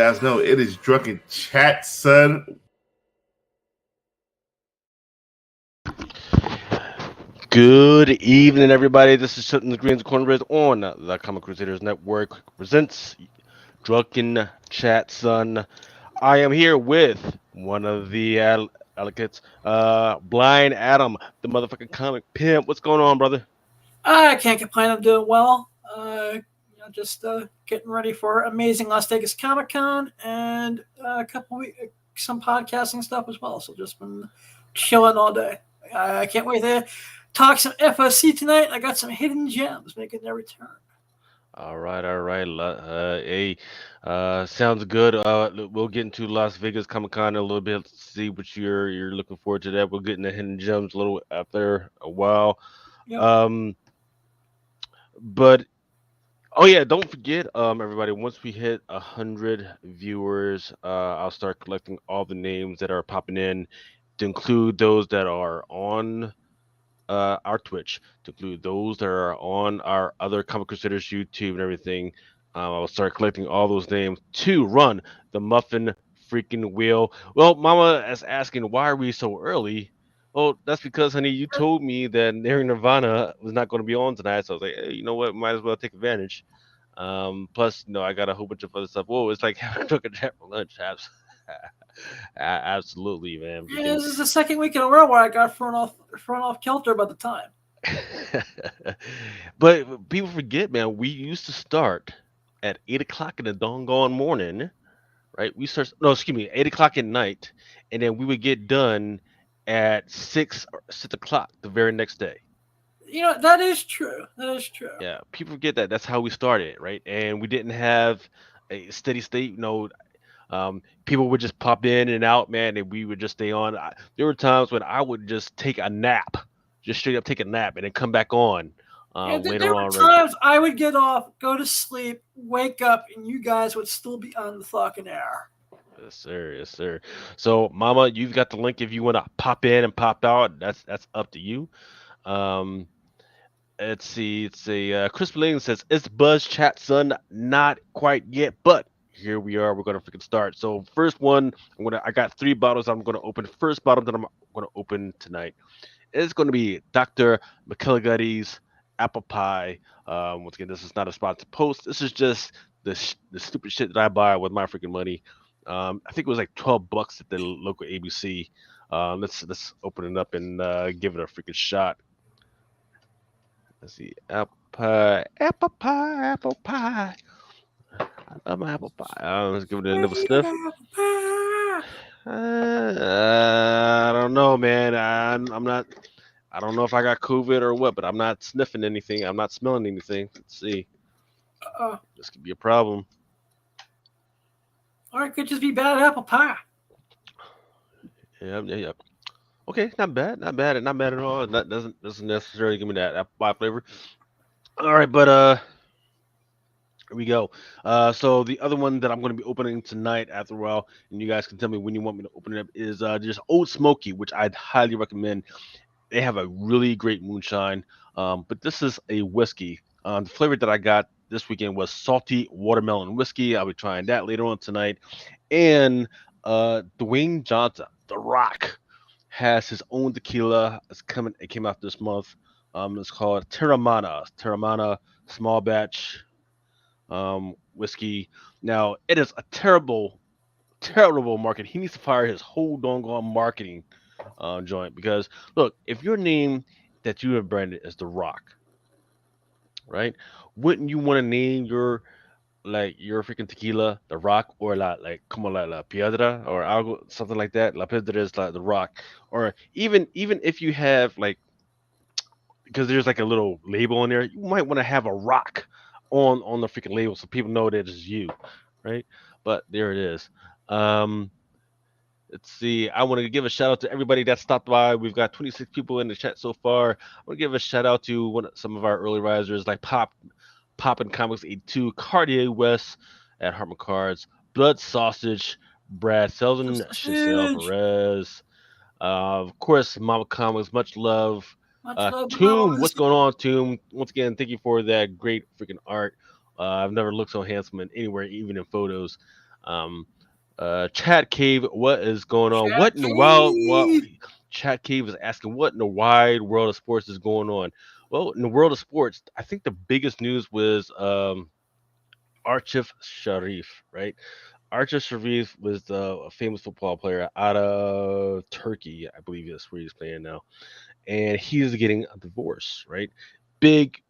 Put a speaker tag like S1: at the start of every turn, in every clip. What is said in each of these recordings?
S1: guys know it is Drunken Chat, son.
S2: Good evening, everybody. This is Sutton the Greens Cornbread on the Comic Crusaders Network presents Drunken Chat, son. I am here with one of the delegates, Blind Adam, the motherfucking comic pimp. What's going on, brother?
S3: I can't complain. I'm doing well. Just getting ready for amazing Las Vegas Comic Con and a couple weeks, some podcasting stuff as well. So just been chilling all day. I can't wait to talk some FOC tonight. I got some hidden gems making their return.
S2: All right, all right. Sounds good. We'll get into Las Vegas Comic Con in a little bit. See what you're looking forward to. That we'll get into hidden gems a little after a while.
S3: Yep.
S2: But oh yeah, don't forget, everybody. Once we hit 100 viewers, I'll start collecting all the names that are popping in, to include those that are on our Twitch, to include those that are on our other Comic Crusaders YouTube and everything. I will start collecting all those names to run the Muffin freaking wheel. Well, Mama is asking, why are we so early? Well, that's because, honey, you told me that Nirvana was not going to be on tonight, so I was like, hey, you know what? Might as well take advantage. Plus, I got a whole bunch of other stuff. Whoa, it's like having a drunken chat for lunch. Absolutely, man.
S3: Yeah, this is the second week in a row where I got thrown off kilter by the time.
S2: But people forget, man. We used to start at 8 o'clock in the doggone morning, right? We start, no, excuse me, 8 o'clock at night, and then we would get done at 6 o'clock the very next day.
S3: That is true. That is true.
S2: Yeah, people forget that. That's how we started, right? And we didn't have a steady state. People would just pop in and out, man, and we would just stay on. There were times when I would just take a nap, just straight up take a nap, and then come back on later
S3: there
S2: on.
S3: Were times I would get off, go to sleep, wake up, and you guys would still be on the fucking air.
S2: Yes, sir. Yes, sir. So, Mama, you've got the link if you want to pop in and pop out. That's up to you. Let's see. It's a Chris Bling says, "It's Buzz Chat, son. Not quite yet, but here we are. We're gonna freaking start." So first one, I got 3 bottles. I'm gonna open. First bottle that I'm gonna open tonight is gonna be Dr. McKilligutty's apple pie. Once again, this is not a sponsored post. This is just the stupid shit that I buy with my freaking money. I think it was like $12 at the local ABC. Let's open it up and give it a freaking shot. Let's see, apple pie, apple pie, apple pie. I love my apple pie. Let's give it another sniff. I don't know, man. I'm not. I don't know if I got COVID or what, but I'm not sniffing anything. I'm not smelling anything. Let's see. This could be a problem.
S3: Or it could just be bad apple pie.
S2: Yeah. Okay, not bad at all. That doesn't necessarily give me that apple pie flavor. All right, but here we go. So the other one that I'm going to be opening tonight after a while, and you guys can tell me when you want me to open it up, is just Old Smoky, which I'd highly recommend. They have a really great moonshine, but this is a whiskey. The flavor that I got this weekend was salty watermelon whiskey. I'll be trying that later on tonight. And Dwayne Johnson, The Rock, has his own tequila. It came out this month. It's called Terramana small batch whiskey. Now it is a terrible market. He needs to fire his whole doggone marketing joint, because look, if your name that you have branded is The Rock, right? Wouldn't you want to name your freaking tequila The Rock, or like como la piedra or algo, something like that? La piedra is like The Rock, or even if you have because there's like a little label in there, you might want to have a rock on the freaking label so people know that it's you, right? But there it is. Let's see. I want to give a shout out to everybody that stopped by. We've got 26 people in the chat so far. I want to give a shout out to some of our early risers like Poppin' Comics 82, Cartier West at Hartman Cards, Blood Sausage, Brad Selden, Giselle Perez, of course, Mama Comics, much love. Tomb, what's going on, Tomb? Once again, thank you for that great freaking art. I've never looked so handsome anywhere, even in photos. Chat Cave, what is going on?
S3: Chat
S2: What in the wild? What
S3: Cave.
S2: Chat Cave is asking? What in the wide world of sports is going on? Well, in the world of sports, I think the biggest news was Archif Sharif, right? Archif Sharif was a famous football player out of Turkey, I believe that's where he's playing now, and he's getting a divorce, right? Big,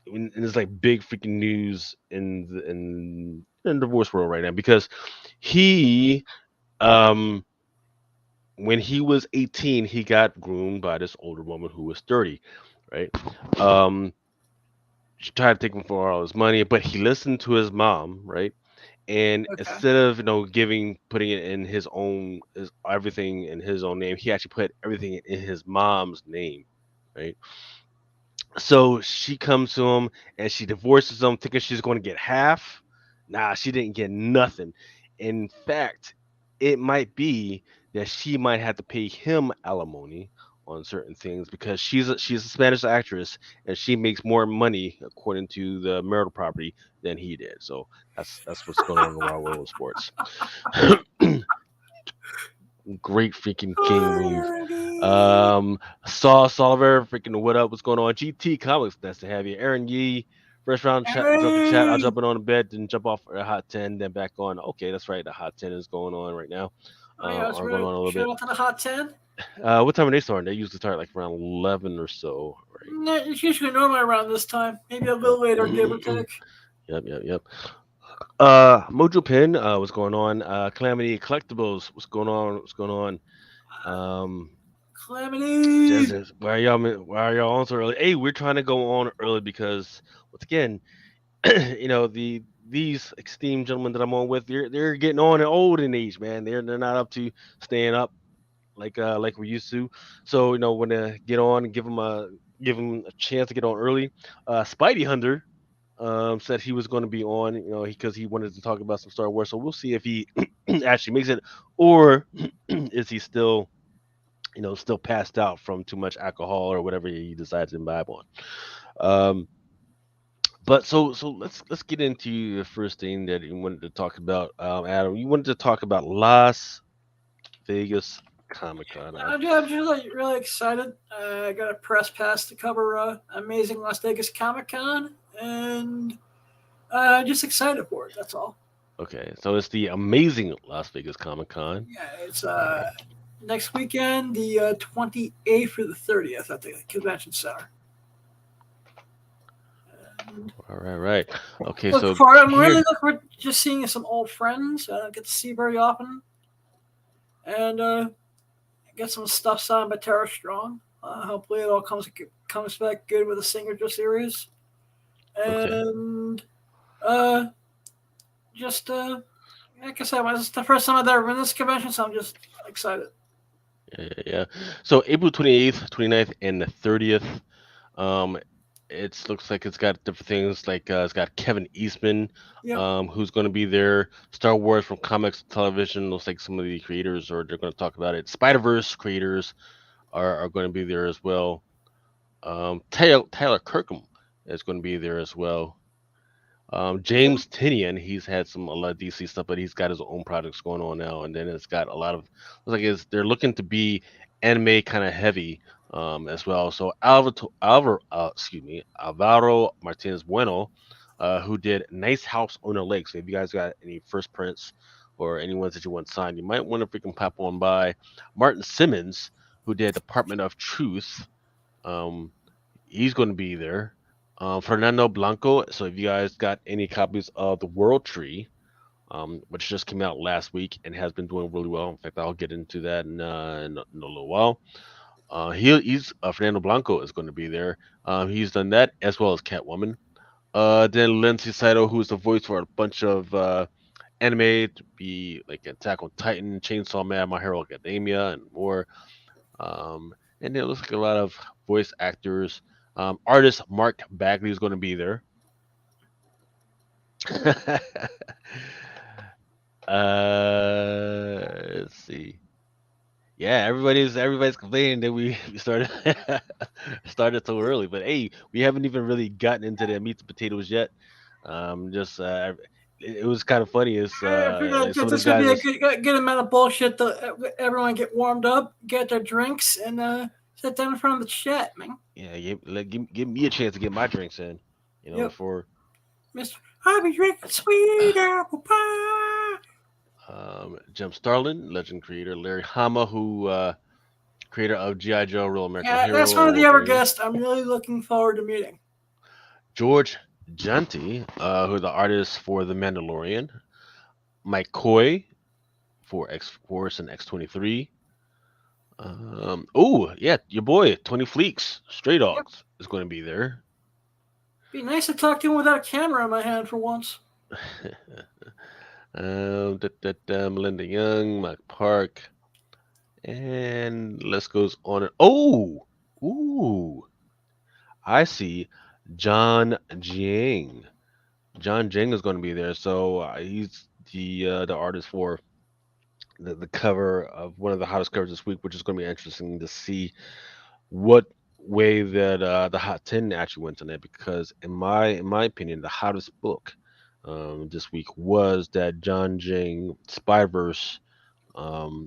S2: and it's like big freaking news in the divorce world right now because he um when he was 18, he got groomed by this older woman who was 30, right? Um, she tried to take him for all his money, but he listened to his mom, right? And
S3: Okay.
S2: instead of putting it in his own, everything in his own name, he actually put everything in his mom's name, right? So she comes to him and she divorces him, thinking she's going to get half. Nah, she didn't get nothing. In fact, it might be that she might have to pay him alimony on certain things because she's a Spanish actress and she makes more money according to the marital property than he did. So that's what's going on in the wild world of sports. Great freaking king move.
S3: Alrighty.
S2: Saw Soliver, freaking what up? What's going on? GT Comics, nice to have you. Aaron Yee, first round chat, drunken chat. I'll
S3: Hey.
S2: jump in on the bed, then jump off a hot 10, then back on. Okay, that's right. The hot 10 is going on right now.
S3: Oh yeah,
S2: Or going on a little
S3: shout
S2: bit.
S3: out to the hot 10.
S2: What time are they starting? They usually start like around 11 or so, right?
S3: No, it's usually normally around this time, maybe a
S2: Oh.
S3: little later, give or take.
S2: Yep. Mojo Pin, what's going on? Calamity Collectibles, what's going on? What's going on?
S3: Calamity.
S2: Just why are y'all on so early? Hey, we're trying to go on early because once again, these esteemed gentlemen that I'm on with, they're getting on and old in age, man. They're not up to staying up like we used to. So when to get on and give them a chance to get on early. Spidey Hunter said he was going to be on, because he wanted to talk about some Star Wars. So we'll see if he actually makes it, or is he still passed out from too much alcohol or whatever he decides to imbibe on. Um, but so let's get into the first thing that you wanted to talk about, Adam. You wanted to talk about Las Vegas Comic Con.
S3: I'm just really excited. I got a press pass to cover Amazing Las Vegas Comic Con, and just excited for it. That's all.
S2: Okay, so it's the amazing Las Vegas Comic Con.
S3: Yeah, it's next weekend, the 28th or the 30th at the convention center.
S2: All right. Okay,
S3: Look
S2: so
S3: for it. I'm really
S2: here.
S3: looking for just seeing some old friends I don't get to see very often, and get some stuff signed by Tara Strong. Hopefully, it all comes back good with the Signature series,
S2: Okay.
S3: and just like I said, it's the first time I've ever been to this convention, so I'm just excited.
S2: Yeah. So April 28th, 29th, and the 30th. Um, it looks like it's got different things. Like it's got Kevin Eastman,
S3: Yep.
S2: who's going to be there. Star Wars from comics to television. Looks like some of the creators, or they're going to talk about it. Spider Verse creators are going to be there as well. Tyler Kirkham is going to be there as well. James Tinian, he's had a lot of DC stuff, but he's got his own projects going on now. And then it's got a lot of, they're looking to be anime kind of heavy as well. So Alvaro Martinez Bueno, who did Nice House on a Lake. So if you guys got any first prints or any ones that you want signed, you might want to freaking pop on by. Martin Simmons, who did Department of Truth. Um, he's going to be there. Fernando Blanco. So if you guys got any copies of The World Tree, which just came out last week and has been doing really well. In fact, I'll get into that in a little while. He's Fernando Blanco is going to be there. He's done that as well as Catwoman. Then Lindsay Saito, who's the voice for a bunch of anime, to be like Attack on Titan, Chainsaw Man, My Hero Academia, and more. And it looks like a lot of voice actors. Artist Mark Bagley is going to be there. Let's see. Yeah, everybody's complaining that we started started so early, but hey, we haven't even really gotten into the meat and potatoes yet. Just it was kind of funny. Is
S3: I figured
S2: some of these
S3: this would be
S2: guys
S3: a
S2: is
S3: good amount of bullshit to everyone get warmed up, get their drinks, and sit down in front of the chat, man.
S2: yeah, give me a chance to get my drinks in,
S3: Yep,
S2: before
S3: Mister. I'll be drinking sweet apple pie.
S2: Jim Starlin, legend creator Larry Hama, who creator of GI Joe, Real American
S3: Yeah,
S2: Hero,
S3: that's one
S2: and
S3: of the other
S2: Wolverine.
S3: guests I'm really looking forward to meeting.
S2: George Junti, who the artist for The Mandalorian. Mike Coy for X Force and X-23. Oh yeah, your boy Tony Fleeks, Stray
S3: Yep.
S2: Dogs is going to be there.
S3: Be nice to talk to him without a camera in my hand for once.
S2: Melinda Young, Mike Park, and list goes on. Oh, ooh, I see. John Jiang. John Jiang is going to be there, so he's the artist for the cover of one of the hottest covers this week, which is going to be interesting to see what way that the Hot 10 actually went on that. Because in my opinion, the hottest book this week was that John Jing Spyverse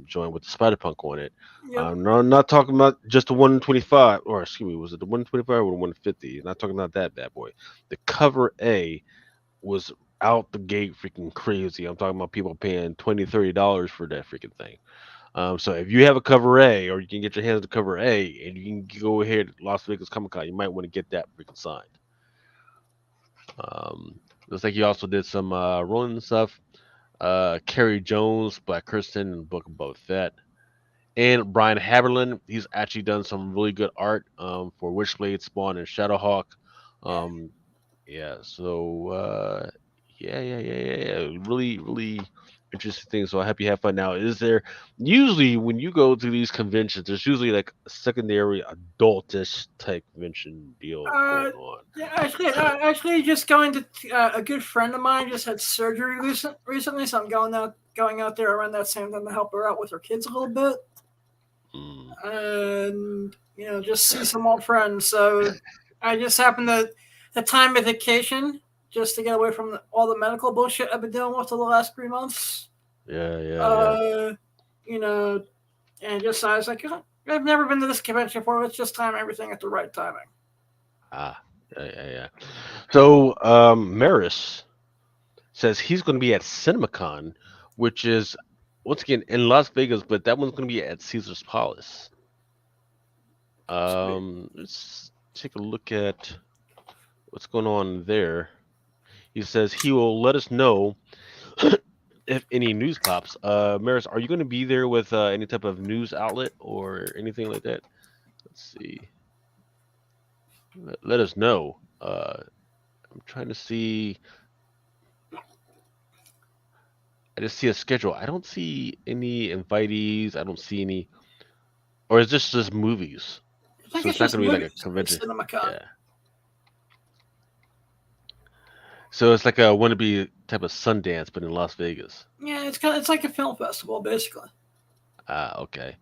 S2: joined with the Spider Punk on it.
S3: Yep.
S2: No, I'm not talking about just the 125, or excuse me, was it the 125 or the 150? Not talking about that bad boy. The cover A was out the gate freaking crazy. I'm talking about people paying $20, $30 for that freaking thing. So if you have a cover A, or you can get your hands on cover A, and you can go ahead to Las Vegas Comic Con, you might want to get that freaking signed. Looks like he also did some Ronin stuff. Kerry Jones, Black Kirsten, and Book of Boba Fett. And Brian Haberlin, he's actually done some really good art for Witchblade, Spawn, and Shadowhawk. Um, yeah, so yeah. Really, really interesting thing. So I hope you have fun. Now, is there usually when you go to these conventions, there's usually like a secondary adultish type convention deal
S3: Uh,
S2: going on?
S3: yeah, actually, just going to a good friend of mine just had surgery recently, so I'm going out there around that same time to help her out with her kids a little bit,
S2: Mm.
S3: and just see some old friends. So I just happened to time my vacation just to get away from all the medical bullshit I've been dealing with for the last 3 months.
S2: Yeah.
S3: Uh, you know, and just I was like, I've never been to this convention before. Let's just time everything at the right timing.
S2: Ah, yeah. So Maris says he's going to be at CinemaCon, which is once again in Las Vegas, but that one's going to be at Caesar's Palace.
S3: Sweet.
S2: Let's take a look at what's going on there. He says he will let us know if any news pops. Maris, are you going to be there with any type of news outlet or anything like that? Let's see. Let us know. I'm trying to see. I just see a schedule. I don't see any invitees. I don't see any, or is this just movies?
S3: I think
S2: So
S3: it's
S2: it's not
S3: just
S2: going to be like a
S3: movies at
S2: convention.
S3: CinemaCon.
S2: Yeah. So it's like a wannabe type of Sundance, but in Las Vegas.
S3: Yeah, it's like a film festival basically.
S2: Ah, okay.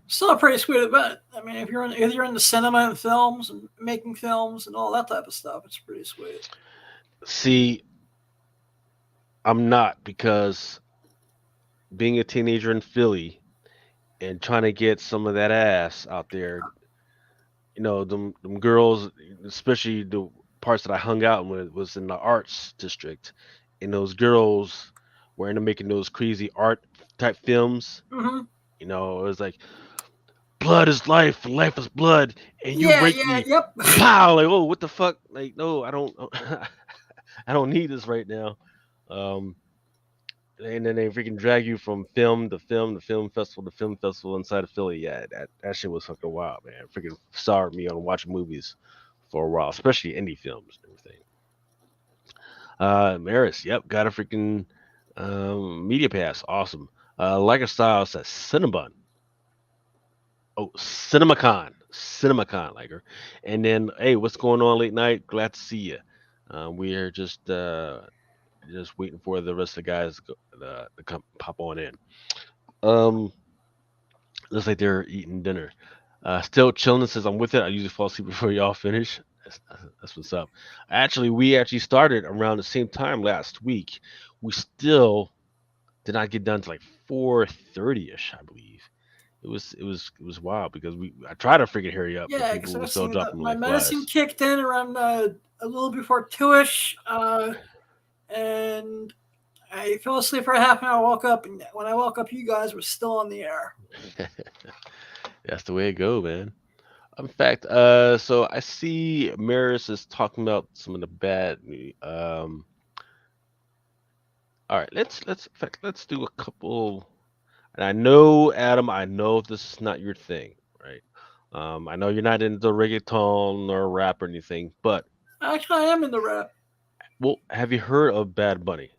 S3: Still a pretty sweet event. I mean, if you're into cinema and films and making films and all that type of stuff, it's pretty sweet.
S2: See, I'm not, because being a teenager in Philly and trying to get some of that ass out there, them girls, especially the parts that I hung out with was in the arts district, and those girls were into making those crazy art type films.
S3: Mm-hmm.
S2: It was like blood is life, and life is blood, and you rape me,
S3: Yep.
S2: pow! Like, oh, what the fuck? Like, no, I don't, I don't need this right now. Um, and then they freaking drag you from film to film to film festival to film festival inside of Philly. Yeah, that shit was fucking wild, man. Freaking soured me on watching movies for a while, especially indie films and everything. Maris, yep, got a freaking media pass. Awesome. Like a style says Cinnabon. Oh, CinemaCon, like her. And then, hey, what's going on late night? Glad to see you. We are just waiting for the rest of the guys to come pop on in. Um, Looks like they're eating dinner. Still chilling. Says I'm with it. I usually fall asleep before y'all finish. That's what's up. Actually, we actually started around the same time last week. We still did not get done to like 4:30 ish, I believe. It was wild because we I tried to freaking hurry up, but
S3: Yeah, because
S2: people
S3: I
S2: were
S3: was
S2: still
S3: thinking that
S2: dropping
S3: my
S2: like
S3: medicine
S2: flies.
S3: kicked in around a little before 2ish, and I fell asleep for a half an hour. Woke up, and when I woke up, you guys were still on the air.
S2: That's the way it go, man. In fact, so I see Maris is talking about some of the bad. All right, in fact, let's do a couple. And I know, Adam, I know this is not your thing, right? I know you're not into reggaeton or rap or anything, but
S3: Actually, I am in the rap.
S2: well, have you heard of Bad Bunny?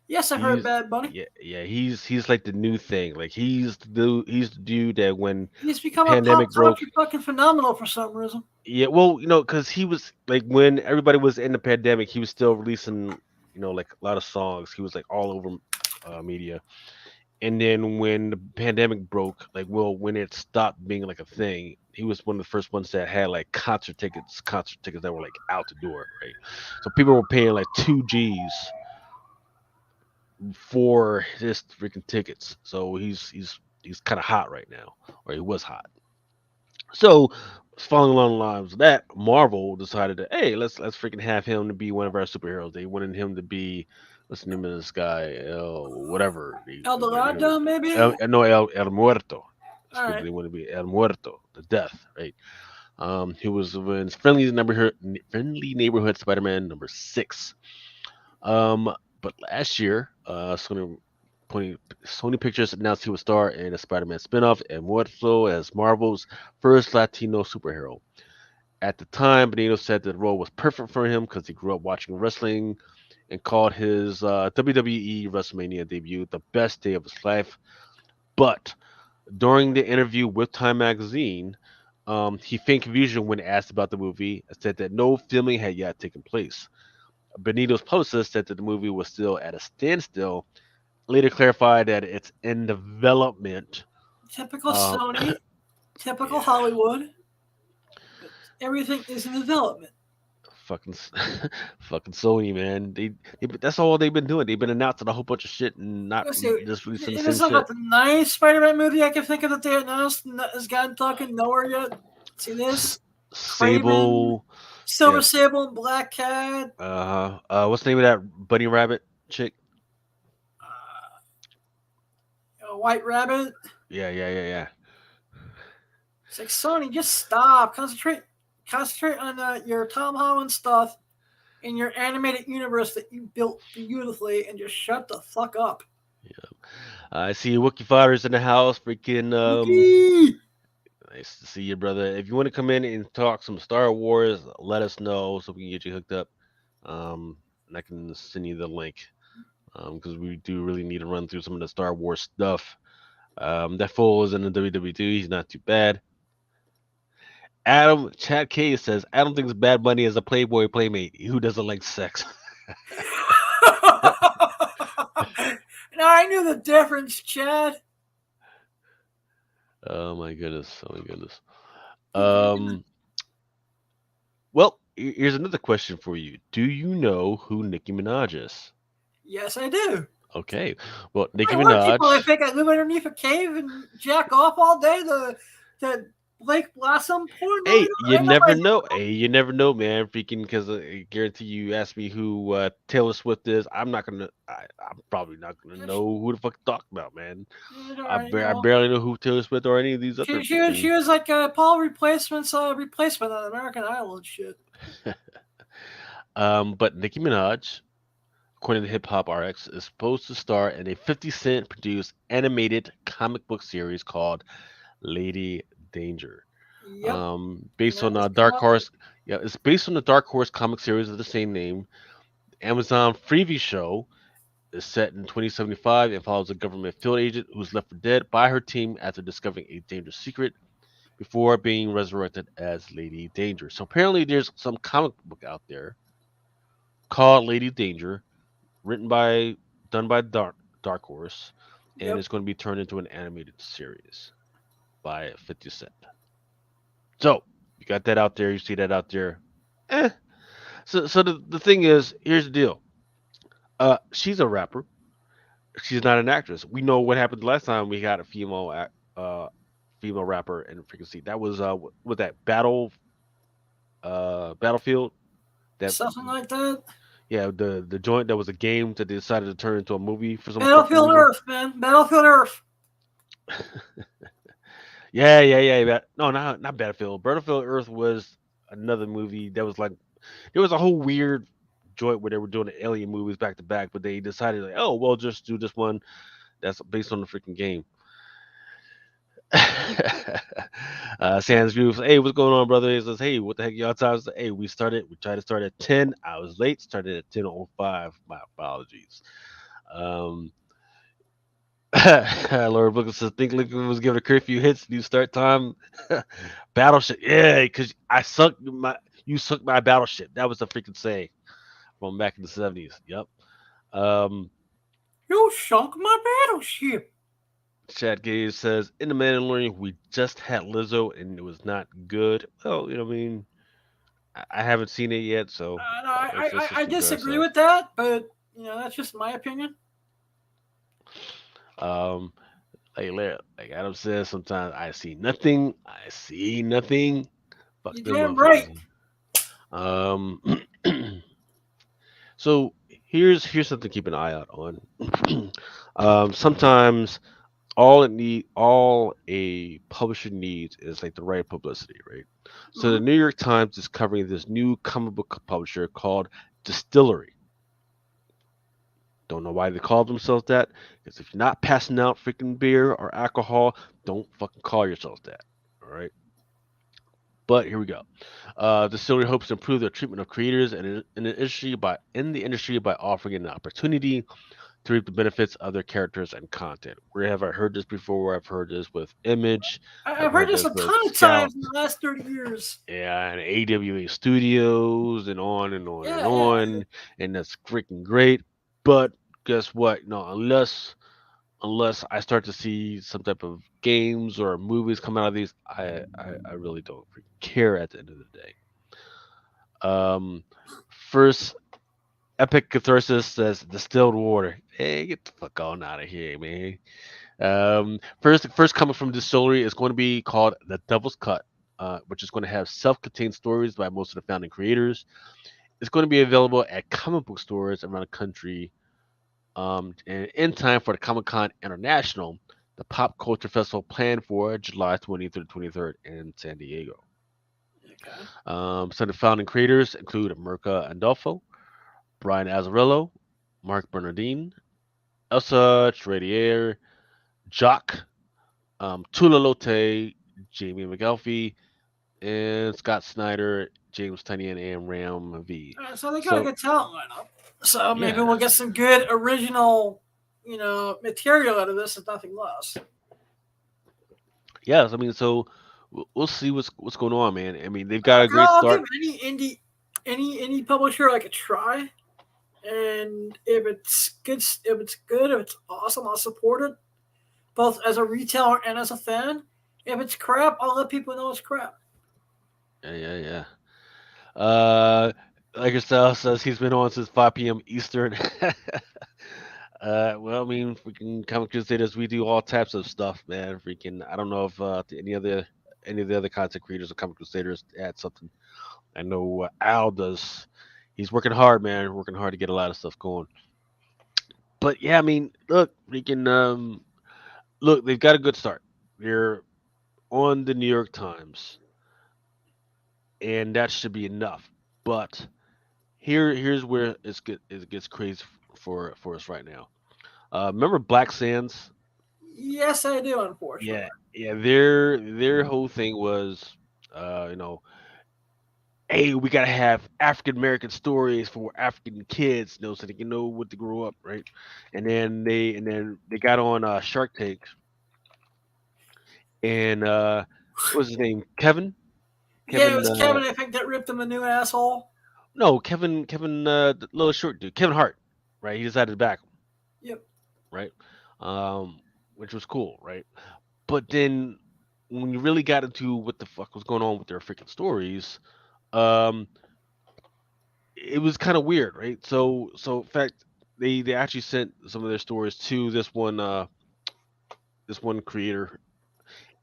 S3: Yes, I've heard
S2: He's
S3: Bad Bunny.
S2: yeah, he's like the new thing. Like he's the dude that when
S3: He's
S2: the
S3: become a pop
S2: pandemic broke,
S3: country fucking phenomenal for some reason.
S2: yeah, well, because he was like when everybody was in the pandemic, he was still releasing, like a lot of songs. He was like all over media. And then when the pandemic broke, like, well, when it stopped being like a thing, he was one of the first ones that had like concert tickets that were like out the door, right? So people were paying like 2 G's for just freaking tickets. So he's kind of hot right now, or he was hot. So following along the lines of that, Marvel decided that hey, let's freaking have him to be one of our superheroes. They wanted him to be what's the name of this guy? Whatever.
S3: El
S2: They wanted him.
S3: Dorado, maybe.
S2: No, El Muerto.
S3: All
S2: Excuse me.
S3: right.
S2: They want to be El Muerto, the death, right? He was in friendly neighborhood Spider-Man number 6. Um, but last year, Sony, Sony Pictures announced he would star in a Spider-Man spin-off and Muerto as Marvel's first Latino superhero. At the time, Benito said that the role was perfect for him because he grew up watching wrestling and called his WWE WrestleMania debut the best day of his life. But during the interview with Time Magazine, he feigned confusion when asked about the movie and said that no filming had yet taken place. Benito's publicist said that the movie was still at a standstill, later clarified that it's in development.
S3: Typical
S2: Um,
S3: Sony. Typical
S2: yeah,
S3: Hollywood. Everything is in development.
S2: fucking, fucking Sony, man. That's all they've been doing. They've been announcing a whole bunch of shit and not
S3: Let's see.
S2: just releasing the
S3: It
S2: same
S3: is not
S2: shit.
S3: the nice Spider-Man movie I can think of that they announced and that has gotten talking nowhere yet. See this? Craven,
S2: Sable,
S3: Silver
S2: yeah.
S3: Sable, and Black Cat,
S2: What's the name of that bunny rabbit chick?
S3: White Rabbit.
S2: Yeah.
S3: It's like Sony, just stop. Concentrate on your Tom Holland stuff in your animated universe that you built beautifully, and just shut the fuck up.
S2: I see Wookie Fighters in the house. Freaking
S3: Wookie!
S2: nice to see you, brother. If you want to come in and talk some Star Wars, let us know so we can get you hooked up. And I can send you the link. Because we do really need to run through some of the Star Wars stuff. That fool is in the WWE. He's not too bad. Adam Chad K says Adam thinks Bad Bunny is a Playboy playmate who doesn't like sex.
S3: Now I knew the difference, Chad.
S2: Oh my goodness. Oh my goodness. Um. Well, here's another question for you. Do you know who Nicki Minaj is?
S3: Yes, I do.
S2: Okay. Well, Nicki
S3: Wait, what people? I
S2: Minaj.
S3: think I live underneath a cave and jack off all day. The Blake Blossom porn movie.
S2: Hey, you
S3: I know
S2: never
S3: my
S2: know. Hey, you never know, man. Freaking, because I guarantee you ask me who Taylor Swift is. I'm probably not gonna
S3: yeah,
S2: know who the fuck to talk about, man.
S3: you
S2: I
S3: know,
S2: barely know who Taylor Swift or any of these other
S3: she
S2: freaking.
S3: was like a Paul replacement's replacement on American Idol and shit.
S2: But Nicki Minaj, according to Hip Hop RX, is supposed to star in a 50 Cent produced animated comic book series called Lady Danger.
S3: Yep, and
S2: Based
S3: that
S2: on
S3: has come
S2: Dark
S3: out.
S2: Horse. Yeah, it's based on the Dark Horse comic series of the same name. Amazon Freebie show is set in 2075 and follows a government field agent who's left for dead by her team after discovering a dangerous secret before being resurrected as Lady Danger. So apparently there's some comic book out there called Lady Danger, written by done by Dark Horse, and
S3: Yep.
S2: it's going to be turned into an animated series by 50 Cent. So you got that out there, you see that out there. Eh. So the thing is, here's the deal. She's a rapper. She's not an actress. We know what happened last time we had a female rapper in the frequency. That was with that battlefield. That
S3: Something like that.
S2: Yeah, the joint that was a game that they decided to turn into a movie for some fucking
S3: Battlefield
S2: reason.
S3: Earth, man. Battlefield Earth.
S2: Yeah. No, not Battlefield. Battlefield Earth was another movie that was like there was a whole weird joint where they were doing the alien movies back to back, but they decided like, oh well, just do this one that's based on the freaking game. Sans View, hey, what's going on, brother? He says, hey, what the heck y'all times? Hey, we tried to start at 10. I was late, started at 10:05. My apologies. Um Lord Booker says, think Lincoln was given a curfew hits, new start time. Battleship. Yeah, because you sucked my battleship. That was a freaking saying from back in the 70s. Yep. Um
S3: You sunk my battleship.
S2: Chad Gaze says, in the Mandalorian, we just had Lizzo and it was not good. Well, I mean, I haven't seen it yet, so
S3: No,
S2: that's just
S3: I
S2: what you guys
S3: disagree
S2: say.
S3: with that, but that's just my opinion.
S2: Um, like Adam says, sometimes I see nothing. I see nothing. Fuck
S3: You
S2: them
S3: damn right.
S2: motherfuckers. Um, so here's something to keep an eye out on. Sometimes all a publisher needs is like the right publicity, right? So the
S3: Mhm.
S2: New York Times is covering this new comic book publisher called Distillery. Don't know why they call themselves that. Because if you're not passing out freaking beer or alcohol, don't fucking call yourselves that. All right. But here we go. Distillery hopes to improve the treatment of creators in the industry by offering an opportunity to reap the benefits of their characters and content. Where have I heard this before? I've heard this with Image.
S3: I've
S2: I've
S3: heard
S2: heard
S3: this
S2: this
S3: a
S2: with
S3: ton of
S2: Scout.
S3: times in the last 30 years.
S2: Yeah, and AWA Studios and on and on and
S3: Yeah.
S2: on, and that's freaking great. But guess what? No, unless I start to see some type of games or movies come out of these, I really don't freaking care at the end of the day. Um, first, Epic Catharsis says distilled water. Hey, get the fuck on out of here, man. First coming from Distillery is going to be called The Devil's Cut, which is going to have self-contained stories by most of the founding creators. It's going to be available at comic book stores around the country, and in time for the Comic Con International, the pop culture festival planned for July 20th through 23rd in San Diego.
S3: Okay.
S2: Some of the founding creators include Mirka Andolfo, Brian Azzarello, Mark Bernardine, Elsa Tradier, Jock, Tula Lote, Jamie McAlfee, and Scott Snyder, James Tynion, and Ram V.
S3: All right, so they got a
S2: So
S3: good talent lineup. So maybe
S2: yeah,
S3: we'll get some good original, material out of this, if nothing less.
S2: yes, I mean, so we'll see what's going on, man. I mean, they've got a great
S3: I'll give
S2: start.
S3: any publisher like a try, and if it's awesome, I'll support it, both as a retailer and as a fan. If it's crap, I'll let people know it's crap.
S2: Yeah. Like yourself says, he's been on since 5 p.m. Eastern. Well, I mean, freaking Comic Crusaders, we do all types of stuff, man. Freaking, I don't know if any of the other content creators of Comic Crusaders add something. I know Al does. He's working hard, man. Working hard to get a lot of stuff going. But yeah, I mean, look, they've got a good start. They're on the New York Times, and that should be enough. But here's where it gets crazy for us right now. Remember Black Sands?
S3: Yes, I do. Unfortunately,
S2: Yeah, yeah. Their whole thing was, uh, you know, hey, we gotta have African American stories for African kids, so they can know what to grow up, right? And then they got on Shark Tank, and what was his name? Kevin?
S3: yeah, it
S2: Kevin?
S3: was Kevin. I think that ripped him a new asshole.
S2: No, Kevin, the little short dude, Kevin Hart, right? He decided to back him,
S3: Yep.
S2: right? Um, which was cool, right? But then when you really got into what the fuck was going on with their freaking stories, um, it was kind of weird, right? So in fact, they actually sent some of their stories to this one creator,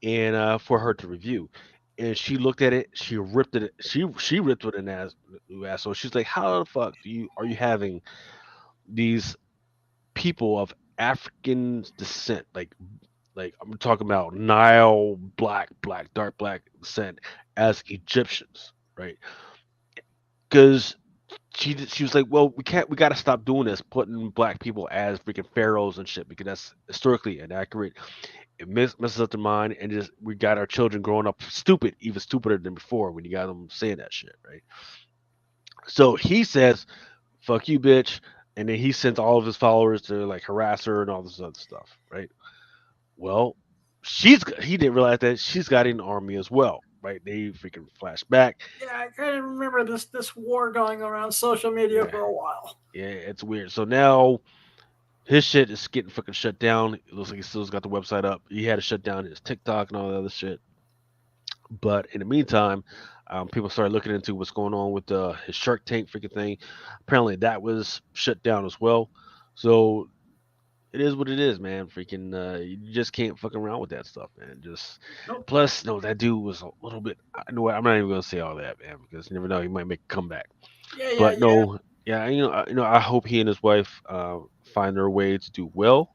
S2: and for her to review. And she looked at it, she ripped it, she ripped it an ass, new asshole. She's like, "How the fuck are you having these people of African descent, like I'm talking about Nile black, dark black descent as Egyptians, right?" Because she was like, "Well, we got to stop doing this, putting black people as freaking pharaohs and shit, because that's historically inaccurate. It messes up their mind, and just we got our children growing up stupid, even stupider than before when you got them saying that shit, right?" So he says, "Fuck you, bitch," and then he sends all of his followers to like harass her and all this other stuff, right? Well, he didn't realize that she's got an army as well, right? They freaking flash back.
S3: Yeah, I kind of remember this war going around social media
S2: Yeah,
S3: for a while.
S2: yeah, it's weird. So now his shit is getting fucking shut down. It looks like he still's got the website up. He had to shut down his TikTok and all that other shit. But in the meantime, people started looking into what's going on with his Shark Tank freaking thing. Apparently, that was shut down as well. So it is what it is, man. Freaking, you just can't fuck around with that stuff, man. Just
S3: Nope.
S2: plus, no, that dude was a little bit. I know what, I'm not even gonna say all that, man, because you never know, he might make a comeback.
S3: Yeah.
S2: But no, yeah, I hope he and his wife find their way to do well.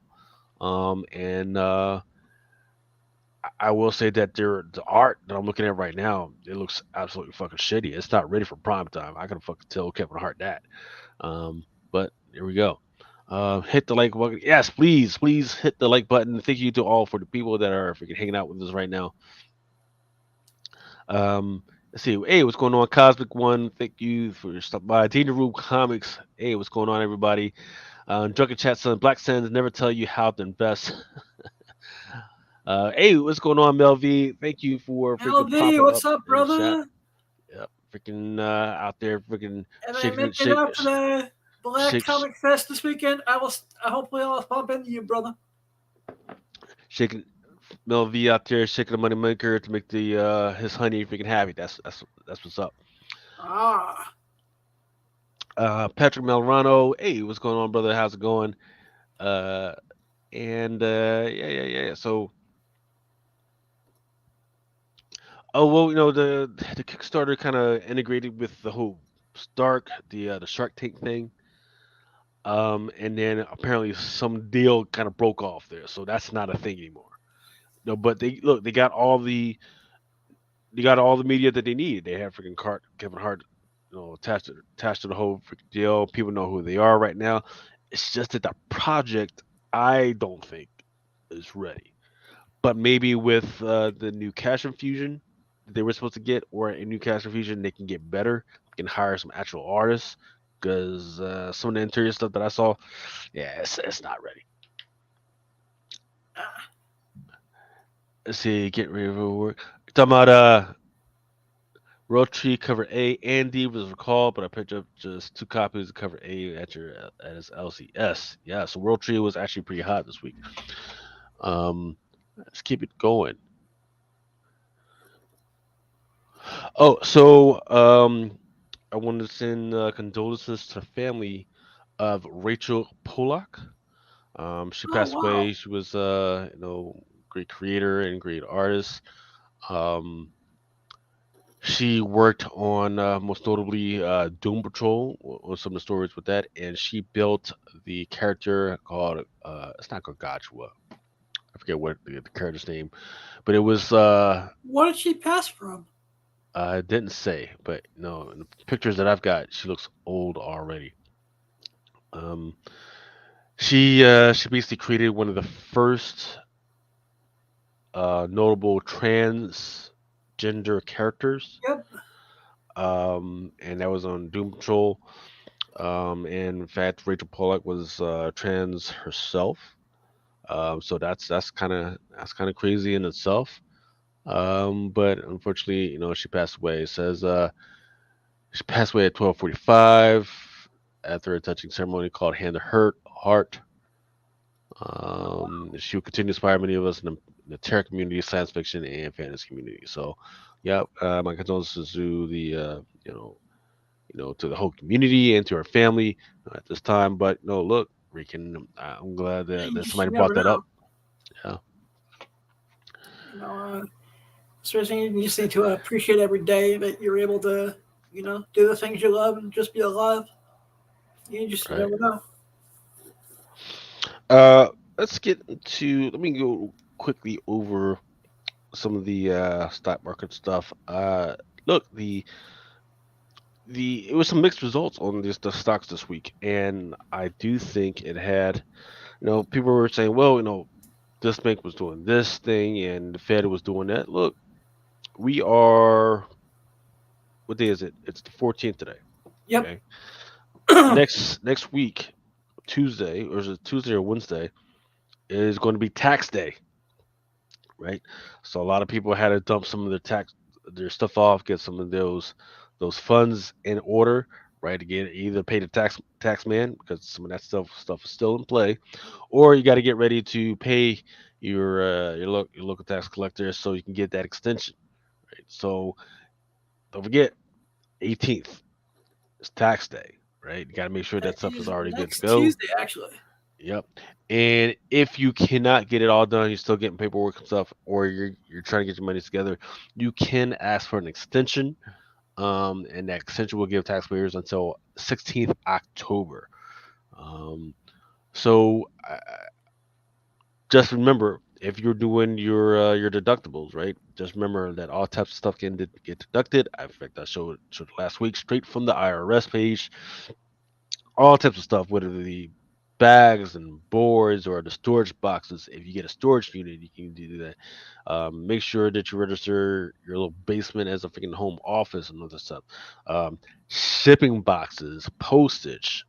S2: And I will say that the art that I'm looking at right now, it looks absolutely fucking shitty. It's not ready for prime time. I can fucking tell Kevin Hart that. But here we go. Hit the like button. Yes, please hit the like button. Thank you to all for the people that are freaking hanging out with us right now. Let's see. Hey, what's going on, Cosmic One? Thank you for your stop by. Danger Room Comics. Hey, what's going on, everybody? Drunken Chat Son, Black Sands never tell you how to invest. Hey, what's going on, Mel V? Thank you for freaking
S3: LV,
S2: popping
S3: what's
S2: up
S3: up,
S2: in the chat.
S3: brother?
S2: Yep, freaking out there, freaking
S3: And I
S2: shaking,
S3: make it out to the Black
S2: shake,
S3: Comic Fest this weekend. I hopefully I'll bump into you, brother.
S2: shaking. Mel V out there shaking the money maker to make the his honey freaking happy. That's what's up.
S3: Ah,
S2: Patrick Melrano, hey, what's going on, brother? How's it going? Uh, and yeah. So, oh well, the Kickstarter kind of integrated with the whole Stark, the Shark Tank thing. And then apparently some deal kind of broke off there, so that's not a thing anymore. No, but they got all the media that they need. They have freaking Kevin Hart, attached to the whole freaking deal. People know who they are right now. It's just that the project, I don't think, is ready. But maybe with the new cash infusion that they were supposed to get, or a new cash infusion, they can get better. They can hire some actual artists because some of the interior stuff that I saw, yeah, it's not ready. Let's see, get ready for work. Talking about Road Tree cover A. Andy was recalled, but I picked up just 2 copies of cover A at his LCS. Yeah, so World Tree was actually pretty hot this week. Let's keep it going. Oh, so I wanted to send condolences to the family of Rachel Polak. She
S3: oh
S2: passed
S3: wow.
S2: away. She was great creator and great artist. Um, She worked on most notably Doom Patrol, or some of the stories with that, and she built the character called it's not Gargantua. I forget what the character's name, but it was
S3: What did she pass from?
S2: I didn't say, but no, in the pictures that I've got, she looks old already. Um, she basically created one of the first notable transgender characters,
S3: Yep.
S2: and that was on Doom Patrol. And in fact, Rachel Pollack was trans herself. So that's kind of crazy in itself. But unfortunately, she passed away. It says she passed away at 12:45 after a touching ceremony called Hand to Heart. She will continue to inspire many of us in the terror community, science fiction, and fantasy community. So, yeah, my condolences to the to the whole community and to our family at this time. But no, look, Rican, I'm glad
S3: Yeah,
S2: that,
S3: you
S2: that
S3: just
S2: somebody
S3: you
S2: brought
S3: never
S2: that
S3: know.
S2: up. Yeah,
S3: You know, especially you just need to appreciate every day that you're able to, do the things you love and just be alive. You just
S2: right.
S3: never know.
S2: Uh, let's get into. Let me go quickly over some of the stock market stuff. Look, the it was some mixed results on the stocks this week, and I do think it had. People were saying, well, this bank was doing this thing and the Fed was doing that. Look, we are, what day is it? It's the 14th today.
S3: Yep.
S2: Okay. Next week, Tuesday, or is it Tuesday or Wednesday, is going to be tax day, right? So a lot of people had to dump some of their stuff off, get some of those funds in order, right? To get either pay the tax man because some of that stuff is still in play, or you got to get ready to pay your local tax collector so you can get that extension. Right? So don't forget, 18th is tax day, right? You got to make sure that
S3: That
S2: stuff is
S3: is
S2: already good to
S3: next
S2: go.
S3: Tuesday, actually.
S2: Yep. And if you cannot get it all done, you're still getting paperwork and stuff, or you're trying to get your money together, you can ask for an extension. And that extension will give taxpayers until 16th October. Um, so just remember, if you're doing your deductibles, right? Just remember that all types of stuff can get deducted. In fact, I showed last week straight from the IRS page. All types of stuff, whether the bags and boards or the storage boxes. If you get a storage unit, you can do that. Make sure that you register your little basement as a freaking home office and other stuff. Shipping boxes, postage,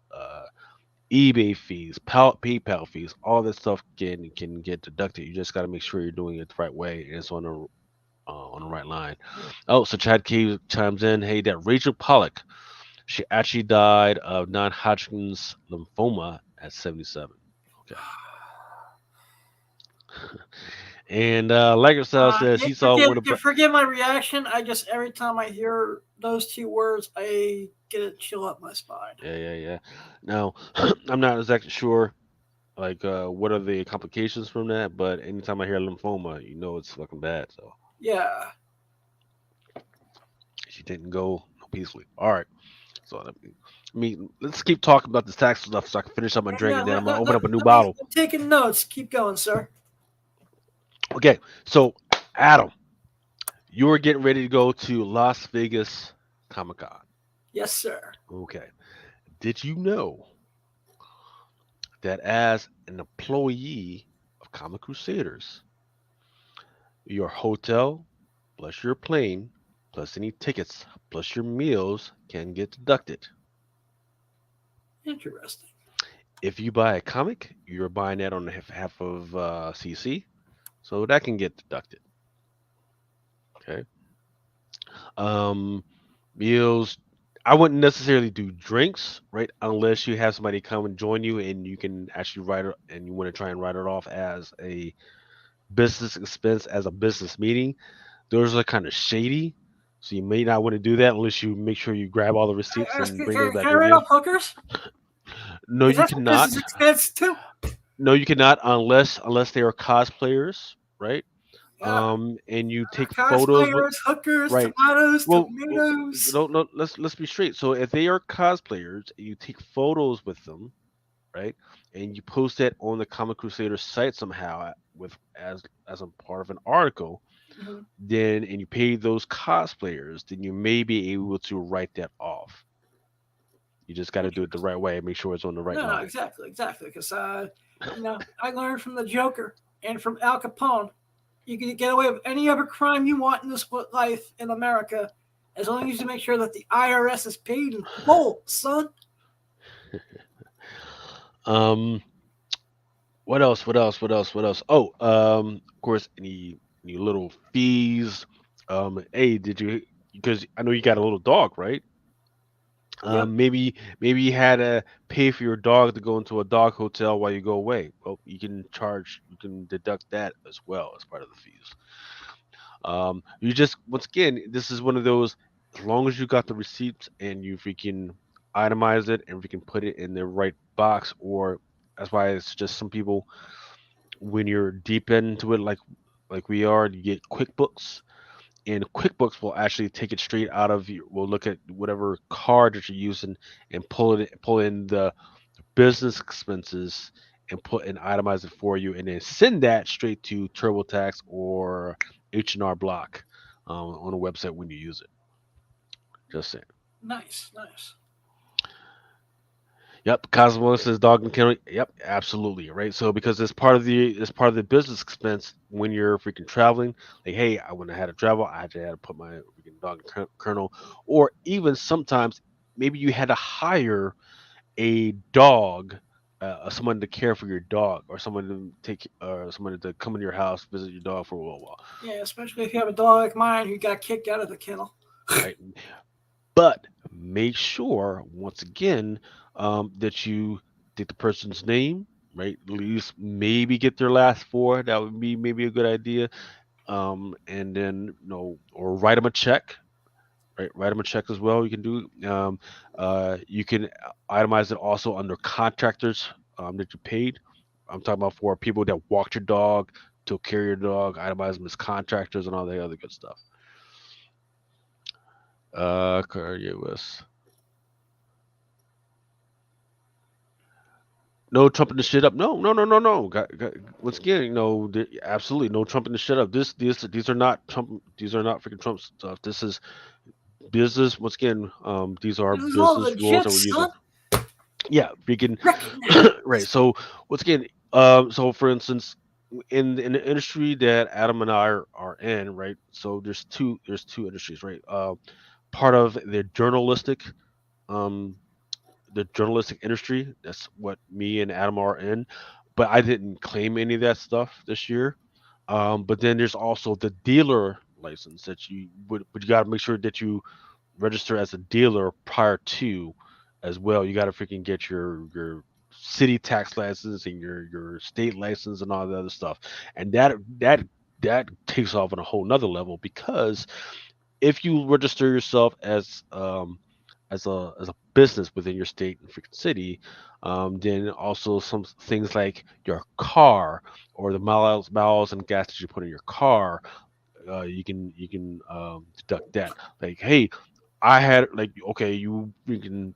S2: eBay fees, PayPal fees, all that stuff can get deducted. You just got to make sure you're doing it the right way and it's on the right line. Oh, so Chad K chimes in. Hey, that Rachel Pollock, she actually died of non-Hodgkin's lymphoma at 77. Okay, and like herself says, she saw one of the.
S3: Forgive my reaction. I just every time I hear those two words, I get a chill up my spine.
S2: Yeah. Now, I'm not exactly sure like what are the complications from that, but anytime I hear lymphoma, it's fucking bad. So
S3: Yeah.
S2: she didn't go peacefully. All right. So let's keep talking about this tax stuff so I can finish up my drink,
S3: Yeah.
S2: and then I'm gonna open up a new
S3: Me.
S2: bottle.
S3: I'm taking notes. Keep going, sir.
S2: Okay. So Adam, you were getting ready to go to Las Vegas Comic Con.
S3: Yes, sir.
S2: Okay. Did you know that as an employee of Comic Crusaders, your hotel plus your plane plus any tickets plus your meals can get deducted?
S3: Interesting.
S2: If you buy a comic, you're buying that on the half of CC, so that can get deducted. Okay. Um, meals. I wouldn't necessarily do drinks, right? Unless you have somebody come and join you, and you can actually write it, and you want to try and write it off as a business expense, as a business meeting. Those are kind of shady, so you may not want to do that unless you make sure you grab all the receipts and bring those back
S3: Can I
S2: with
S3: write
S2: you.
S3: off hookers?
S2: No,
S3: Because
S2: you
S3: that's a
S2: cannot.
S3: business expense too.
S2: No, you cannot unless they are cosplayers, right?
S3: Yeah.
S2: And you take photos with
S3: Cosplayers, hookers,
S2: right.
S3: tomatoes,
S2: Well,
S3: tomatoes.
S2: no, let's be straight. So if they are cosplayers, you take photos with them, right? And you post that on the Comic Crusader site somehow with as a part of an article,
S3: Mhm.
S2: then and you pay those cosplayers, then you may be able to write that off. You just got to do it the right way and make sure it's on the right
S3: No,
S2: line.
S3: exactly. Because I learned from the Joker and from Al Capone. You can get away with any other crime you want in this life in America, as long as you make sure that the IRS is paid in full, son.
S2: Um, what else? What else? What else? What else? Oh, of course, any little fees. Hey, did you? Because I know you got a little dog, right?
S3: Yep.
S2: Maybe you had to pay for your dog to go into a dog hotel while you go away. Well, you can deduct that as well as part of the fees. You just once again, this is one of those. as long as you got the receipts and you freaking itemize it and we can put it in the right box, or that's why it's just some people when you're deep into it, like we are, you get QuickBooks, and QuickBooks will actually take it straight out of you. Will look at whatever card that you're using and pull in the business expenses and put and itemize it for you, and then send that straight to TurboTax or H&R Block on a website when you use it. Just saying.
S3: Nice, nice.
S2: Yep, Cosmo says dog and kennel. Yep, absolutely, right. So because it's part of the business expense when you're freaking traveling. Like, hey, I when I had to travel, I had to put my freaking dog and kennel, or even sometimes maybe you had to hire a dog, someone to care for your dog, or someone to come in your house, visit your dog for a little while,
S3: Yeah, especially if you have a dog like mine who got kicked out of the kennel.
S2: right? But make sure once again that you take the person's name, right? At least maybe get their last four. That would be maybe a good idea. And then or write them a check. Right, write them a check as well. You can do. You can itemize it also under contractors that you paid. I'm talking about for people that walked your dog, took care of your dog, itemize them as contractors and all the other good stuff. US. No trumping the shit up. No, no, no, no, no. Once again, absolutely no trumping the shit up. These are not Trump. These are not freaking Trump stuff. This is business. Once again, these are
S3: This is all
S2: business rules
S3: legit,
S2: that we're using.
S3: son.
S2: Yeah, freaking
S3: Recognize.
S2: right. So once again, so for instance, in the industry that Adam and I are in, right? So there's two industries, right? Part of um the journalistic industry. That's what me and Adam are in. But I didn't claim any of that stuff this year. But then there's also the dealer license that but you got to make sure that you register as a dealer prior to as well. You got to freaking get your city tax license and your state license and all the other stuff. And that takes off on a whole nother level because if you register yourself as a business within your state and freaking city, then also some things like your car or the miles and gas that you put in your car, you can deduct that. Like, hey, I had like okay, you can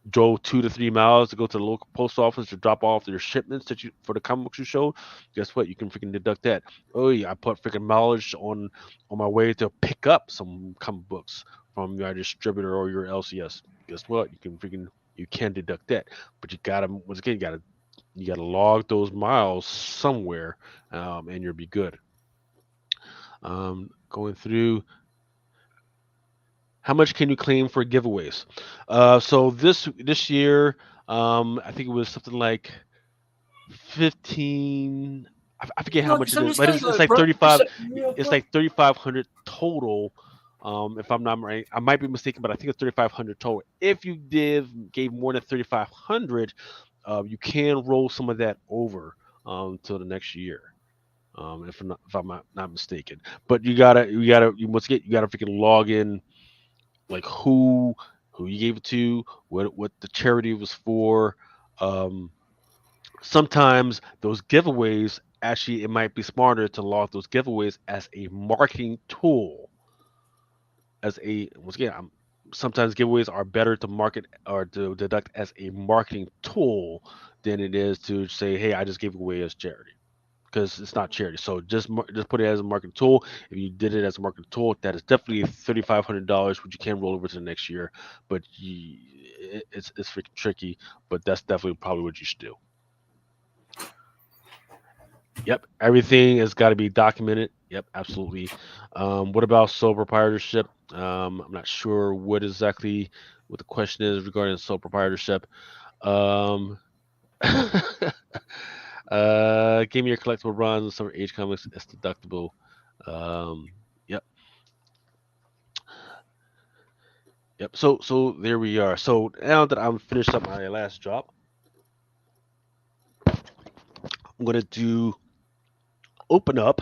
S2: drove 2 to 3 miles to go to the local post office to drop off your shipments that you for the comic books you showed. Guess what? You can freaking deduct that. Oh yeah, I put freaking mileage on my way to pick up some comic books from your distributor or your LCS. Guess what? You can deduct that, but you gotta once again you gotta log those miles somewhere, and you'll be good. Going through how much can you claim for giveaways? So this year, I think it was something like 15. I forget how
S3: No,
S2: much
S3: because
S2: it
S3: I'm
S2: is,
S3: just
S2: but
S3: gonna
S2: it's
S3: go
S2: like 35.
S3: real
S2: It's
S3: quick.
S2: like 3,500 total. If I'm not right, I might be mistaken, but I think it's 3,500 total. If you gave more than 3,500, you can roll some of that over till the next year. If I'm not mistaken, but you must get you gotta freaking log in like who you gave it to, what the charity was for. Um, Sometimes those giveaways actually it might be smarter to log those giveaways as a marketing tool. As a once again, sometimes giveaways are better to market or to deduct as a marketing tool than it is to say, hey, I just gave away as charity because it's not charity. So just put it as a marketing tool. If you did it as a marketing tool, that is definitely $3,500, which you can roll over to the next year. But it's freaking tricky. But that's definitely probably what you should do. Yep, everything has got to be documented. Yep, absolutely. What about sole proprietorship? I'm not sure what the question is regarding sole proprietorship. Um, Give me your collectible runs. Some age comics is deductible. Um, yep, yep. So there we are. So now that I'm finished up my last job, I'm gonna do open up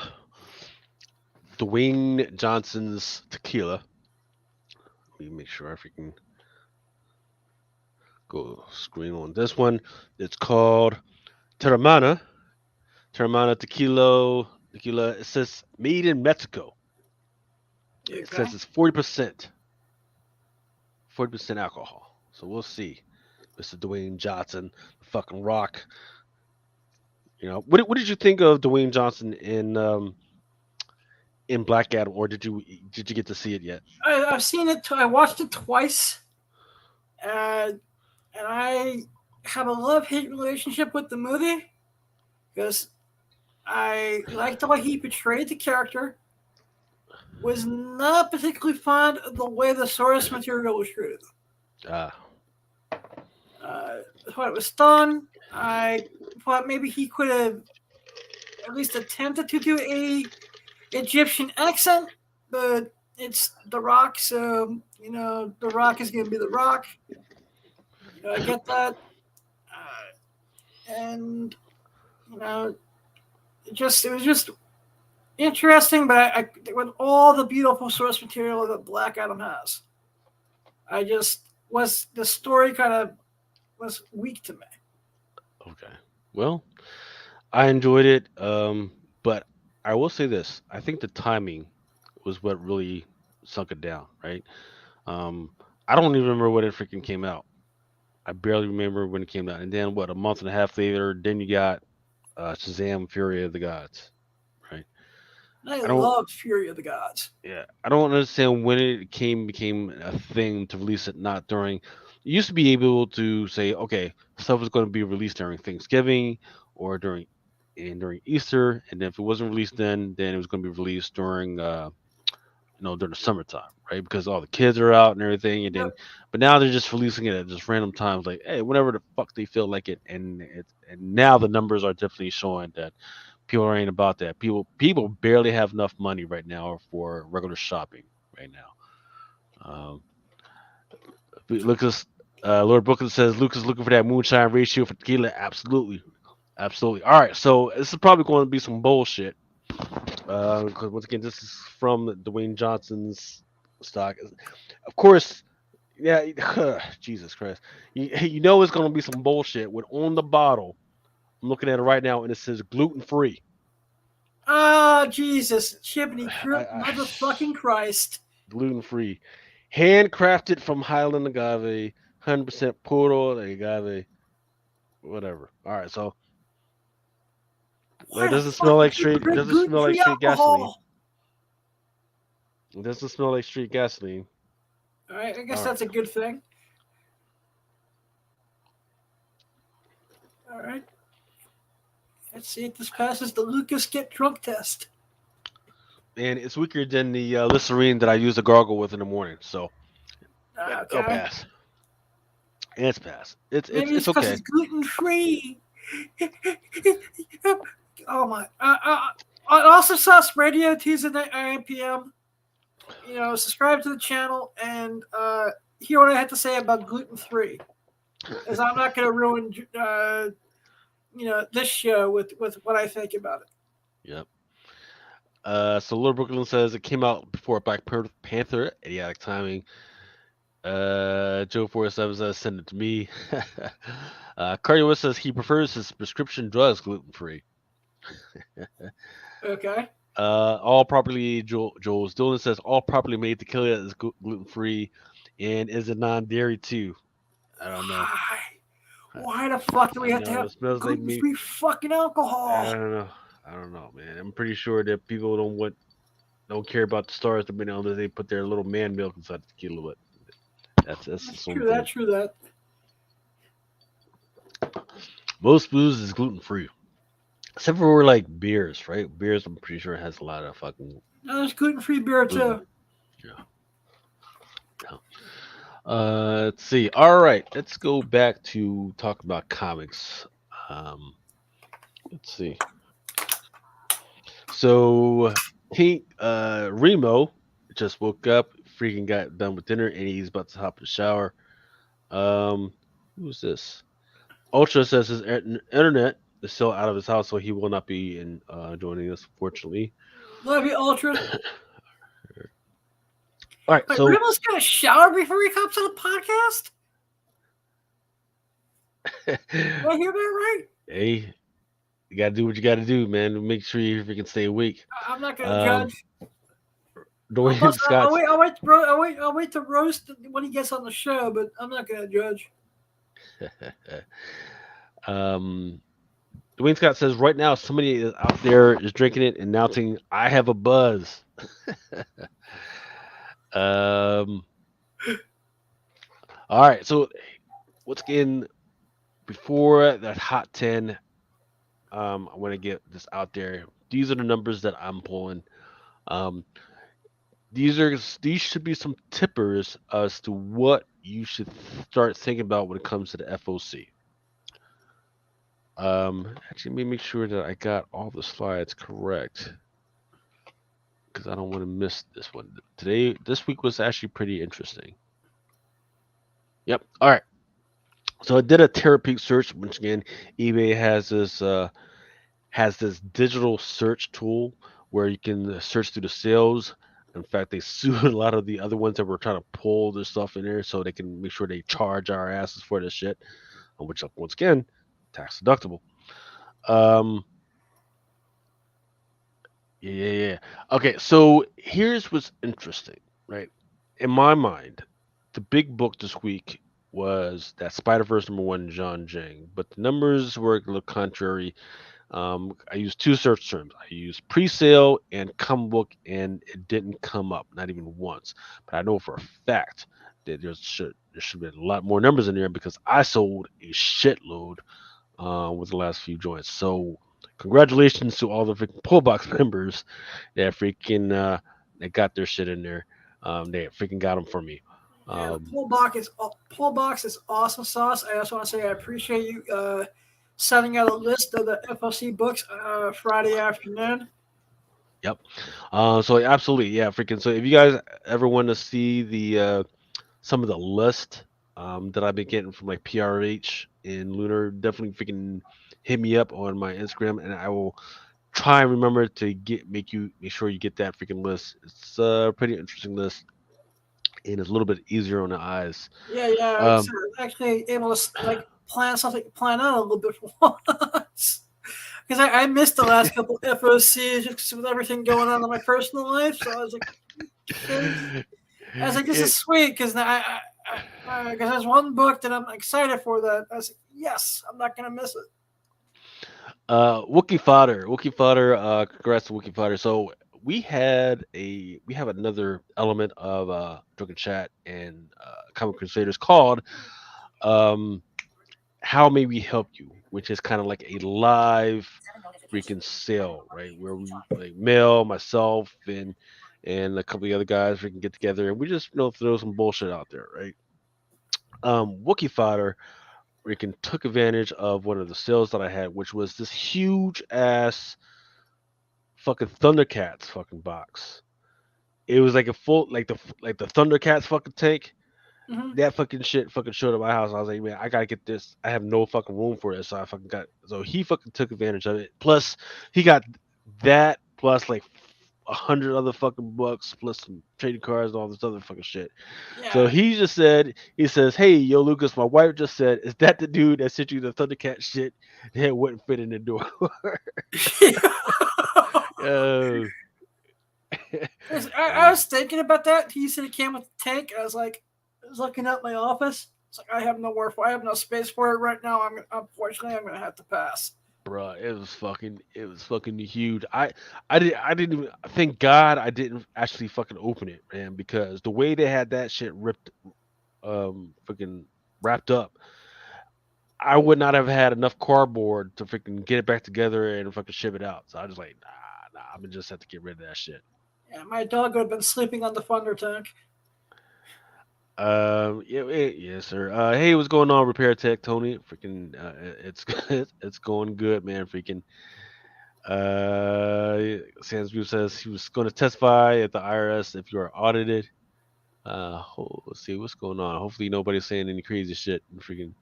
S2: Dwayne Johnson's tequila. Let me make sure I freaking go screen on this one. It's called Terramana. Terramana Tequila. It says made in Mexico. It
S3: Okay.
S2: says it's 40%. 40% alcohol. So we'll see. Mr. Dwayne Johnson, fucking rock. What did you think of Dwayne Johnson in Black Adam, or did you get to see it yet?
S3: I've seen it. I watched it twice, and I have a love-hate relationship with the movie because I liked the way he portrayed the character. Was not particularly fond of the way the source material was treated.
S2: Ah,
S3: I thought it was done. I thought maybe he could have at least attempted to do a Egyptian accent, but it's The Rock, so The Rock is going to be The Rock. I get that, and it was just interesting. But with all the beautiful source material that Black Adam has, the story kind of was weak to me.
S2: okay. Well, I enjoyed it, but I will say this: I think the timing was what really sunk it down, right? Um, I don't even remember when it freaking came out. I barely remember when it came out, and then what? A month and a half later, then you got Shazam: Fury of the Gods, right?
S3: I
S2: I don't.
S3: love Fury of the Gods.
S2: Yeah, I don't understand when it became a thing to release it. Not during. You used to be able to say, okay, stuff is going to be released during Thanksgiving or during Easter, and then if it wasn't released then it was going to be released during the summertime, right? Because all the kids are out and everything, and then,
S3: Yep.
S2: but now they're just releasing it at just random times, like, hey, whenever the fuck they feel like it, and now the numbers are definitely showing that people ain't about that. People barely have enough money right now for regular shopping right now. Um, Lucas, Lord Brooklyn says Lucas looking for that moonshine ratio for tequila. Absolutely, absolutely. All right, so this is probably going to be some bullshit. Because once again, this is from Dwayne Johnson's stock. Of course, yeah. Jesus Christ, you know it's going to be some bullshit. When on the bottle, I'm looking at it right now, and it says gluten free.
S3: Oh, Jesus. Chimney
S2: I
S3: motherfucking Christ.
S2: gluten free, handcrafted from Highland agave, 100% puro agave, whatever. All right, so
S3: Why
S2: it
S3: the
S2: doesn't smell
S3: fuck
S2: like
S3: would you
S2: straight. It
S3: drink
S2: doesn't smell like
S3: gluten-free
S2: straight gasoline.
S3: alcohol?
S2: It doesn't smell like straight gasoline.
S3: All right, I guess
S2: All
S3: that's
S2: right.
S3: a good thing. All right. Let's see if this passes the Lucas Get Drunk test.
S2: And it's weaker than the Listerine that I use to gargle with in the morning. So it'll
S3: Okay.
S2: pass. And it's pass.
S3: Maybe it's
S2: It's
S3: because
S2: okay.
S3: it's gluten-free. Oh, my. I also saw Radio Tuesday night 9 p.m. Subscribe to the channel and hear what I had to say about gluten-free. Because I'm not going to ruin this show with what I think about it.
S2: Yep. So Little Brooklyn says it came out before Black Panther. Idiotic timing. Joe 47 says send it to me. Cardio says he prefers his prescription drugs gluten free.
S3: Okay.
S2: All properly Joel Dillon says all properly made tequila is gluten free, and is a non dairy too. I don't know.
S3: Why the fuck do we
S2: I
S3: have to
S2: know
S3: have
S2: it smells like meat.
S3: gluten-free fucking
S2: I
S3: alcohol?
S2: don't know. I don't know, man. I'm pretty sure that people don't care about the stars to be able to they put their little man milk inside the tequila. But that's
S3: That's
S2: its own
S3: true.
S2: thing.
S3: That's true. That.
S2: Most booze is gluten free, except for like beers, right? Beers, I'm pretty sure has a lot of fucking
S3: No, there's gluten-free beer
S2: gluten.
S3: too.
S2: Yeah. Yeah. Let's see. All right, let's go back to talk about comics. Um, let's see. So he Remo just woke up, freaking got done with dinner, and he's about to hop in the shower. Um, who's this? Ultra says his internet is still out of his house, so he will not be in joining us, unfortunately.
S3: Love you, Ultra.
S2: All right,
S3: Wait,
S2: so
S3: Riddle's gonna shower before he comes on the podcast? Did I hear that right?
S2: hey, you gotta do what you gotta do, man, to make sure you freaking stay awake.
S3: I'm not gonna
S2: Um,
S3: judge.
S2: Dwayne
S3: I'll
S2: Scott's
S3: wait. I'll wait to roast when he gets on the show, but I'm not gonna judge.
S2: um, Dwayne Scott says right now somebody is out there is drinking it and announcing I have a buzz. um, all right, so once again, before that hot 10, I want to get this out there. These are the numbers that I'm pulling. Um, these should be some tippers as to what you should start thinking about when it comes to the FOC. Actually, let me make sure that I got all the slides correct because I don't want to miss this one. This week was actually pretty interesting. Yep. All right. So I did a Terapeak search. Once again, eBay has this digital search tool where you can search through the sales. In fact, they sued a lot of the other ones that were trying to pull their stuff in there so they can make sure they charge our asses for this shit, which once again, tax deductible. Um, yeah. Okay, so here's what's interesting, right? In my mind, the big book this week was that Spider-Verse #1, John Jang, but the numbers were a little contrary. I used two search terms. I used pre-sale and come book, and it didn't come up, not even once. But I know for a fact that there should be a lot more numbers in there because I sold a shitload with the last few joints. So congratulations to all the freaking pullbox members that freaking that got their shit in there. They freaking got them for me.
S3: Yeah, the
S2: Um,
S3: pull box is awesome sauce. I also want to say I appreciate you sending out a list of the FLC books Friday afternoon.
S2: yep. So absolutely, yeah, freaking. So if you guys ever want to see the some of the list that I've been getting from like PRH and Lunar, definitely freaking hit me up on my Instagram, and I will try and remember to make sure you get that freaking list. It's a pretty interesting list, and it's a little bit easier on the eyes.
S3: Yeah.
S2: Um,
S3: Actually able to like plan out a little bit for once. Because I missed the last couple FOCs just with everything going on in my personal life. So I was like, okay. I was like, this is sweet because because there's one book that I'm excited for that I was like, yes, I'm not gonna miss it.
S2: Wookie Fodder. Wookie Fodder, congrats to Wookie Fodder. So we have another element of Drunken Chat and Comic Crusaders called um How May We Help You, which is kind of like a live freaking sale, right? Where we like Mel, myself, and a couple of other guys we can get together and we just throw some bullshit out there, right? Wookie Fodder freaking took advantage of one of the sales that I had, which was this huge ass fucking Thundercats fucking box. It was like a full like the Thundercats fucking tank.
S3: Mm-hmm.
S2: That fucking shit fucking showed up at my house. I was like, man, I gotta get this. I have no fucking room for it, so I fucking got. So he fucking took advantage of it. Plus, he got that plus like 100 other fucking bucks plus some trading cards and all this other fucking shit. So
S3: Yeah.
S2: he says, hey, yo, Lucas, my wife just said, is that the dude that sent you the Thundercat shit that wouldn't fit in the door? uh,
S3: I was thinking about that. He said it came with a tank. I was looking at my office. It's like I have I have no space for it right now. Unfortunately I'm gonna have to pass.
S2: Bruh, it was fucking huge. I didn't even thank God I didn't actually fucking open it, man, because the way they had that shit ripped freaking wrapped up, I would not have had enough cardboard to freaking get it back together and fucking ship it out. So I was like, nah, I'm gonna just have to get rid of that shit.
S3: Yeah, my dog would have been sleeping on the Thunder tank.
S2: Yes, sir. Hey, what's going on, Repair Tech, Tony? Freaking, it's it's going good, man. Freaking, Sansview says he was going to testify at the IRS if you are audited. Let's see what's going on. Hopefully, nobody's saying any crazy shit. Freaking,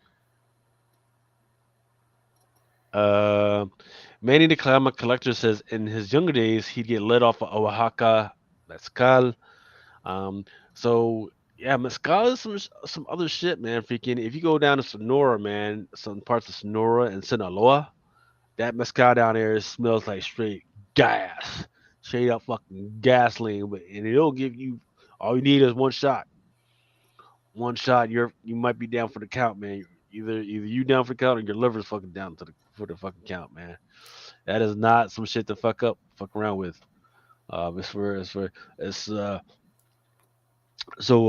S2: uh, Manny the Climate Collector says in his younger days he'd get let off of Oaxaca, Mezcal. Um, So yeah, mezcal is some other shit, man. Freaking, if you go down to Sonora, man, some parts of Sonora and Sinaloa, that mezcal down there smells like straight gas, straight up fucking gasoline. And it'll give you all you need is one shot. One shot, you might be down for the count, man. Either you down for the count or your liver's fucking down for the fucking count, man. That is not some shit to fuck around with. It's so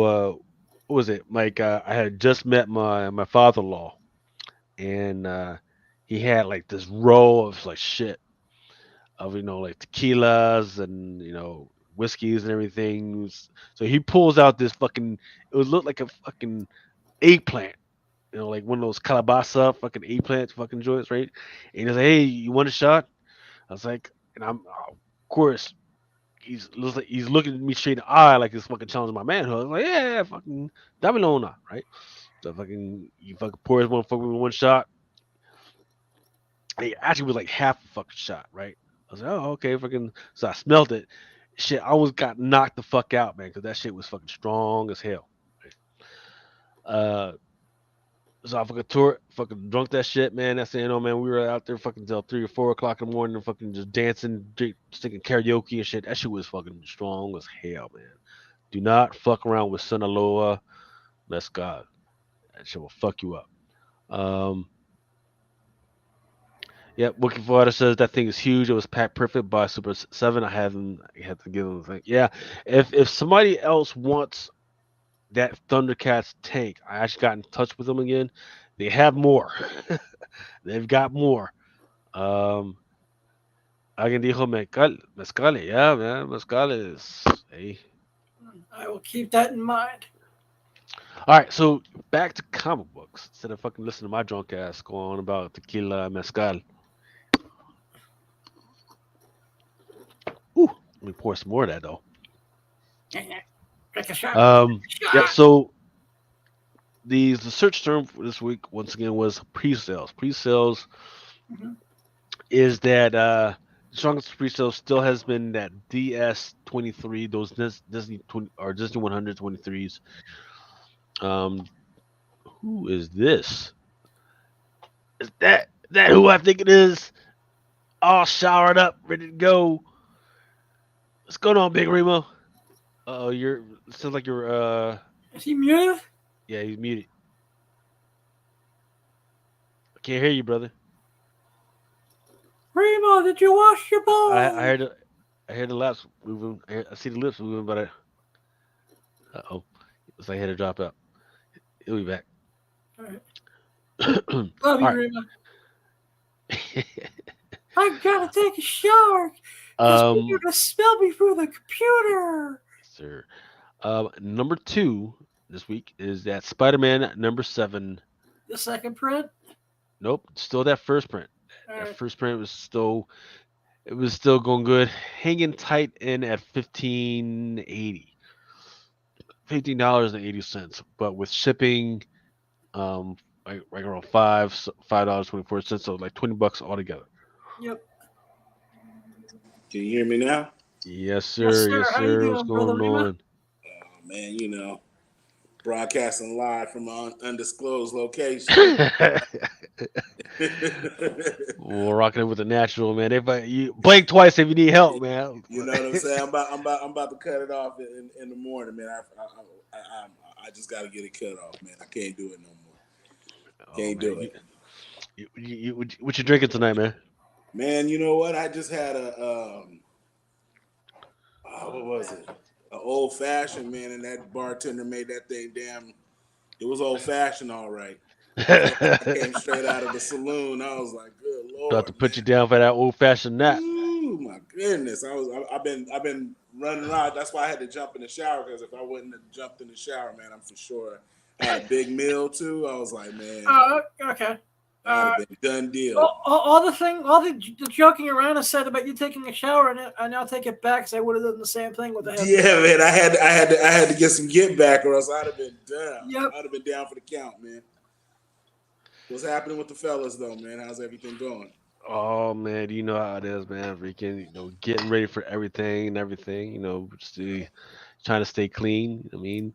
S2: what was it? Like I had just met my father-in-law, and he had like this row of like shit of like tequilas and whiskeys and everything. So he pulls out this fucking. It would look like a fucking eggplant. Like one of those calabasa fucking eggplant fucking joints, right? And he's like, "Hey, you want a shot?" I was like, and of course, looks like he's looking at me straight in the eye like he's fucking challenging my manhood. I was like, yeah, fucking Davilona, right? So fucking you fucking pour his motherfucker with one shot. It actually was like half a fucking shot, right? I was like, oh, okay, fucking. So I smelled it. Shit, I almost got knocked the fuck out, man, because that shit was fucking strong as hell. Right? So I fucking tore, fucking drunk that shit, man. That's saying, oh man, we were out there fucking till 3 or 4 o'clock in the morning, and fucking just dancing, singing karaoke and shit. That shit was fucking strong as hell, man. Do not fuck around with Sinaloa mezcal. That shit will fuck you up. Um, yeah, Wookie Florida says that thing is huge. It was packed perfect by Super Seven. I had to give them the thing. Yeah, if somebody else wants that Thundercats tank, I actually got in touch with them again. They have more. They've got more. Um, alguien dijo mezcal. Yeah, man, mezcal is. Hey.
S3: I will keep that in mind.
S2: All right, so back to comic books instead of fucking listening to my drunk ass go on about tequila and mezcal. Ooh, let me pour some more of that though.
S3: Take a shot.
S2: Yeah. So the search term for this week once again was pre-sales. Pre-sales
S3: Mhm.
S2: is that the strongest pre-sales still has been that DS23, those Disney 20 or Disney 123s. Um, who is this? Is that who I think it is? All showered up, ready to go. What's going on, Big Remo? Oh, you're sounds like you're
S3: Is he muted?
S2: yeah, he's muted. I can't hear you, brother.
S3: Remo, did you wash your balls?
S2: I heard the lips moving. I see the lips moving, but oh, it's like I had to drop out. He'll be back.
S3: All right.
S2: All
S3: Love you,
S2: right.
S3: Remo. I gotta take a shower because you're gonna smell me through the computer.
S2: Sir. Number 2 this week is that Spider-Man number 7.
S3: The second print.
S2: Nope, still that first print.
S3: All
S2: That
S3: right.
S2: first print was still going good, hanging tight in at 15.80. $15.80, but with shipping, um, like around $5.24, so like $20 altogether.
S3: Yep.
S4: Can you hear me now?
S2: Yes, sir.
S3: Yes, sir.
S2: Yes,
S3: How you
S2: sir.
S3: doing,
S2: What's
S3: Brother
S2: going
S3: Remo?
S2: on?
S4: Oh, man, broadcasting live from an undisclosed location.
S2: We're rocking it with the natural, man. If you blink twice if you need help, man.
S4: You know what I'm saying? I'm about to cut it off in the morning, man. I just got to get it cut off, man. I can't do it no more. Can't do it.
S2: What you drinking tonight, man?
S4: Man, you know what? I just had what was it? An old fashioned, man, and that bartender made that thing damn. It was old fashioned, all right. I came straight out of the saloon. I was like, "Good Lord!"
S2: About to put you down for that old fashioned nap.
S4: Ooh, my goodness! I've been running around. That's why I had to jump in the shower, because if I wouldn't have jumped in the shower, man, I'm for sure. I had a big meal too. I was like, man,
S3: Okay.
S4: I'd have been done deal.
S3: All the joking around I said about you taking a shower, and I now take it back because I would have done the same thing with the head.
S4: Yeah, man, I had to get some get back, or else I'd have been down.
S3: Yep.
S4: I'd have been down for the count, man. What's happening with the fellas, though, man? How's everything going?
S2: Oh man, you know how it is, man. Freaking, getting ready for everything and everything. Just trying to stay clean. I mean,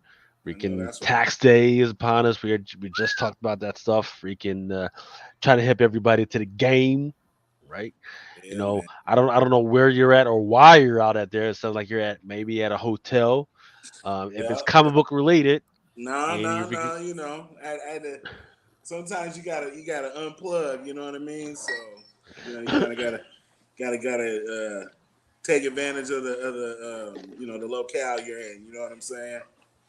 S4: I know
S2: freaking
S4: that's right.
S2: tax day is upon us. We just talked about that stuff. Freaking trying to hip everybody to the game, right? You
S4: Yeah,
S2: know,
S4: man.
S2: I don't know where you're at or why you're out at there. It sounds like you're at maybe at a hotel. If it's
S4: Yeah.
S2: comic book related,
S4: No,
S2: and
S4: no,
S2: you're freaking
S4: no. You know, sometimes you gotta unplug. You know what I mean? So you kind of gotta take advantage of the locale you're in. You know what I'm saying?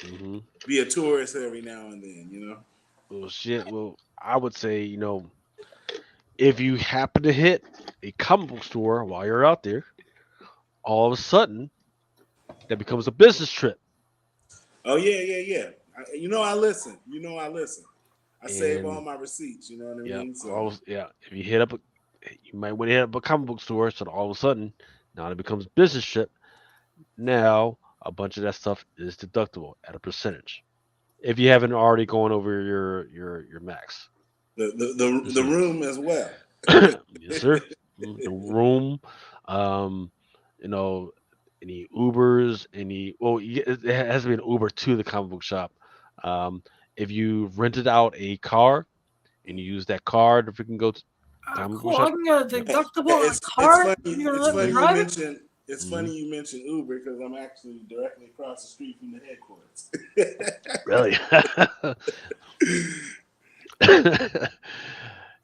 S2: hmm
S4: Be a tourist every now and then.
S2: well, shit. Well, I would say if you happen to hit a comic book store while you're out there, all of a sudden that becomes a business trip.
S4: Oh yeah, yeah, yeah. I listen. I listen. I save all
S2: And
S4: my receipts. You know what I
S2: yeah,
S4: mean? So
S2: yeah. If you hit up, you might want to hit up a comic book store. So all of a sudden, now it becomes business trip. Now a bunch of that stuff is deductible at a percentage. If you haven't already gone over your max.
S4: the
S2: Yes,
S4: room as well.
S2: sir. Yes, sir. The room, um, you know, any Ubers, it has to be an Uber to the comic book shop. Um, if you rented out a car and you use that car to freaking go to comic book shop,
S3: Clogging a
S2: yep.
S3: deductible on a
S4: It's
S3: card
S4: funny.
S3: you're gonna
S4: It's
S3: let me
S4: funny
S2: hmm
S4: you
S3: drive it?
S4: mentioned. It's
S2: hmm
S4: funny you mentioned Uber because I'm actually directly across the street from the headquarters.
S2: Really?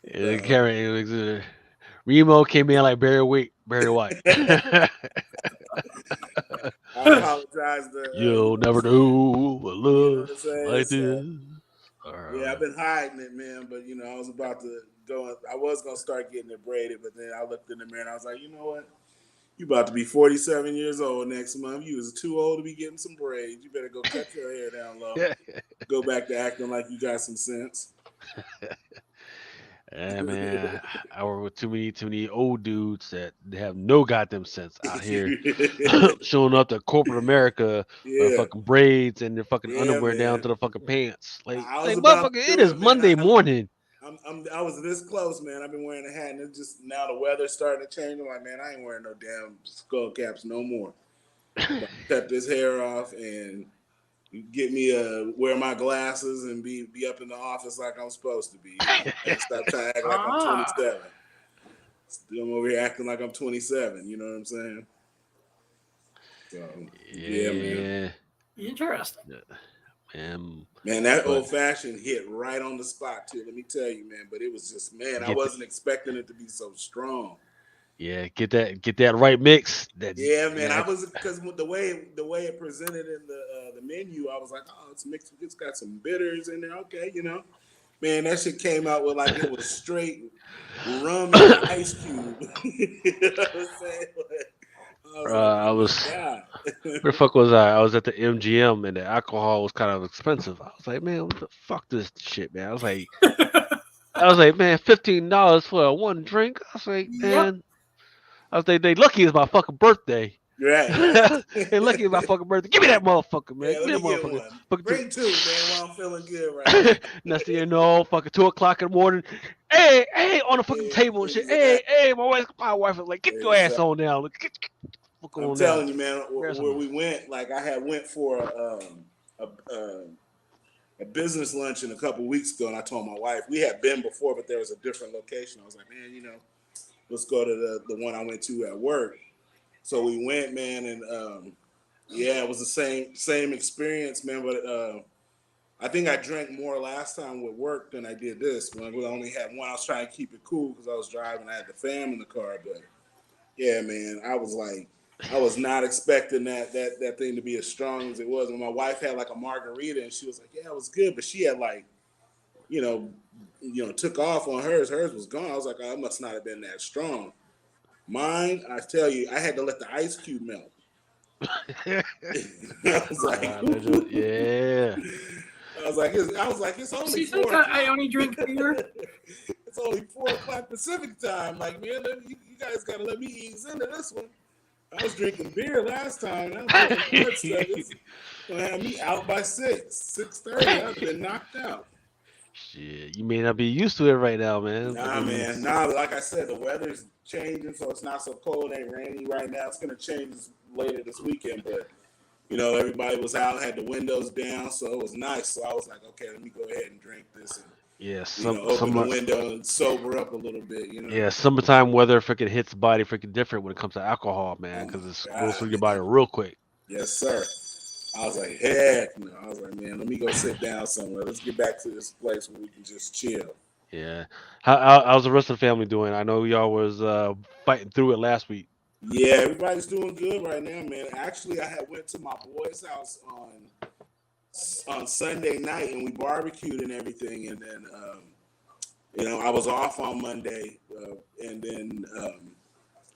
S2: And
S4: So
S2: Karen, Remo came in like Barry White.
S4: I apologize to
S2: You'll never know a
S4: you know
S2: love
S4: what I'm saying.
S2: like
S4: So
S2: this.
S4: yeah, I've been hiding it, man. But I was about to go. I was gonna start getting it braided, but then I looked in the mirror and I was like, you know what? You about to be 47 years old next month. You was too old to be getting some braids. You better go cut your hair down low. Go back to acting like you got some sense.
S2: Yeah, man, I work with too many old dudes that they have no goddamn sense out here showing up to corporate America with
S4: Yeah,
S2: fucking braids and their fucking
S4: yeah,
S2: underwear down
S4: man.
S2: to the fucking pants.
S4: I was
S2: Like
S4: about
S2: motherfucker,
S4: to
S2: it
S4: do
S2: is
S4: it, man.
S2: Monday morning.
S4: I was this close, man. I've been wearing a hat, and it's just now the weather's starting to change. I'm like, man, I ain't wearing no damn skull caps no more. I'm about to cut this hair off and get me wear my glasses and be up in the office like I'm supposed to be. And stop trying to act like I'm
S3: Ah,
S4: 27. I'm over here acting like I'm 27. You know what I'm saying? So yeah, man.
S2: Yeah,
S3: interesting.
S2: man.
S4: Man, that
S2: But
S4: old fashioned hit right on the spot too. Let me tell you, man. But it was just, man, I
S2: get the,
S4: wasn't expecting it to be so strong.
S2: yeah, get that right mix. That
S4: Yeah,
S2: you
S4: man. I
S2: got.
S4: was because the way it presented in the menu, I was like, oh, it's mixed. It's got some bitters in there. Okay. Man, that shit came out with like it was straight rum and ice cube. You know what I'm saying? I was like,
S2: I
S4: oh my
S2: was
S4: god.
S2: where the fuck was I? I was at the MGM and the alcohol was kind of expensive. I was like, man, what the fuck this shit, man? I was like, man, $15 for a one drink. I was like,
S3: Yep.
S2: man, I was like, they lucky it's my fucking birthday.
S4: Right.
S2: They lucky it's my fucking birthday. Give me that motherfucker, man.
S4: Yeah,
S2: Give
S4: let
S2: me
S4: me
S2: that
S4: get
S2: motherfucker.
S4: one.
S2: Fucking two.
S4: Bring two, man, while I'm feeling good right now.
S2: Next thing you know, fucking 2 o'clock in the morning. Hey, on the fucking
S4: Yeah,
S2: table and shit.
S4: exactly.
S2: Hey, my wife was like, get your ass
S4: Exactly.
S2: on now. Get fuck
S4: I'm
S2: on now.
S4: telling you, man,
S2: Grab
S4: where
S2: some.
S4: we went, like I had went for a business luncheon a couple weeks ago, and I told my wife we had been before, but there was a different location. I was like, man, let's go to the one I went to at work. So we went, man, and yeah, it was the same experience, man. But I think I drank more last time with work than I did this. When I only had one, I was trying to keep it cool because I was driving. I had the fam in the car, but yeah, man, I was like, I was not expecting that thing to be as strong as it was. And my wife had like a margarita, and she was like, yeah, it was good, but she had like, you know, took off on hers. Hers was gone. I was like, oh, it must not have been that strong. Mine, I tell you, I had to let the ice cube melt. I was like,
S2: Yeah.
S4: It's
S3: So
S4: only
S3: you think
S4: four
S3: I
S4: o'clock.
S3: only drink beer?
S4: It's only 4 o'clock Pacific time. Like, man, you guys gotta let me ease into this one. I was drinking beer last time, and I was drinking hard stuff. It's gonna have me out by 6:30. I've been knocked out.
S2: Shit, you may not be used to it right now, man.
S4: Nah,
S2: Fucking
S4: man. Nah, like I said, the weather's changing, so it's not so cold. It ain't rainy right now. It's gonna change later this weekend, but You know, everybody was out, had the windows down, so it was nice. So I was like, okay, let me go ahead and drink this and open the window and sober up a little bit. You know.
S2: Yeah, summertime weather freaking hits the body freaking different when it comes to alcohol, man, because it goes through your body real quick.
S4: Yes, sir. I was like, heck no. I was like, man, let me go sit down somewhere. Let's get back to this place where we can just chill.
S2: Yeah. How's the rest of the family doing? I know y'all was fighting through it last week.
S4: Yeah, everybody's doing good right now, man. Actually, I had went to my boy's house on Sunday night and we barbecued and everything, and then I was off on Monday, and then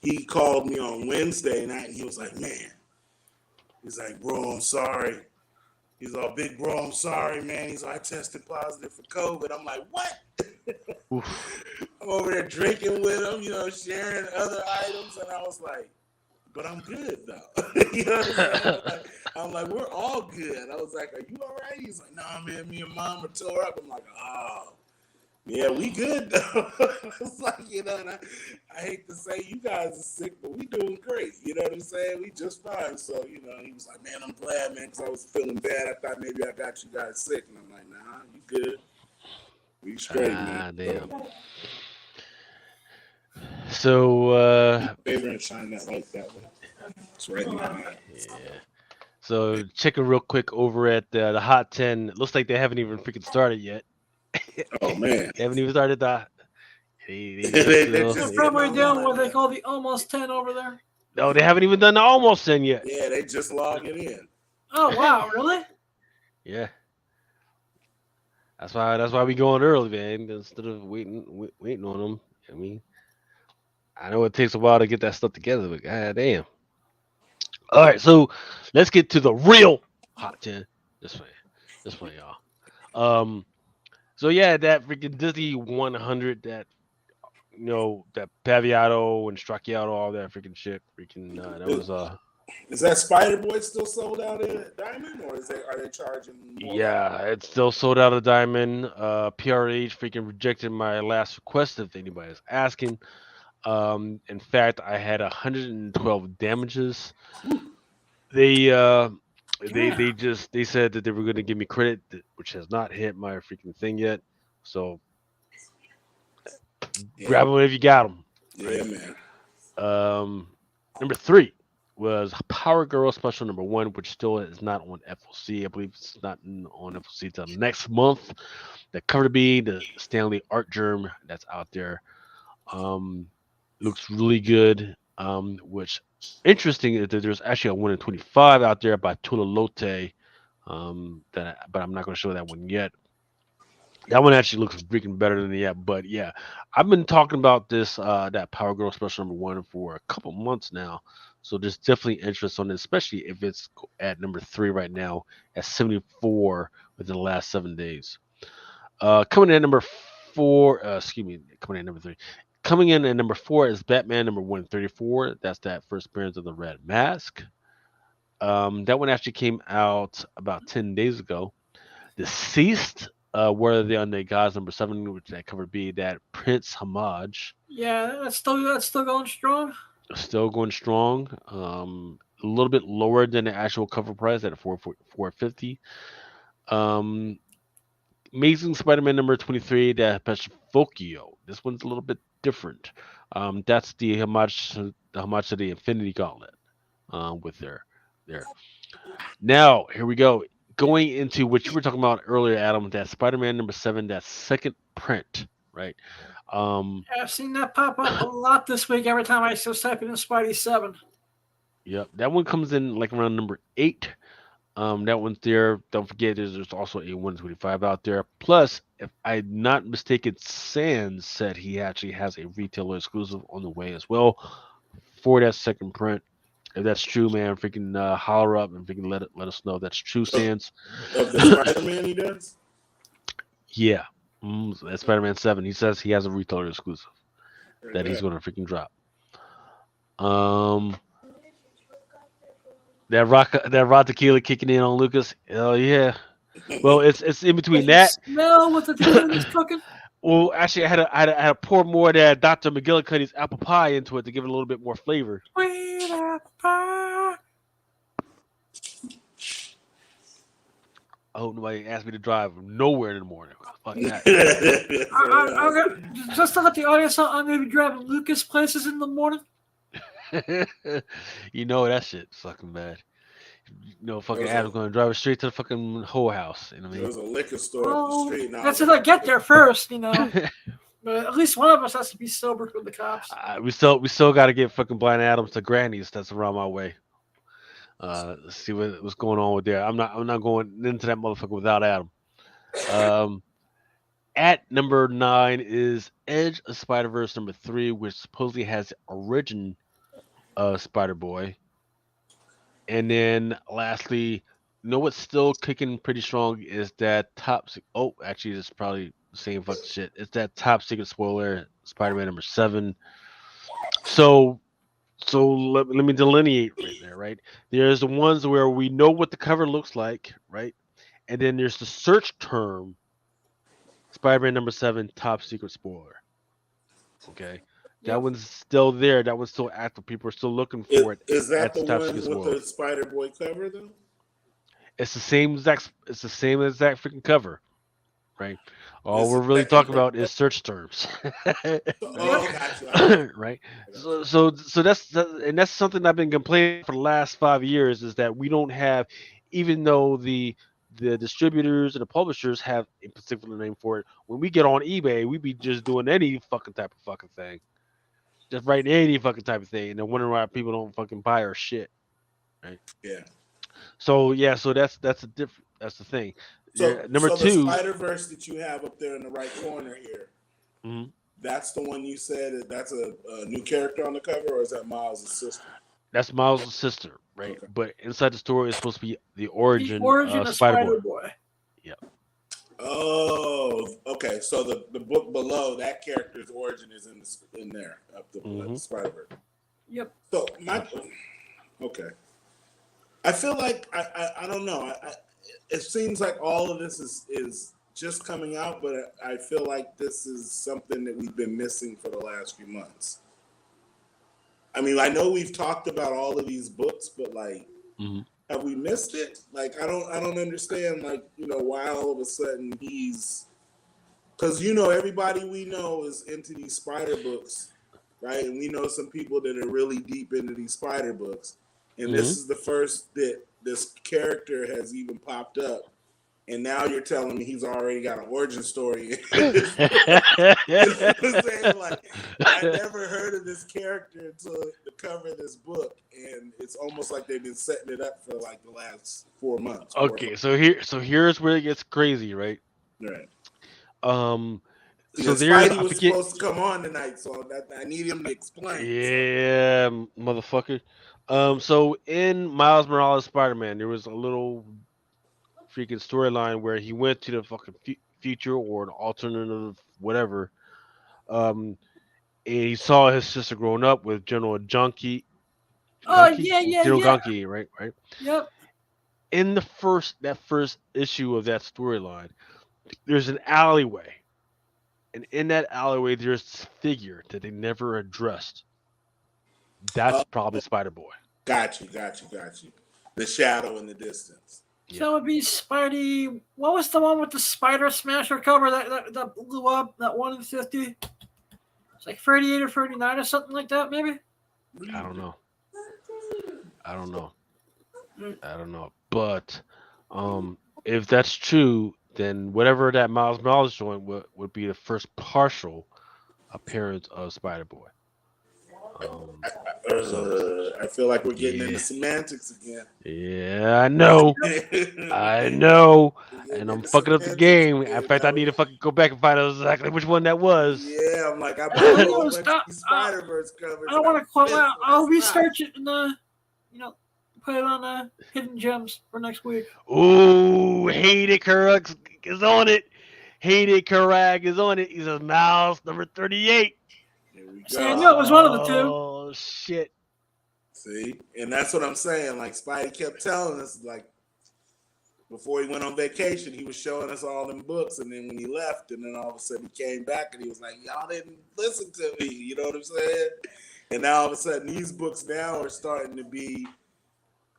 S4: he called me on Wednesday night and he was like, man, he's like, bro, I'm sorry. He's all, big bro, I'm sorry, man. He's like, I tested positive for COVID. I'm like, what? I'm over there drinking with him, sharing other items, and I was like, but I'm good though. You know what I'm saying? I'm like, we're all good. I was like, are you all right? He's like, nah, man, me and mom are tore up. I'm like, oh, yeah, we good though. It's like, and I hate to say you guys are sick, but we doing great. You know what I'm saying? We just fine. So, he was like, man, I'm glad, man, because I was feeling bad. I thought maybe I got you guys sick. And I'm like, nah, you good. We straight, man.
S2: Damn. So,
S4: favor and shine that light that way. It's right in my eye.
S2: Yeah. So, checking real quick over at the Hot 10. It looks like they haven't even freaking started yet.
S4: Oh, man.
S2: They haven't even started the.
S3: They're probably doing what they call the almost 10 over there.
S2: No, they haven't even done the almost 10 yet.
S4: Yeah, they just logging in.
S3: Oh, wow. Really?
S2: Yeah. That's why we going early, man. Instead of waiting on them. I mean, I know it takes a while to get that stuff together, but goddamn. All right, so let's get to the real Hot 10. This way, y'all. So yeah, that freaking Disney 100, that that Paviato and Stracciato, all that freaking shit. Freaking that was
S4: Is that Spider Boy still sold out at Diamond, or are they charging more?
S2: Yeah, it's still sold out of Diamond. PRH freaking rejected my last request if anybody is asking. In fact, I had 112 damages. They said that they were going to give me credit, which has not hit my freaking thing yet. So grab them if you got them.
S4: Yeah, man.
S2: Number 3 was Power Girl Special number 1, which still is not on FOC. I believe it's not on FOC till next month. The cover to be the Stanley Art Germ that's out there. Looks really good. Which interesting is that there's actually a 1 in 25 out there by Tula Lotte. But I'm not going to show that one yet. That one actually looks freaking better than the app. But yeah, I've been talking about this that Power Girl Special number 1 for a couple months now. So there's definitely interest on it, especially if it's at number 3 right now at 74 within the last 7 days. Coming in at number 4, coming in at number 3. Coming in at number 4 is Batman number 134. That's that first appearance of the Red Mask. That one actually came out about 10 days ago. Deceased, where they on the Gods number 7, which that cover be that Prince homage.
S3: Yeah, that's still going strong.
S2: Still going strong. A little bit lower than the actual cover price at $450. Amazing Spider-Man number 23, that Pesfocchio. This one's a little bit different. That's the homage to the Infinity Gauntlet. With there. Now here we go. Going into what you were talking about earlier, Adam. That Spider-Man number 7, that second print, right?
S3: I've seen that pop up a lot this week. Every time I just type in Spidey 7.
S2: Yep, that one comes in like around number 8. That one's there. Don't forget, there's also a 125 out there. Plus, if I'm not mistaken, Sans said he actually has a retailer exclusive on the way as well for that second print. If that's true, man, freaking holler up and freaking let us know that's true, Sans.
S4: Of the Spider-Man he does?
S2: Yeah. That's Spider-Man 7. He says he has a retailer exclusive that he's going to freaking drop. That rock tequila kicking in on Lucas. Hell yeah. Well, it's in between that.
S3: Smell what the tequila is cooking.
S2: Well, actually, I had to pour more of that Dr. McGillicuddy's apple pie into it to give it a little bit more flavor.
S3: Sweet apple pie.
S2: I hope nobody asked me to drive nowhere in the morning. Fuck that.
S3: Just to let the audience know, I'm going to be driving Lucas places in the morning.
S2: You know that shit fucking bad. Fucking
S4: There's
S2: Adam's going to drive us straight to the fucking whole house. You know what I
S4: There's
S2: mean?
S4: a liquor store up the street now.
S3: That's if I get there first, But at least one of us has to be sober for the cops.
S2: We still got to get fucking Blind Adams to Granny's. That's around my way. Let's see what's going on with there. I'm not going into that motherfucker without Adam. At number 9 is Edge of Spider-Verse number 3, which supposedly has the origin of Spider-Boy. And then lastly, what's still kicking pretty strong is that actually it's probably the same fucking shit. It's that top secret spoiler, Spider-Man number 7. So let me delineate right there, right? There's the ones where we know what the cover looks like, right? And then there's the search term, Spider-Man number 7, top secret spoiler. Okay. That one's still there. That one's still active. People are still looking for it.
S4: Is that the
S2: top
S4: one
S2: secret
S4: with
S2: spoiler.
S4: the Spider-Boy cover, though?
S2: It's the same exact freaking cover, right? All
S4: This
S2: we're
S4: is
S2: really
S4: second
S2: talking
S4: cover.
S2: about is search terms,
S4: Gotcha.
S2: right? So that's something I've been complaining for the last 5 years is that we don't have, even though the distributors and the publishers have a particular name for it. When we get on eBay, we be just doing any fucking type of fucking thing, just writing any fucking type of thing, and then wondering why people don't fucking buy our shit, right?
S4: Yeah.
S2: So that's that's the thing. Number
S4: so
S2: 2,
S4: the Spider-Verse that you have up there in the right corner here,
S2: mhm,
S4: that's the one you said that's a new character on the cover, or is that Miles' sister?
S2: that's Miles' sister, right?
S4: Okay.
S2: But inside the story is supposed to be the
S3: The
S2: origin
S3: origin
S2: of
S3: of
S2: Spider-Boy.
S3: Spider-Boy.
S4: Oh, okay. So the book below that character's origin is in there up the Spider-Verse.
S3: Yep.
S4: So okay. I feel like I don't know. It seems like all of this is just coming out, but I feel like this is something that we've been missing for the last few months. I mean, I know we've talked about all of these books, but like, have we missed it? Like, I don't understand. Like, why all of a sudden because everybody we know is into these spider books, right? And we know some people that are really deep into these spider books. And this is the first that this character has even popped up. And now you're telling me he's already got an origin story. I'm saying, like, I never heard of this character until the cover of this book. And it's almost like they've been setting it up for like the last 4 months.
S2: Okay, so here's where it gets crazy, right?
S4: Right.
S2: So
S4: Spidey was supposed to come on tonight, so I need him to explain.
S2: Yeah, motherfucker. So in Miles Morales Spider-Man, there was a little freaking storyline where he went to the fucking future or an alternative whatever, and he saw his sister growing up with General Junkie.
S3: General
S2: Gunky, right?
S3: Yep.
S2: In that first issue of that storyline, there's an alleyway, and in that alleyway, there's this figure that they never addressed. That's probably Spider-Boy.
S4: Got you. The shadow in the distance.
S3: So that would be Spidey. What was the one with the Spider Smasher cover that blew up? That 1 in 50? It's like 38 or 39 or something like that, maybe?
S2: I don't know. But if that's true, then whatever that Miles Morales joint would be the first partial appearance of Spider-Boy.
S4: I feel like we're getting into semantics again.
S2: Yeah, I know. And I'm fucking up the game. In fact, I need to fucking go back and find out exactly which one that was.
S4: Yeah, I'm like, I bought a whole bunch of Spider-Verse covers.
S3: I don't want to quote out. I'll research it and put it on Hidden Gems for next week.
S2: Ooh, Hated Karag is on it. Hated Karag is on it. He says Miles number 38.
S3: See, I knew it was one of the two.
S2: Oh shit!
S4: See, and that's what I'm saying. Like Spidey kept telling us, like before he went on vacation, he was showing us all them books, and then when he left, and then all of a sudden he came back, and he was like, "Y'all didn't listen to me." You know what I'm saying? And now all of a sudden, these books now are starting to be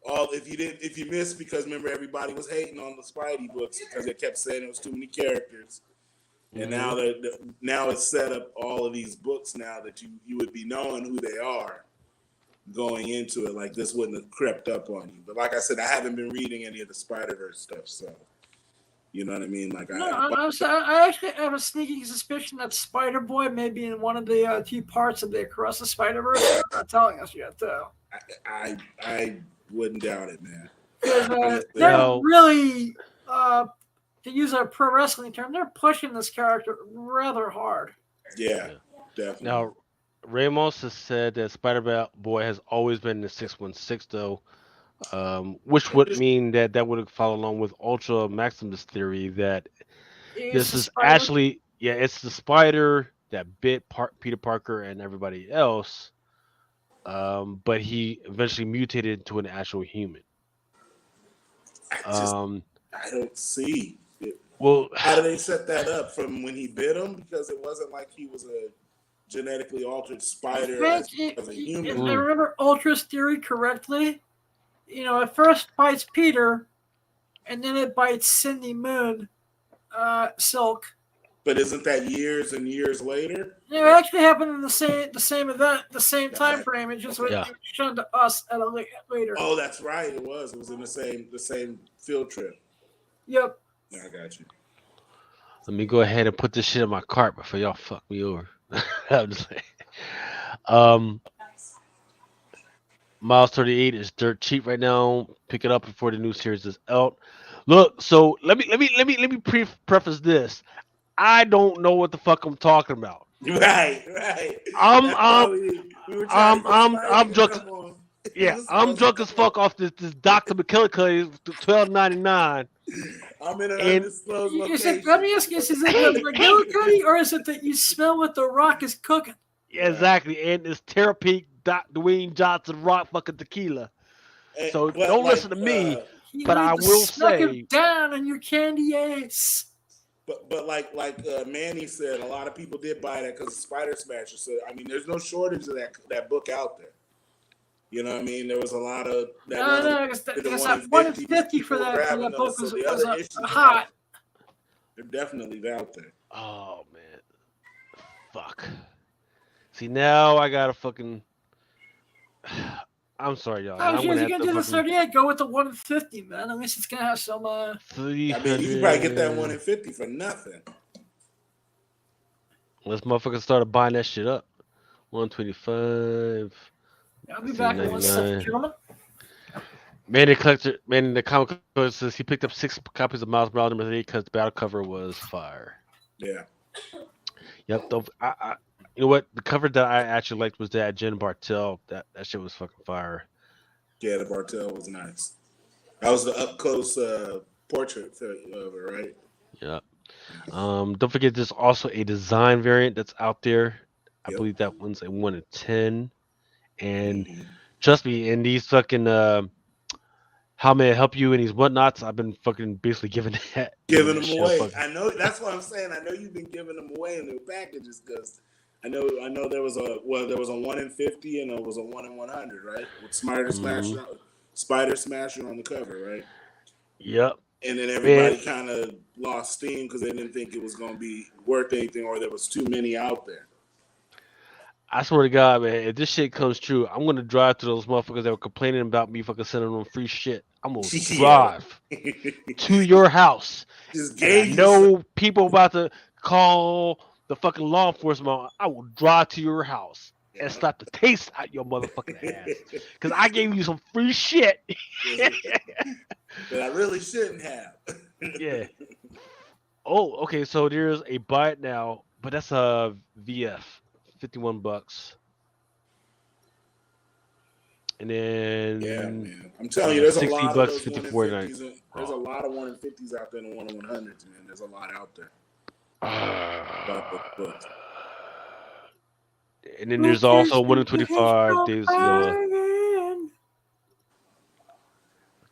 S4: if you missed, because remember everybody was hating on the Spidey books because they kept saying it was too many characters, and now it's set up all of these books now that you would be knowing who they are going into it. Like this wouldn't have crept up on you. But like I said, I haven't been reading any of the Spider-Verse stuff, so you know what I mean. Like
S3: I actually have a sneaking suspicion that Spider-Boy may be in one of the two parts of the Across the Spider-Verse. They're not telling us yet, though.
S4: I wouldn't doubt it, man.
S3: They're really, to use a pro wrestling term, they're pushing this character rather hard.
S4: Yeah, definitely.
S2: Now, Ramos has said that Spider-Boy has always been the 616, though, which would mean that would follow along with Ultra Maximus theory that this is actually, it's the spider that bit Peter Parker and everybody else, but he eventually mutated into an actual human.
S4: I don't see it.
S2: Well,
S4: how do they set that up from when he bit him? Because it wasn't like he was a genetically altered spider as a human.
S3: If I remember Ultra's theory correctly, it first bites Peter, and then it bites Cindy Moon, Silk.
S4: But isn't that years and years later?
S3: It actually happened in the same event, the same time frame. It just was shown to us at a later.
S4: Oh, that's right. It was in the same field trip.
S3: Yep.
S4: I got you.
S2: Let me go ahead and put this shit in my cart before y'all fuck me over. I'm just saying. Miles 38 is dirt cheap right now. Pick it up before the new series is out. Look, so let me preface this. I don't know what the fuck I'm talking about.
S4: Right.
S2: I'm drunk. Yeah, I'm drunk as fuck off this Dr. McKillicuddy $12.99.
S4: I'm in an undisclosed location.
S3: Let me ask you: is it the McKillicuddy, or is it that you smell what the Rock is cooking?
S2: Yeah, exactly, and it's Therapy Dwayne Johnson Rock fucking tequila. So don't listen to me, but I will say
S3: down on your candy ass.
S4: But like Manny said, a lot of people did buy that because of Spider Smasher. So I mean, there's no shortage of that book out there. You know what I mean? There was a lot of
S3: because that 150 for that book was hot.
S4: They're definitely out there.
S2: Oh man, fuck. See, now I gotta fucking. I'm sorry, y'all.
S3: I was you're gonna do the 38. Go with the 150, man. At least it's gonna have some. I
S4: mean, you can probably get that 150 for nothing.
S2: Let's motherfuckers started buying that shit up. 125.
S3: I'll be back in 1 second, gentlemen.
S2: Man, the comic book says he picked up 6 copies of Miles Morales #8 because the battle cover was fire.
S4: Yeah.
S2: Yep. You know what? The cover that I actually liked was that Jen Bartel. That shit was fucking fire.
S4: Yeah, the Bartel was nice. That was the up close portrait of her, right?
S2: Yeah. Don't forget, there's also a design variant that's out there. I believe that one's a 1 in 10. And trust me, in these fucking how may I help you and these whatnots, I've been fucking basically giving
S4: them away. I know that's what I'm saying. I know you've been giving them away in the packages because I know there was a 1 in 50 and there was a 1 in 100, right? With Spider Smasher on the cover, right?
S2: Yep.
S4: And then everybody kind of lost steam because they didn't think it was going to be worth anything or there was too many out there.
S2: I swear to God, man, if this shit comes true, I'm gonna drive to those motherfuckers that were complaining about me fucking sending them free shit. I'm gonna drive to your house. I know people about to call the fucking law enforcement. I will drive to your house and slap the taste out your motherfucking ass because I gave you some free shit
S4: that I really shouldn't have.
S2: Yeah. Oh, okay. So there's a buy it now, but that's a VF. $51, and then
S4: man. I'm telling you, there's a lot of those
S2: $54.99.
S4: There's a lot of 1 in 50s out there and 1 in 100s, man. There's a lot out there.
S2: And then there's also 1 in 25 days.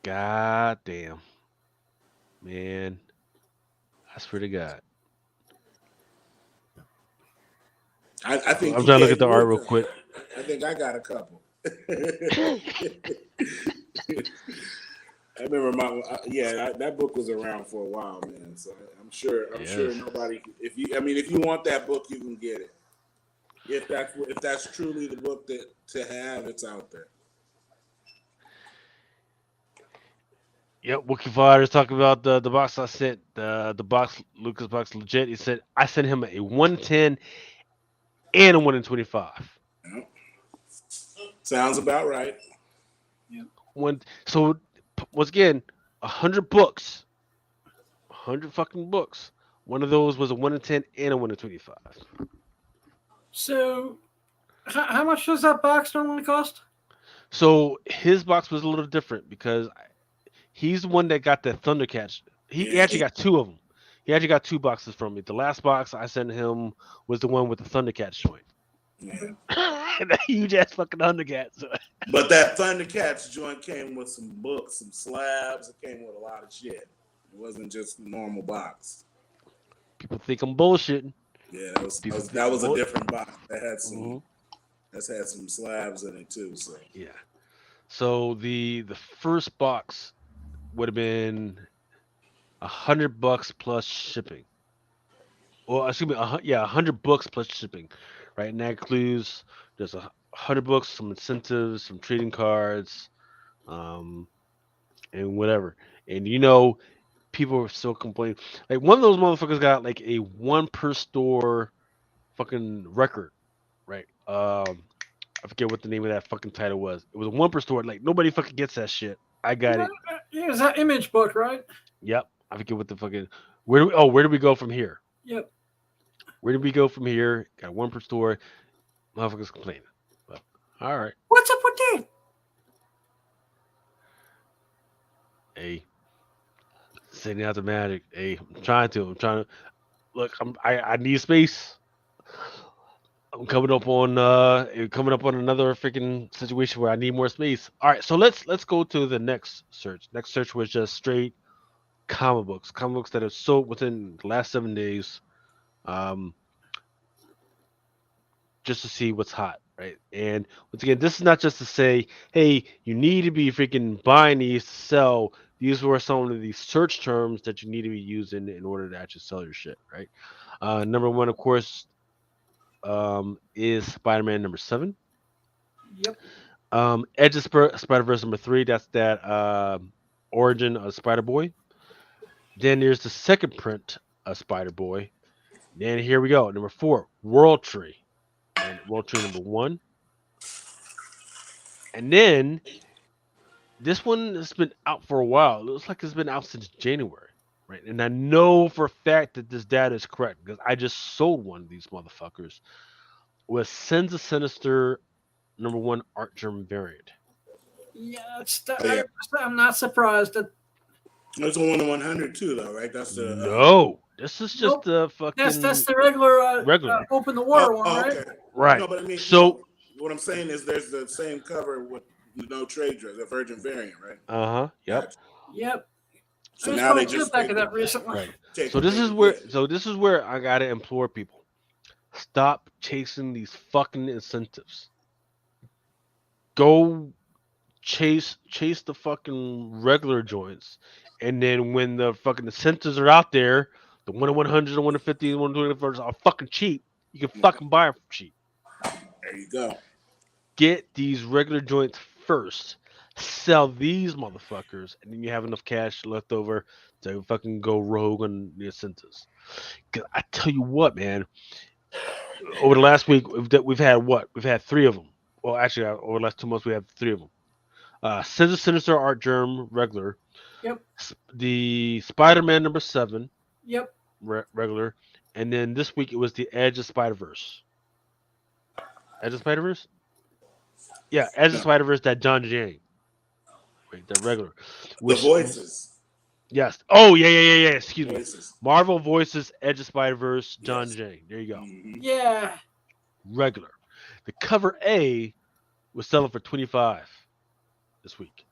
S2: God damn, man! I swear to God.
S4: I think
S2: I'm trying to look at the art real quick.
S4: I think I got a couple. I remember that book was around for a while, man. So I'm sure nobody. If you want that book, you can get it. If that's truly the book to have, it's out there.
S2: Yep, Wookie Fighters talking about the box I sent, the box, Lucas box legit. He said I sent him a 110 and a 1 in 25.
S4: Yep. Sounds about right.
S2: So once again, 100 books, 100 fucking books. One of those was a 1 in 10 and a 1 in 25.
S3: So, how much does that box normally cost?
S2: So his box was a little different because he's the one that got the Thundercats. He actually got two of them. He actually got two boxes from me. The last box I sent him was the one with the Thundercats joint.
S4: Yeah.
S2: That huge ass fucking Thundercats.
S4: But that Thundercats joint came with some books, some slabs. It came with a lot of shit. It wasn't just a normal box.
S2: People think I'm bullshitting.
S4: Yeah, that was a different box. That had some had some slabs in it too. So
S2: yeah. So the first box would have been $100 plus shipping. Well, excuse me, $100 plus shipping, right? And that includes there's 100 books, some incentives, some trading cards, and whatever. And people are still complaining. Like one of those motherfuckers got like a one per store fucking record, right? I forget what the name of that fucking title was. It was a one per store. Like nobody fucking gets that shit. I got it.
S3: Yeah, it's that image book, right?
S2: Yep. I forget what the fucking where do we go from here?
S3: Yep.
S2: Where did we go from here? Got one per store. Motherfuckers complaining. But all right.
S3: What's up with that?
S2: Hey. Sending out the magic. Hey, I'm trying to look, I need space. I'm coming up on another freaking situation where I need more space. All right, so let's go to the next search. Next search was just straight comic books that have sold within the last 7 days, just to see what's hot, right? And once again, this is not just to say, hey, you need to be freaking buying these to sell. These were some of the search terms that you need to be using in order to actually sell your shit, right? Number one, of course, is Spider-Man number 7.
S3: Yep.
S2: Edge of Spider-Verse number 3. That's that origin of Spider-Boy. Then there's the second print of Spider-Boy. Then here we go. Number 4, World Tree. And World Tree number 1. And then this one has been out for a while. It looks like it's been out since January, right? And I know for a fact that this data is correct because I just sold one of these motherfuckers. Was Sins of Sinister number 1 art German variant.
S3: Yeah, I'm not surprised that.
S4: There's a 1 in 100 too, though, right? That's the
S2: no. This is just the fucking.
S3: That's the regular. Open the water one, right?
S4: Okay.
S2: Right.
S4: No, but I mean,
S2: so
S4: what I'm saying is, there's the same cover with no trade dress, a Virgin variant, right?
S2: Yep.
S3: Yep.
S4: So now they just
S3: back at that recently.
S2: Right. So this is where I gotta implore people: stop chasing these fucking incentives. Go chase the fucking regular joints, and then when the fucking incentives are out there, the 1 in 100, the 1 in 50, the 1 in 25 are fucking cheap. You can fucking buy them for cheap.
S4: There you go. Get
S2: these regular joints first. Sell these motherfuckers, and then you have enough cash left over to fucking go rogue on the incentives. Cause I tell you what, man. Over the last week, we've had what? We've had 3 of them. Well, actually, over the last 2 months, we have 3 of them. Sins of Sinister Art Germ regular.
S3: Yep.
S2: The Spider-Man number 7.
S3: Yep.
S2: Regular. And then this week it was the Edge of Spider-Verse. Edge of Spider-Verse? Yeah, Edge of Spider-Verse, that John Jane. Wait, the regular.
S4: The voices.
S2: Yes. Oh, yeah. Excuse
S4: voices.
S2: Me. Marvel Voices, Edge of Spider-Verse, John Jane. There you go.
S4: Mm-hmm.
S3: Yeah.
S2: Regular. The cover A was selling for $25 this week.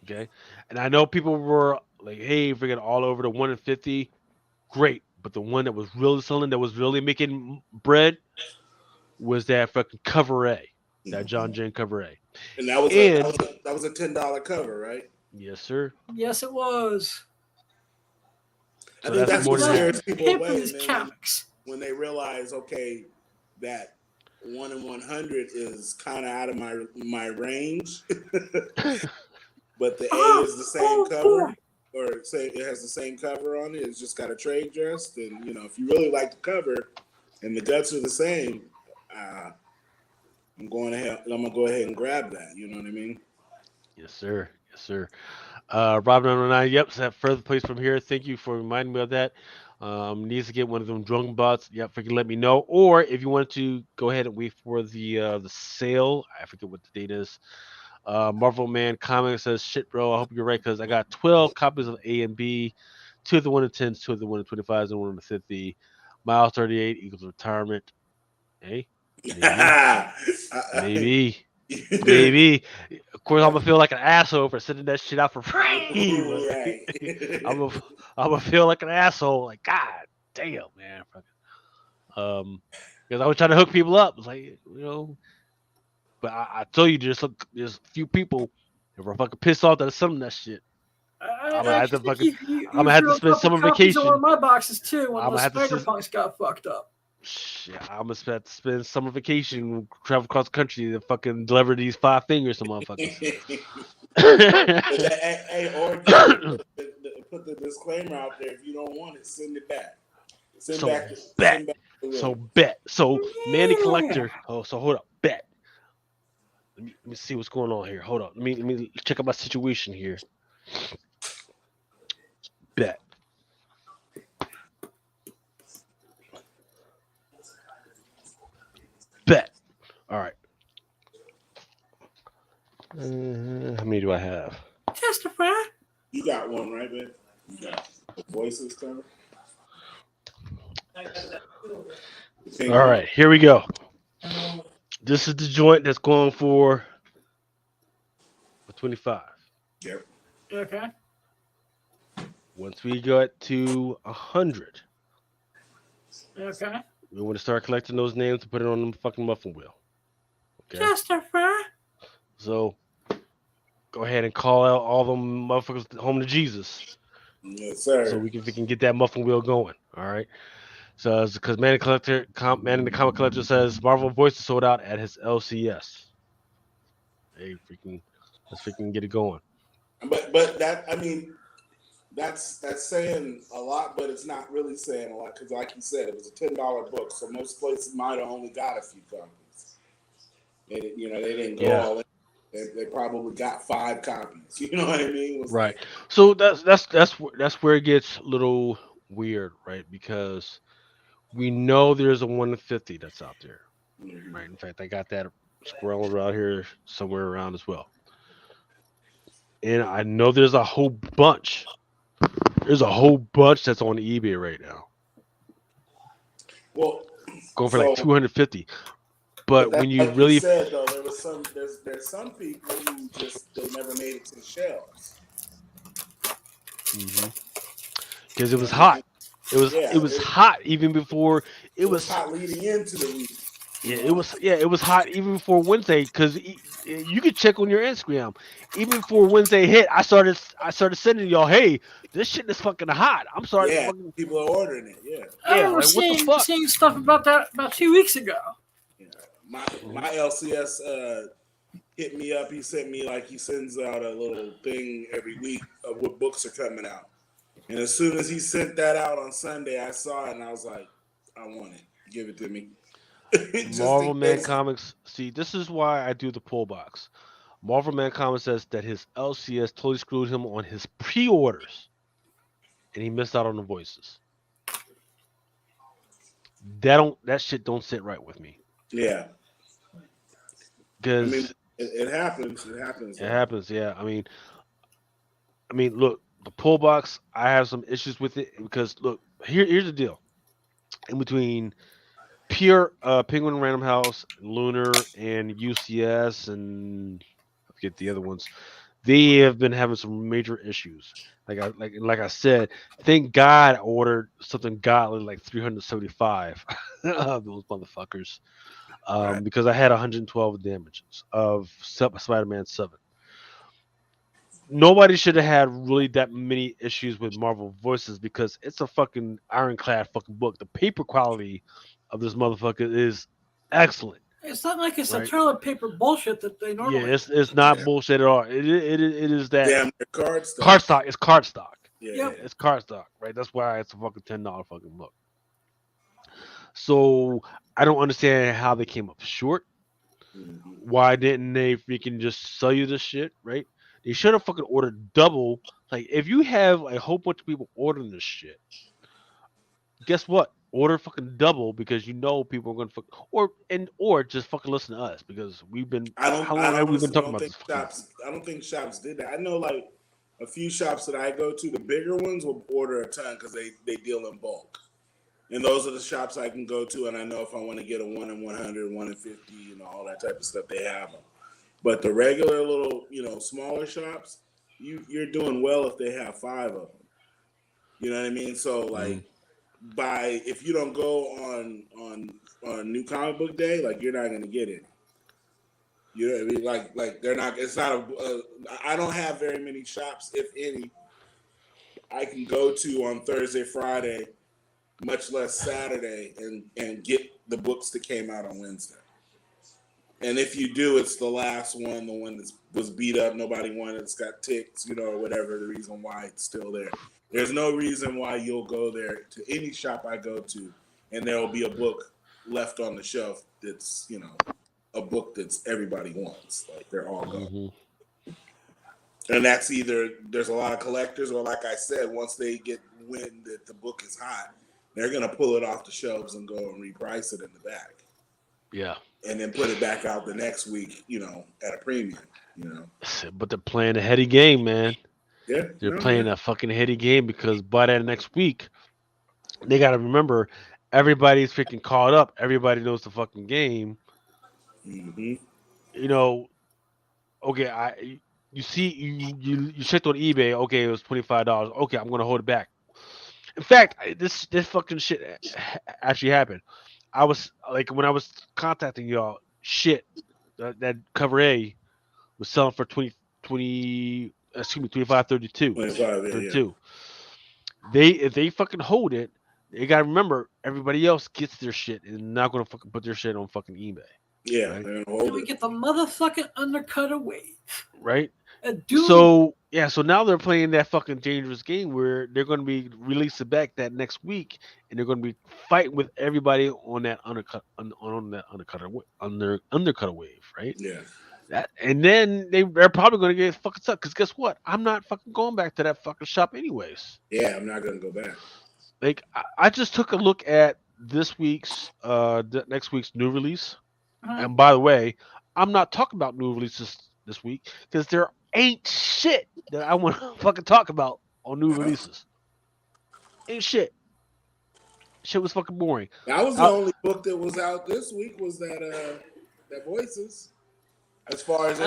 S2: Okay? And I know people were like, hey, freaking all over the 1 in 50. Great. But the one that was really selling, that was really making bread, was that fucking cover A. That John Jane cover A.
S4: And that was a $10 cover, right?
S2: Yes, sir.
S3: Yes, it was.
S4: I think that's what scares people away,
S3: these
S4: man.
S3: comics.
S4: When they realize, okay, that 1 in 100 is kind of out of my range, but the A is the same cover, or say it has the same cover on it. It's just got a trade dress. Then if you really like the cover, and the guts are the same, I'm gonna go ahead and grab that. You know what I mean?
S2: Yes, sir. Yes, sir. Rob 909. Yep, so that further place from here. Thank you for reminding me of that. Needs to get one of them drunken bots. Yep, freaking let me know. Or if you want to go ahead and wait for the sale, I forget what the date is. Marvel Man Comics says, "Shit, bro. I hope you're right because I got 12 copies of A and B, 2 of the 1 in 10s, 2 of the 1 in 25s, and 1 in the 50. Miles 38 equals retirement. Hey, maybe." Maybe. Of course, I'm gonna feel like an asshole for sending that shit out for free.
S4: Right.
S2: I'm gonna feel like an asshole. Like, God damn, man. Because I was trying to hook people up. It's like, but I tell you, there's a few people that were fucking pissed off that I sent them that shit. I'm gonna have to fucking. I'm gonna have to spend summer vacation.
S3: One of my boxes too when
S2: I'm
S3: the
S2: gonna have to
S3: Spider Punks got fucked up.
S2: Shit, I'm gonna have to spend summer vacation, travel across the country to fucking deliver these 5 fingers to motherfuckers.
S4: Hey, or put the disclaimer out there. If you don't want it, send it back. Send back
S2: bet. So Manny Collector. Oh, so hold up. Bet. Let me see what's going on here. Hold on. Let me check out my situation here. Bet. All right. How many do I have?
S3: Testify.
S4: You got one, right, man? You got the voices covered.
S2: All right, here we go. This is the joint that's going for 25.
S4: Yep.
S3: Okay.
S2: Once we get to 100,
S3: okay,
S2: we want to start collecting those names and put it on the fucking muffin wheel. Okay.
S3: Testify.
S2: So go ahead and call out all them motherfuckers home to Jesus.
S4: Yes, sir.
S2: So we can get that muffin wheel going. All right. So it's because Man in the Comic Collector says Marvel Voices sold out at his LCS. Hey, let's freaking get it going.
S4: But that, I mean, that's saying a lot, but it's not really saying a lot because, like you said, it was a $10 book, so most places might have only got a few copies. They didn't go all in. They probably got 5 copies. You know what I mean?
S2: Right. So that's where it gets a little weird, right? Because we know there's a 1 in 50 that's out there, right? In fact, I got that scrolling around here somewhere around as well. And I know there's a whole bunch. There's a whole bunch that's on eBay right now.
S4: Well,
S2: going for like 250. But when you really
S4: you said though, there's some people who they never made it to the shelves.
S2: Because it was hot. It was hot even before it was
S4: hot leading into the week.
S2: It was hot even before Wednesday because you could check on your Instagram. Even before Wednesday hit, I started sending y'all, hey, this shit is fucking hot. I'm sorry.
S4: Yeah, people are ordering it. Yeah.
S3: I remember
S2: like, what the fuck?
S3: seeing stuff about that about 2 weeks ago.
S4: Yeah. My LCS hit me up. He sent me he sends out a little thing every week of what books are coming out. And as soon as he sent that out on Sunday, I saw it and I was like, I want it. Give it to me.
S2: Marvel Man Comics. See, this is why I do the pull box. Marvel Man Comics says that his LCS totally screwed him on his pre-orders, and he missed out on the voices. That shit don't sit right with me.
S4: Yeah.
S2: Because
S4: it happens. It happens.
S2: It happens. Yeah. I mean, look, the pull box. I have some issues with it because look, here's the deal. In between Pure Penguin Random House, Lunar, and UCS, and I forget the other ones. they have been having some major issues. Like I said, thank God I ordered something godly like 375 of those motherfuckers.
S4: Right.
S2: Because I had 112 damages of Spider-Man 7. Nobody should have had really that many issues with Marvel Voices because it's a fucking ironclad fucking book. The paper quality of this motherfucker is excellent.
S3: It's not like it's a
S2: Right.
S3: toilet paper bullshit that they
S2: Yeah,
S3: normally.
S2: it's not
S4: Yeah.
S2: bullshit at all. It is that
S4: Damn, their card stuff.
S2: card stock. It's card stock.
S4: Yeah,
S3: Yep.
S4: yeah.
S2: It's card stock, right? That's why it's a fucking $10 fucking book. So I don't understand how they came up short.
S4: Mhm.
S2: Why didn't they freaking just sell you this shit, right? They should have fucking ordered double. Like, if you have a whole bunch of people ordering this shit, guess what? Order fucking double because you know people are gonna fuck or just fucking listen to us because we've been how long have we been talking about this?
S4: I don't think shops did that. I know like a few shops that I go to, the bigger ones will order a ton because they deal in bulk. And those are the shops I can go to, and I know if I want to get a 1 in 100, 1 in 50, all that type of stuff, they have them. But the regular little, smaller shops, you're doing well if they have 5 of them. You know what I mean? So like, if you don't go on New Comic Book Day, like you're not gonna get it. You know what I mean? Like they're not. It's not I don't have very many shops, if any, I can go to on Thursday, Friday, much less Saturday, and get the books that came out on Wednesday. And if you do, it's the last one, the one that was beat up, nobody wanted, it's got ticks, or whatever the reason why it's still there. There's no reason why you'll go there to any shop I go to, and there will be a book left on the shelf that's, a book that's everybody wants. Like, they're all gone.
S2: Mm-hmm.
S4: And that's either there's a lot of collectors, or like I said, once they get wind that the book is hot, they're going to pull it off the shelves and go and reprice it in the back.
S2: Yeah.
S4: And then put it back out the next week, at a premium,
S2: But they're playing a heady game, man.
S4: Yeah.
S2: They're playing a fucking heady game because by that next week, they got to remember everybody's freaking caught up. Everybody knows the fucking game.
S4: Mm-hmm.
S2: Okay, you see, you checked on eBay. Okay, it was $25. Okay, I'm gonna hold it back. In fact, this fucking shit actually happened. I was like, when I was contacting y'all, that cover A was selling for 25.32. 32. If they fucking hold it, they gotta remember everybody else gets their shit and not gonna fucking put their shit on fucking eBay.
S4: Yeah,
S2: right?
S4: they're gonna hold
S3: we
S4: it.
S3: get the motherfucking undercut away.
S2: Right?
S3: Dude.
S2: So now they're playing that fucking dangerous game where they're going to be releasing back that next week, and they're going to be fighting with everybody on that undercut wave, right?
S4: Yeah.
S2: And then they're probably going to get fucking stuck because guess what? I'm not fucking going back to that fucking shop anyways.
S4: Yeah, I'm not gonna go back.
S2: Like I just took a look at next week's new release, and by the way, I'm not talking about new releases this week because there ain't shit that I want to fucking talk about on new releases. Ain't shit. Shit was fucking boring.
S4: That was the only book that was out this week was that Voices. As far as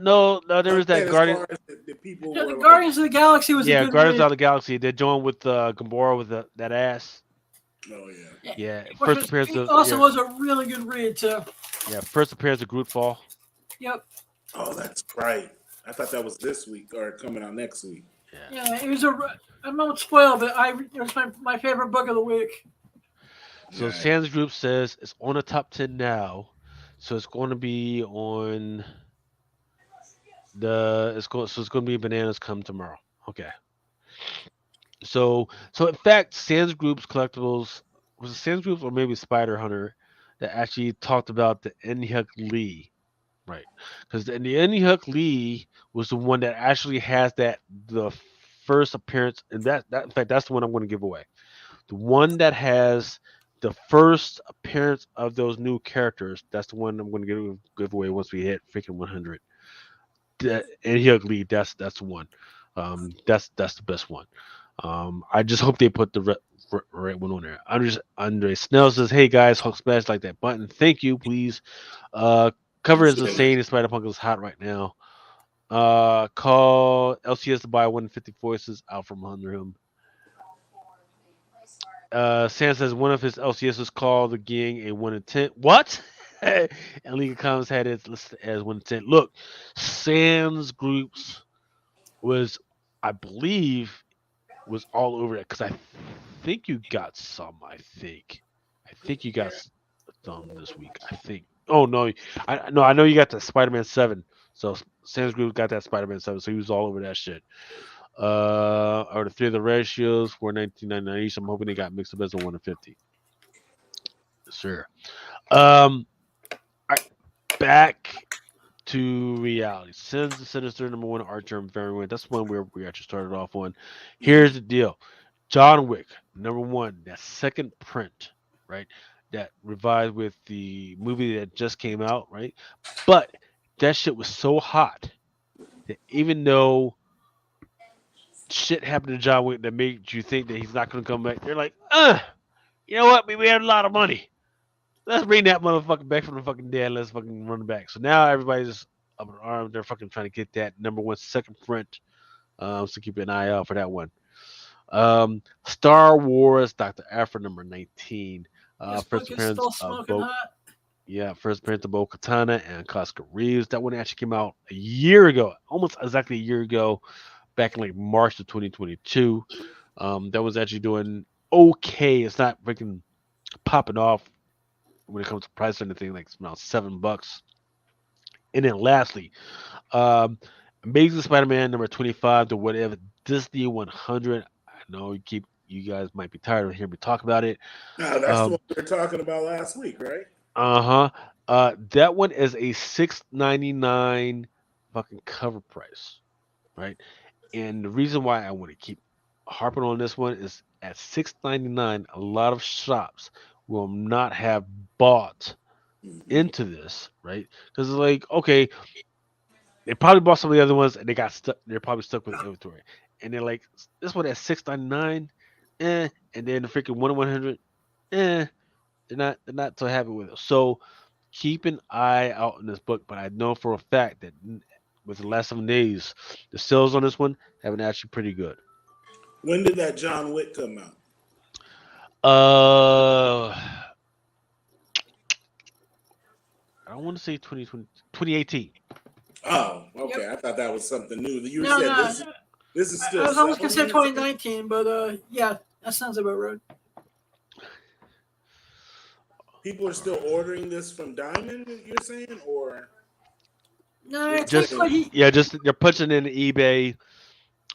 S2: no, there was that Guardian.
S4: The people
S3: the Guardians of the Galaxy was a good
S2: Guardians
S3: read.
S2: of the Galaxy. They're joined with Gamora with that ass.
S4: Oh yeah.
S2: Yeah. First appearance of
S3: also was a really good read too.
S2: Yeah, first appearance of Grootfall.
S3: Yep.
S4: Oh, that's right. I thought that was this week or coming out next week.
S3: Yeah, it was I won't spoil, but it was my favorite book of the week.
S2: So Sands Group says it's on the top 10 now. So it's going to be on it's going to be Bananas Come tomorrow. Okay. So in fact, Sands Group's collectibles, was it Sands Group or maybe Spider Hunter that actually talked about the Inhyuk Lee, right? Because the Inhyuk Lee was the one that actually has the first appearance, and that in fact that's the one I'm going to give away. The one that has the first appearance of those new characters, that's the one I'm going to give away once we hit freaking 100. Inhyuk Lee, that's the one. That's the best one. I just hope they put the right one on there. Andre Snell says, "Hey guys, Hulk smash like that button. Thank you, please. Cover is insane. Spider Punk is hot right now. Call LCS to buy 150 voices out from under him. Sam says one of his LCSs called the gang a 1 in 10. What? And League of Comments had it listed as 1 in 10. Look, Sam's groups was, I believe, was all over it because I think you got some. I think you got some this week. I think. Oh no, I know you got the Spider-Man 7. So Sam's group got that Spider-Man 7, so he was all over that shit. Are the three of the ratios for 1999 each? I'm hoping they got mixed up as a 1 in 50. Sure. All right, back to reality. Sins the Sinister #1 Archer variant. That's one where we actually started off on. Here's the deal. John Wick, #1, that second print, right? That revised with the movie that just came out, right? But that shit was so hot that even though shit happened to John Wick that made you think that he's not going to come back, they're like, you know what? We had a lot of money. Let's bring that motherfucker back from the fucking dead. Let's fucking run it back. So now everybody's up in arms. They're fucking trying to get that #1 second print. So keep an eye out for that one. Star Wars Dr. Aphra #19. First appearance
S3: still
S2: of
S3: smoking hot.
S2: first appearance of Bo Katana and Costco Reeves. That one actually came out a year ago, almost exactly a year ago, back in like March of 2022. That was actually doing okay. It's not freaking popping off when it comes to price or anything, like it's around $7. And then lastly, um, Amazing Spider-Man #25 to whatever Disney 100. I know you guys might be tired of hearing me talk about it.
S4: No, that's the one we were talking about last week, right?
S2: That one is a $6.99 fucking cover price, right? And the reason why I want to keep harping on this one is at $6.99, a lot of shops will not have bought into this, right? Because it's like, okay, they probably bought some of the other ones and they got stuck. They're probably stuck with inventory, and they're like, this one at $6.99, and then the freaking 100, they're not so happy with it. So keep an eye out on this book. But I know for a fact that with the last 7 days, the sales on this one have been actually pretty good.
S4: When did that John Wick come out?
S2: I don't want to say 2018.
S4: Oh, okay. Yep. I thought that was something new. You
S3: No,
S4: said
S3: no.
S4: this is still.
S3: I was almost gonna say 2019, but yeah, that sounds about right.
S4: People are still ordering this from Diamond, you're saying, or
S3: no?
S2: Just they're punching in eBay,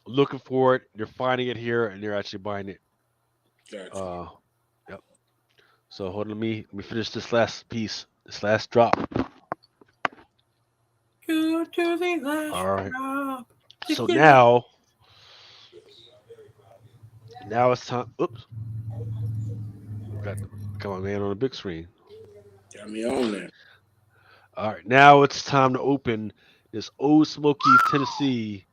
S2: looking for it. They're finding it here, and they're actually buying it.
S4: Gotcha.
S2: Yep. So hold on, let me finish this last piece, this last drop.
S3: Go to the last
S2: All right.
S3: drop.
S2: So now it's time. Oops. Come on, man, on the big screen.
S4: Got me on there.
S2: All right, now it's time to open this Old Smoky, Tennessee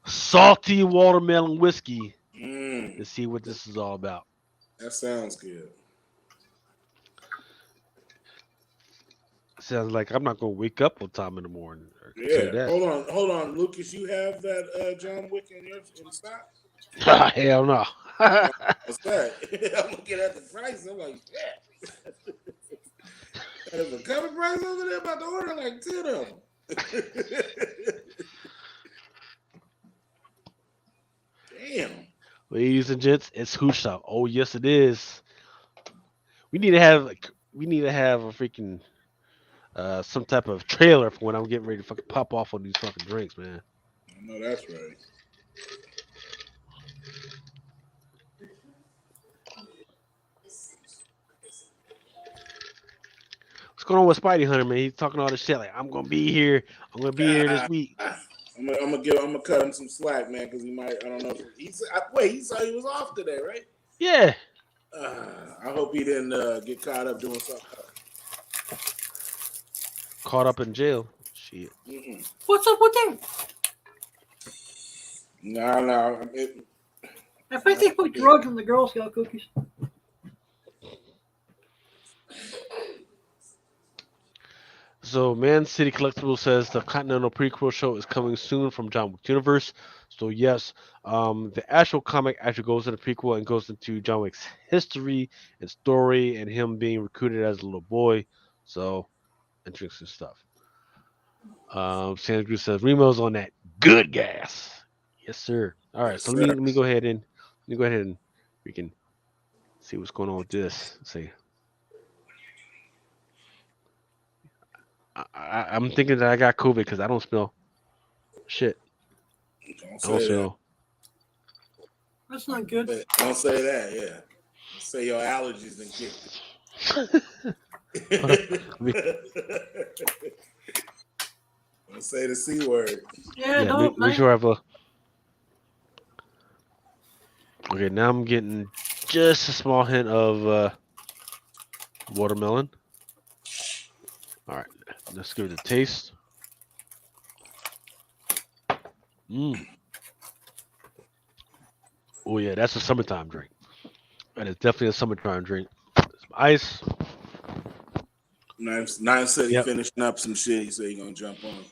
S2: salty watermelon whiskey to see what this is all about.
S4: That sounds good.
S2: Sounds like I'm not gonna wake up on time in the morning.
S4: Yeah. Hold on, Lucas. You have that John Wick in stock?
S2: Hell no.
S4: What's that? I'm looking at the price. I'm like, yeah. There's a cover price over there, about to order like 10 of them. Damn.
S2: Ladies and gents, it's Hooch Shop. Oh yes, it is. We need to have a freaking some type of trailer for when I'm getting ready to fucking pop off on these fucking drinks, man.
S4: I know that's right.
S2: What's going on with Spidey Hunter, man? He's talking all this shit like I'm gonna be here. I'm gonna be here this week.
S4: I'm gonna cut him some slack, man, because he might. I don't know. He saw he was off today, right?
S2: Yeah.
S4: I hope he didn't get caught up doing something.
S2: Caught up in jail. Shit.
S3: What's up with them?
S4: No.
S3: I think they put drugs in the Girl Scout cookies.
S2: So Man City Collectible says the Continental prequel show is coming soon from John Wick universe. So yes, the actual comic actually goes into prequel and goes into John Wick's history and story and him being recruited as a little boy. So interesting stuff. Santa Cruz says Remo's on that good gas. Yes, sir. All right,
S4: Yes,
S2: so
S4: sir.
S2: let me go ahead and we can see what's going on with this. Let's see. I'm thinking that I got COVID because I don't smell shit.
S4: Don't
S2: I don't
S4: say that.
S2: smell.
S3: That's not good.
S4: Don't say that. Yeah. Say your allergies and Don't say the C word.
S3: Yeah,
S2: Yeah,
S3: don't.
S2: make sure I have a. Okay, now I'm getting just a small hint of watermelon. All right, let's give it a taste. Oh yeah, that's a summertime drink. That is definitely a summertime drink. Some ice.
S4: Nine said he
S2: Yep.
S4: finishing up some shit. He said he gonna jump on.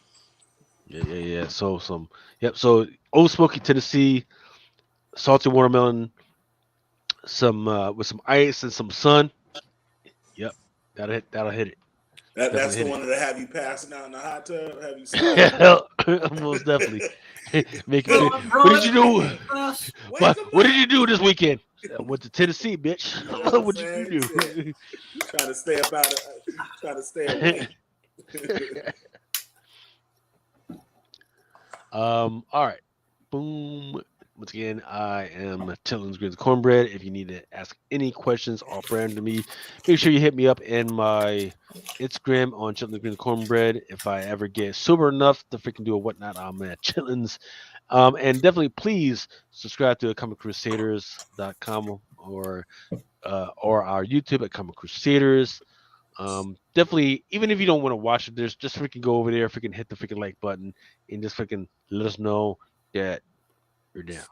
S2: Yeah. So So Old Smoky Tennessee, salty watermelon, some with some ice and some sun. Yep, that'll hit it.
S4: That's
S2: Definitely
S4: the
S2: hit
S4: one that have you passing out in the hot tub. Have you
S2: it. Most definitely. What did you do? What did you do this weekend? I went to Tennessee, bitch.
S4: You know what
S2: What did
S4: I'm
S2: you
S4: saying?
S2: do?
S4: Trying to stay trying to stay awake.
S2: All right. Boom. Once again, I am Tilton's Greens Cornbread. If you need to ask any questions off brand to me, make sure you hit me up in my Instagram on Chitlins Greens Cornbread. If I ever get sober enough to freaking do a whatnot, I'm at Chitlins. And definitely please subscribe to ComicCrusaders.com or our YouTube at Comic Crusaders. Definitely, even if you don't want to watch it, there's just freaking go over there, freaking hit the freaking like button, and just freaking let us know that you're down.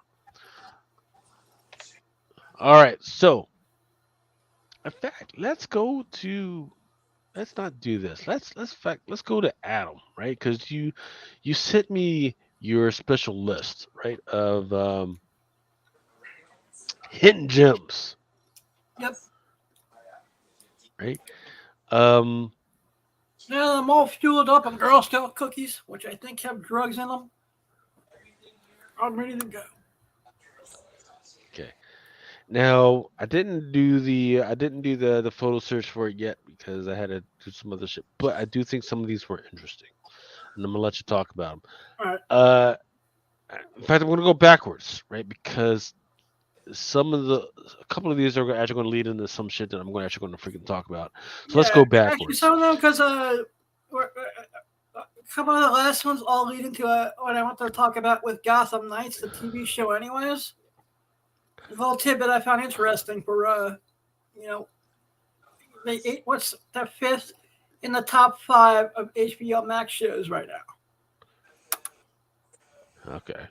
S2: All right, so in fact, let's not do this. Let's go to Adam, right? Because you sent me your special list, right, of hidden gems,
S3: Yep.
S2: right?
S3: Yeah, I'm all fueled up on Girl Scout cookies, which I think have drugs in them. I'm ready to go.
S2: Okay. Now I didn't do the photo search for it yet because I had to do some other shit. But I do think some of these were interesting, and I'm gonna let you talk about them.
S3: All right.
S2: In fact, I'm gonna go backwards, right? Because a couple of these are actually gonna lead into some shit that I'm actually gonna freaking talk about. So let's go
S3: Actually,
S2: backwards.
S3: some of them, because a couple of the last ones all lead into what I want to talk about with Gotham Knights, the TV show, anyways. A little tidbit I found interesting for what's the fifth in the top 5 of HBO Max shows right now.
S2: Okay.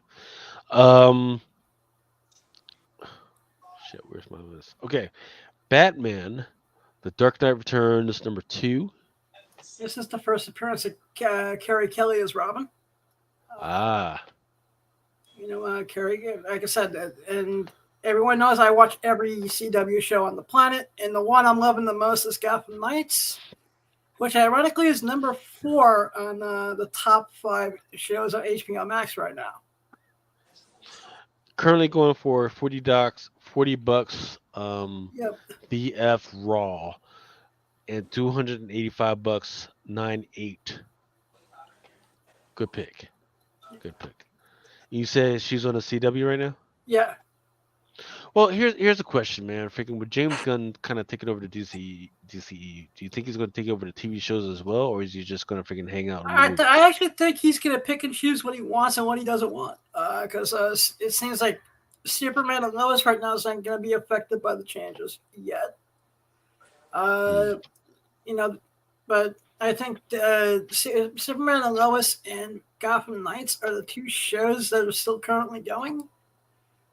S2: Shit, where's my list? Okay. Batman, The Dark Knight Returns, number 2.
S3: This is the first appearance of Carrie Kelly as Robin. Carrie, like I said, and everyone knows I watch every CW show on the planet, and the one I'm loving the most is Gotham Knights, which ironically is number 4 on the top 5 shows on HBO Max right now.
S2: Currently going for $40,
S3: Yep.
S2: BF Raw, and $285, 9/8. Good pick. You say she's on a CW right now?
S3: Yeah.
S2: Well, here's a question, man. Freaking with James Gunn kind of taking over the DCE, do you think he's going to take over the TV shows as well, or is he just going to freaking hang out?
S3: I actually think he's going to pick and choose what he wants and what he doesn't want. Because it seems like Superman and Lois right now isn't going to be affected by the changes yet. But I think Superman and Lois and Gotham Knights are the 2 shows that are still currently going.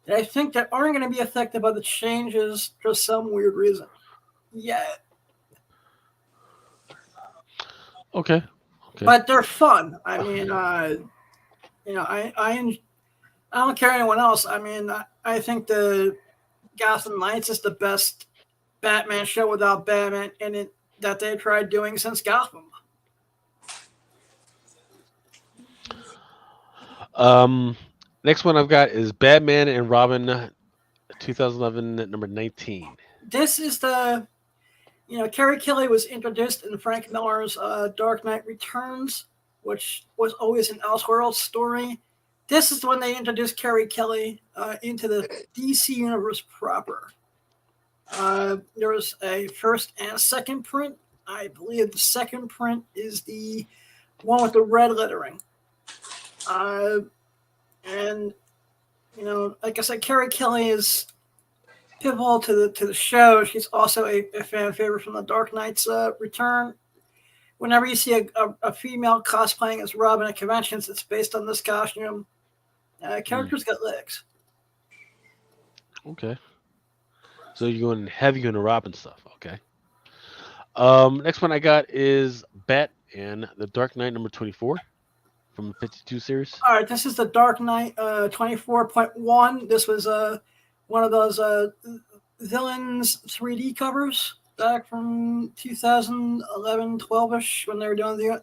S3: And I think that aren't going to be affected by the changes for some weird reason yet.
S2: Okay.
S3: but they're fun. I mean, I don't care anyone else. I mean, I think the Gotham Knights is the best Batman show without Batman in it that they tried doing since Gotham.
S2: Next one I've got is Batman and Robin, 2011, number 19.
S3: This is Carrie Kelly was introduced in Frank Miller's Dark Knight Returns, which was always an Elseworlds story. This is when they introduced Carrie Kelly into the DC universe proper. There was a first and second print. I believe the second print is the one with the red lettering. And like I said, Carrie Kelly is pivotal to the show. She's also a fan favorite from the Dark Knight's return. Whenever you see a female cosplaying as Robin at conventions, it's based on this costume. Characters got legs.
S2: Okay. So you're going heavy on the Robin stuff. Okay. Next one I got is Bat and the Dark Knight number 24 from the 52 series.
S3: All right, this is the Dark Knight 24.1. This was one of those villains 3D covers back from 2011, 12ish when they were doing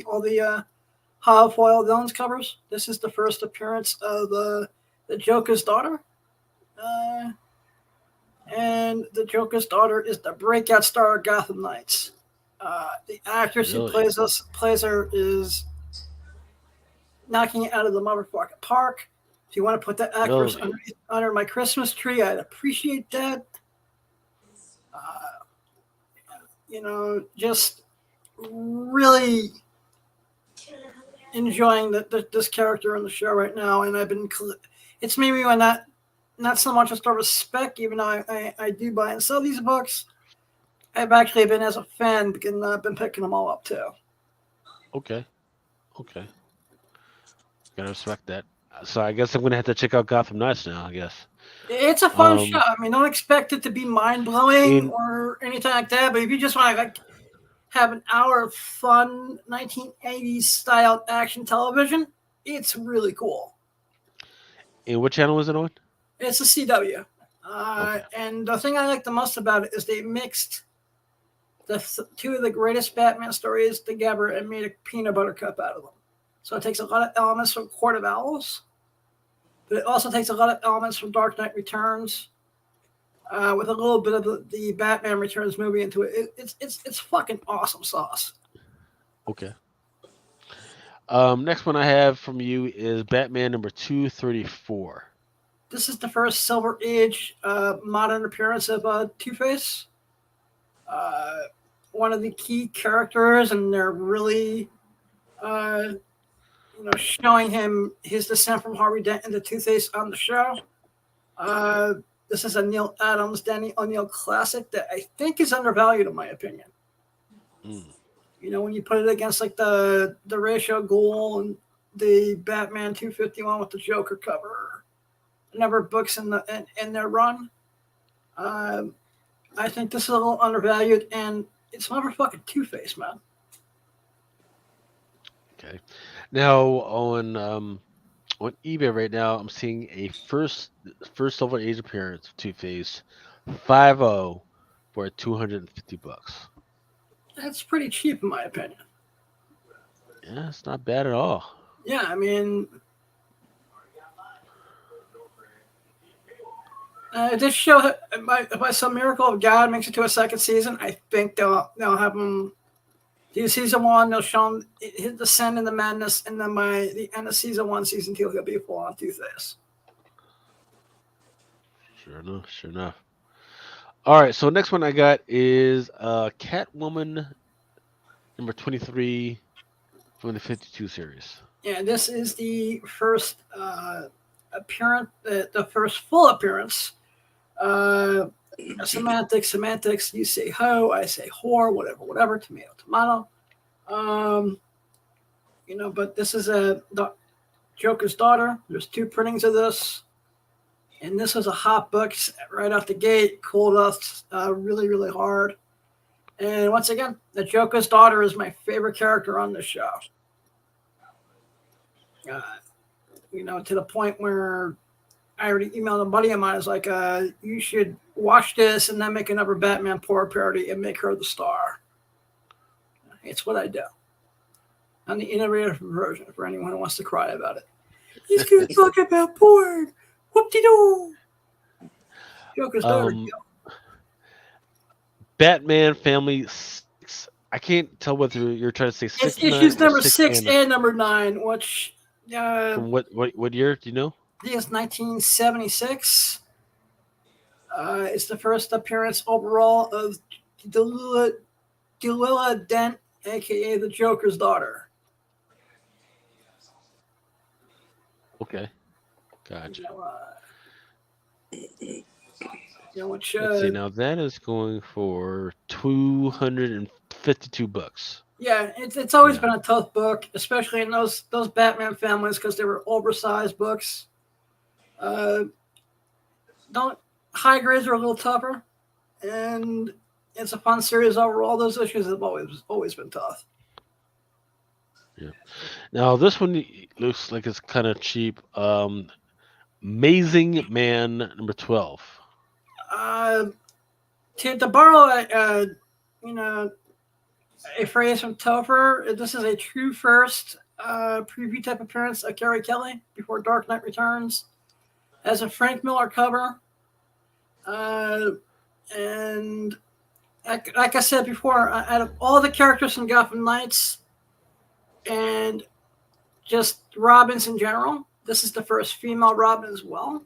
S3: all the hard foil villains covers. This is the first appearance of the Joker's daughter. And the Joker's daughter is the breakout star of Gotham Knights. The actress who plays her is knocking it out of the motherfucking park. If you want to put that actress under my Christmas tree, I'd appreciate that. Just really enjoying this character in the show right now, and it's made me not so much just a respect, even though I do buy and sell these books. I've actually been as a fan, because I've been picking them all up too.
S2: Okay. Gotta respect that. So I guess I'm gonna have to check out Gotham Knights now. I guess
S3: it's a fun show. I mean, don't expect it to be mind blowing or anything like that. But if you just want to have an hour of fun 1980s style action television, it's really cool.
S2: And what channel is it on?
S3: It's a CW. And the thing I like the most about it is they mixed two of the greatest Batman stories together and made a peanut butter cup out of them. So it takes a lot of elements from Court of Owls, but it also takes a lot of elements from Dark Knight Returns, with a little bit of the Batman Returns movie into it. It's fucking awesome sauce.
S2: Okay. Next one I have from you is Batman number 234.
S3: This is the first Silver Age modern appearance of Two-Face. One of the key characters, and they're really showing him his descent from Harvey Dent into Two-Face on the show. This is a Neil Adams, Danny O'Neill classic that I think is undervalued in my opinion. When you put it against like the Ra's al Ghul and the Batman 251 with the Joker cover, number of books in their run, I think this is a little undervalued, and it's motherfucking Two-Face, man.
S2: Okay. Now on eBay right now, I'm seeing a first Silver Age appearance of Two-Face, 5.0 for $250.
S3: That's pretty cheap in my opinion.
S2: Yeah, it's not bad at all.
S3: Yeah, I mean, this show, by some miracle of God, makes it to a second season. I think they'll have him do season one. They'll show him his descent in the madness, and then by the end of season one, season two, he'll be full on Two-Face.
S2: Sure enough. All right, so next one I got is Catwoman number 23 from the 52 series.
S3: Yeah, this is the first appearance, the first full appearance. Semantics. You say ho, I say whore, whatever. Tomato. But this is the Joker's daughter. There's two printings of this, and this was a hot book right out the gate. Cooled us really, really hard. And once again, the Joker's daughter is my favorite character on the show. To the point where I already emailed a buddy of mine. I was like, you should watch this and then make another Batman Poor parody and make her the star. It's what I do. I'm the innovative version for anyone who wants to cry about it. He's going to talk about porn. Whoop-de-doo. Joker's daughter.
S2: Batman Family 6. I can't tell whether you're trying to say 6.
S3: It's issues number 6 and number 9, which...
S2: from what year? Do you know?
S3: I think it's 1976. It's the first appearance overall of Delila Dent, a.k.a. the Joker's daughter.
S2: Okay. Gotcha.
S3: Which,
S2: let's see, now that is going for $252.
S3: Yeah, it's always been a tough book, especially in those Batman families because they were oversized books. High grades are a little tougher, and it's a fun series overall. Those issues have always been tough.
S2: Yeah. Now this one looks like it's kind of cheap. Amazing Man number 12.
S3: To borrow a phrase from Topher, this is a true first preview type appearance of Carrie Kelly before Dark Knight Returns as a Frank Miller cover. And like I said before, out of all the characters from Gotham Knights and just Robins in general, this is the first female Robin as well.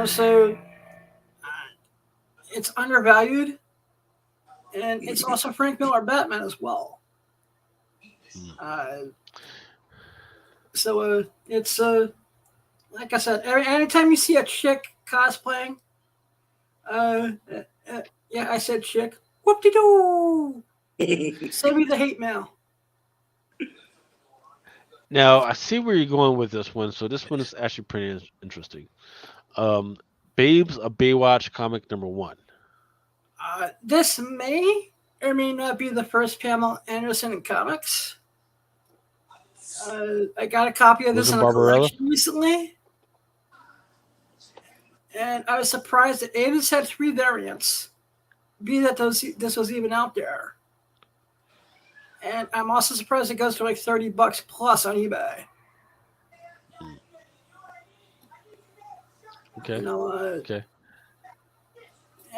S3: So it's undervalued. And it's also Frank Miller Batman as well. It's like I said, anytime you see a chick cosplaying, I said chick. Whoop-de-doo! Send me the hate mail.
S2: Now I see where you're going with this one. So this one is actually pretty interesting. Babes, a Baywatch comic number 1.
S3: This may or may not be the first Pamela Anderson in comics. I got a copy of this in a collection recently. And I was surprised that A, this had 3 variants. B, that this was even out there. And I'm also surprised it goes for like $30 plus on eBay.
S2: Okay. Okay.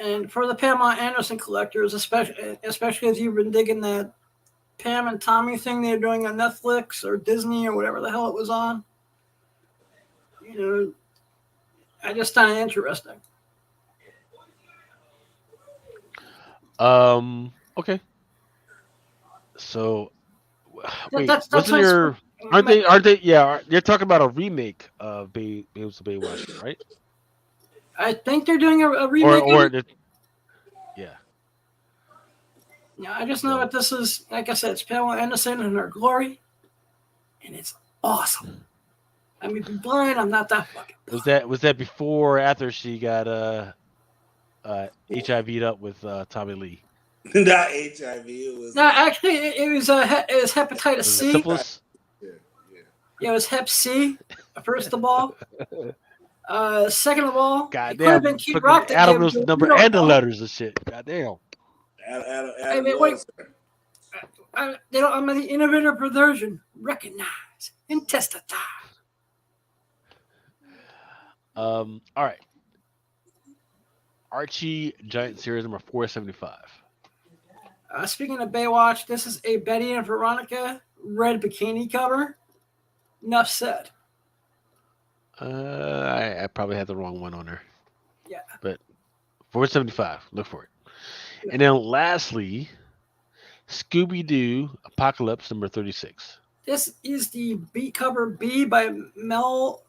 S3: And for the Pamela Anderson collectors, especially if you've been digging that Pam and Tommy thing they're doing on Netflix or Disney or whatever the hell it was on, I just find it interesting.
S2: Okay. So, wait,
S3: that's
S2: aren't they? Yeah, you're talking about a remake of Babes of Baywatch, right?
S3: I think they're doing a remake.
S2: Yeah.
S3: Yeah, I just know that this is, like I said, it's Pamela Anderson in her glory, and it's awesome. I mean, blind, I'm not that fucking blind.
S2: Was that before or after she got HIV'd up with Tommy Lee?
S4: Not HIV. It was
S3: actually it was hepatitis C.
S2: Syphilis?
S3: Yeah, it was Hep C. First of all, second of all,
S2: goddamn, Adam knows the number and the letters and shit. Goddamn.
S4: Adam
S3: I'm the innovator perversion. Recognize and testify.
S2: All right. Archie Giant Series number 475.
S3: Speaking of Baywatch, this is a Betty and Veronica red bikini cover. Enough said.
S2: I probably had the wrong one on there.
S3: Yeah.
S2: But 475. Look for it. Yeah. And then lastly, Scooby-Doo Apocalypse number 36.
S3: This is the cover B by Mel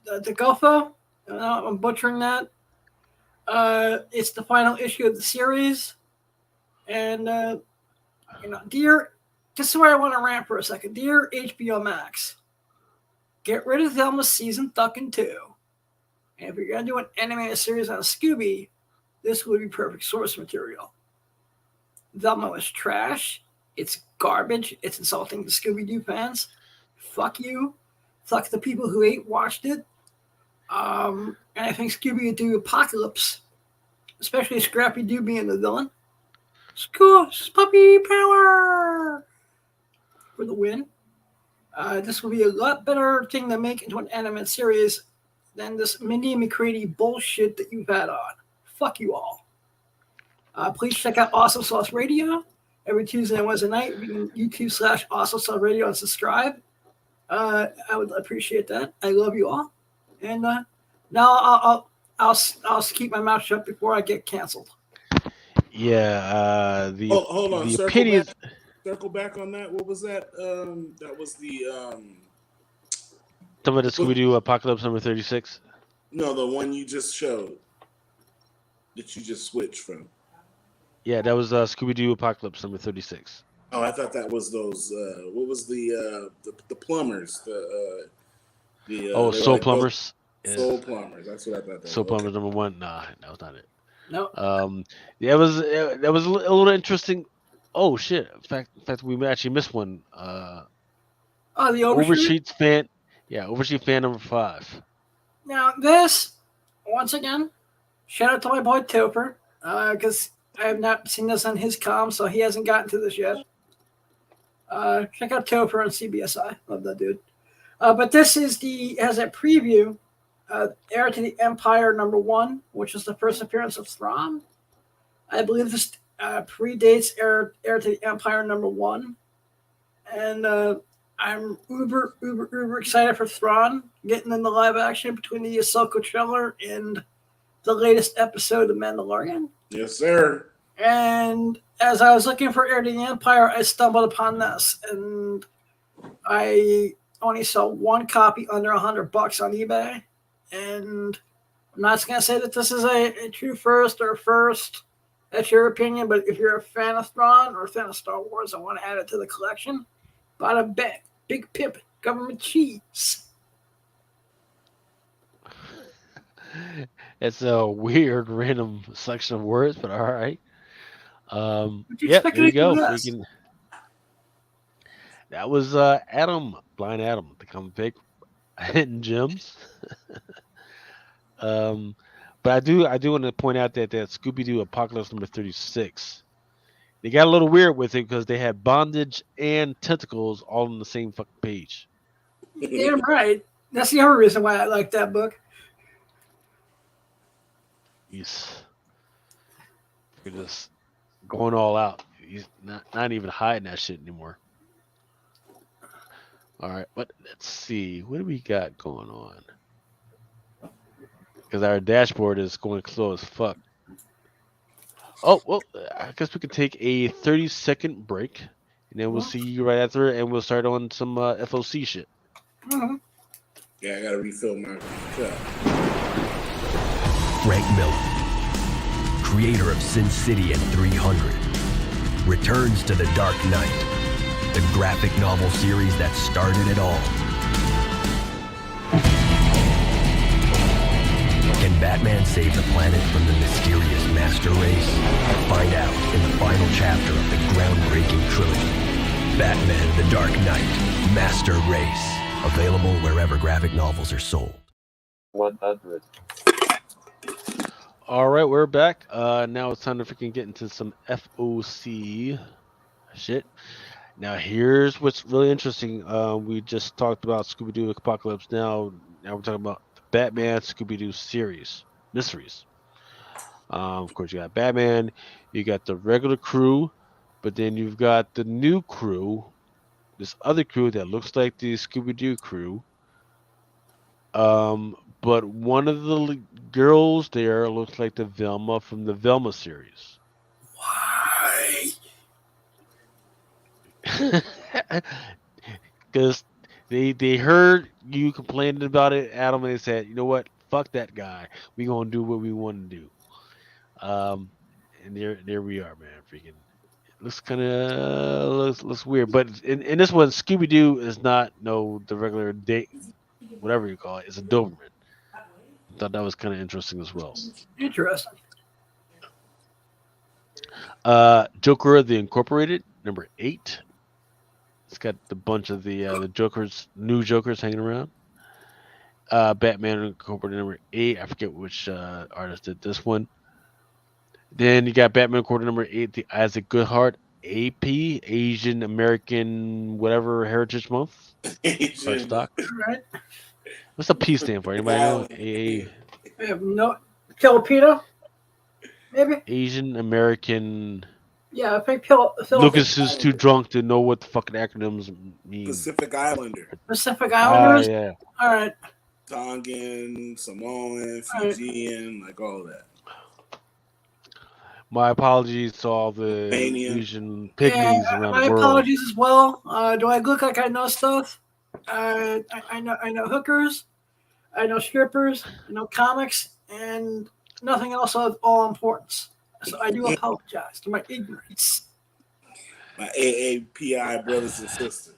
S3: DeGuffo. I'm butchering that. It's the final issue of the series. And, this is where I want to rant for a second. Dear HBO Max, get rid of Thelma season fucking 2. And if you're going to do an animated series on Scooby, this would be perfect source material. Velma is trash. It's garbage. It's insulting to Scooby-Doo fans. Fuck you. Fuck the people who ain't watched it. And I think Scooby-Doo Apocalypse, especially Scrappy-Doo being the villain. Puppy power for the win. This will be a lot better thing to make into an animated series than this Mindy McCready bullshit that you've had on. Fuck you all. Please check out Awesome Sauce Radio every Tuesday and Wednesday night. You can YouTube/Awesome Sauce Radio and subscribe. I would appreciate that. I love you all. And now I'll keep my mouth shut before I get canceled.
S2: Yeah.
S4: Hold on. Circle back on that. What was that? That was the
S2: some of the Scooby-Doo Apocalypse number 36.
S4: No, the one you just showed that you just switched from.
S2: Yeah, that was Scooby-Doo Apocalypse number 36.
S4: Oh, I thought that was those. What was the plumbers?
S2: Soul Plumbers.
S4: Soul Plumbers. That's what I thought.
S2: Soul Plumbers number 1. Nah, that was not it.
S3: No.
S2: Yeah, that was a little interesting. Oh shit! In fact, we actually missed one.
S3: The Overshoot?
S2: Overshoot fan. Yeah, Overshoot fan number 5.
S3: Now this, once again, shout out to my boy Topher, because I have not seen this on his comm, so he hasn't gotten to this yet. Check out Topher on CBSI. Love that dude. But this has a preview, Heir to the Empire number 1, which is the first appearance of Thrawn. I believe this predates Heir to the Empire number 1. And I'm uber excited for Thrawn getting in the live action between the Ahsoka trailer and the latest episode of Mandalorian.
S4: Yes, sir.
S3: And as I was looking for Heir to the Empire, I stumbled upon this, and I only saw one copy under $100 on eBay. And I'm not going to say that this is a true first. That's your opinion, but if you're a fan of Thrawn or a fan of Star Wars and want to add it to the collection, bada bang, big pimp, government cheese.
S2: It's a weird, random selection of words, but all right.
S3: Yeah,
S2: there you go. That was Blind Adam, the comic pick, Hidden Gems. But I do want to point out that Scooby-Doo Apocalypse number 36, they got a little weird with it because they had bondage and tentacles all on the same fucking page.
S3: Damn right. That's the other reason why I like that book.
S2: He's just going all out. He's not even hiding that shit anymore. All right, but let's see. What do we got going on? Because our dashboard is going slow as fuck. Oh, well, I guess we could take a 30-second break, and then we'll see you right after, and we'll start on some FOC shit.
S3: Mm-hmm.
S4: Yeah, I got to refill my cup.
S5: Frank Miller, creator of Sin City and 300, returns to The Dark Knight, the graphic novel series that started it all. Can Batman save the planet from the mysterious master race? Find out in the final chapter of the groundbreaking trilogy, Batman the Dark Knight, Master Race. Available wherever graphic novels are sold.
S6: 100.
S2: All right, we're back. Now it's time to freaking get into some FOC shit. Now, here's what's really interesting. We just talked about Scooby-Doo Apocalypse. Now we're talking about the Batman Scooby-Doo series, mysteries. Of course, you got Batman, you got the regular crew, but then you've got the new crew, this other crew that looks like the Scooby-Doo crew. But one of the girls there looks like the Velma from the Velma series.
S3: Why?
S2: Because they heard you complaining about it, Adam, and they said, you know what, fuck that guy. We gonna do what we want to do. And there we are, man. Freaking, it looks kind of looks weird. But in this one, Scooby Doo is not the regular date, whatever you call it. It's a Doberman. I thought that was kind of interesting as well.
S3: Interesting.
S2: Joker the Incorporated, number 8. It's got the bunch of the Jokers, new Jokers hanging around. Batman Incorporated number 8. I forget which artist did this one. Then you got Batman Incorporated number 8, the Isaac Goodhart AP, Asian American whatever Heritage Month.
S4: Asian
S2: Stock.
S3: Right.
S2: What's the P stand for? Anybody know?
S3: I have no Filipino. Maybe.
S2: Asian American.
S3: Yeah, I think
S2: Lucas is too drunk to know what the fucking acronyms mean.
S4: Pacific Islander.
S3: Pacific Islanders.
S2: Yeah.
S3: All right.
S4: Tongan, Samoan, Fijian, like all that.
S2: My apologies to all the
S4: Albanian.
S2: Asian pygmies around the world.
S3: My apologies as well. Do I look like I know stuff? I know hookers. I know strippers. I know comics, and nothing else of all importance. So I do apologize to my ignorance.
S4: My AAPI brothers and sisters.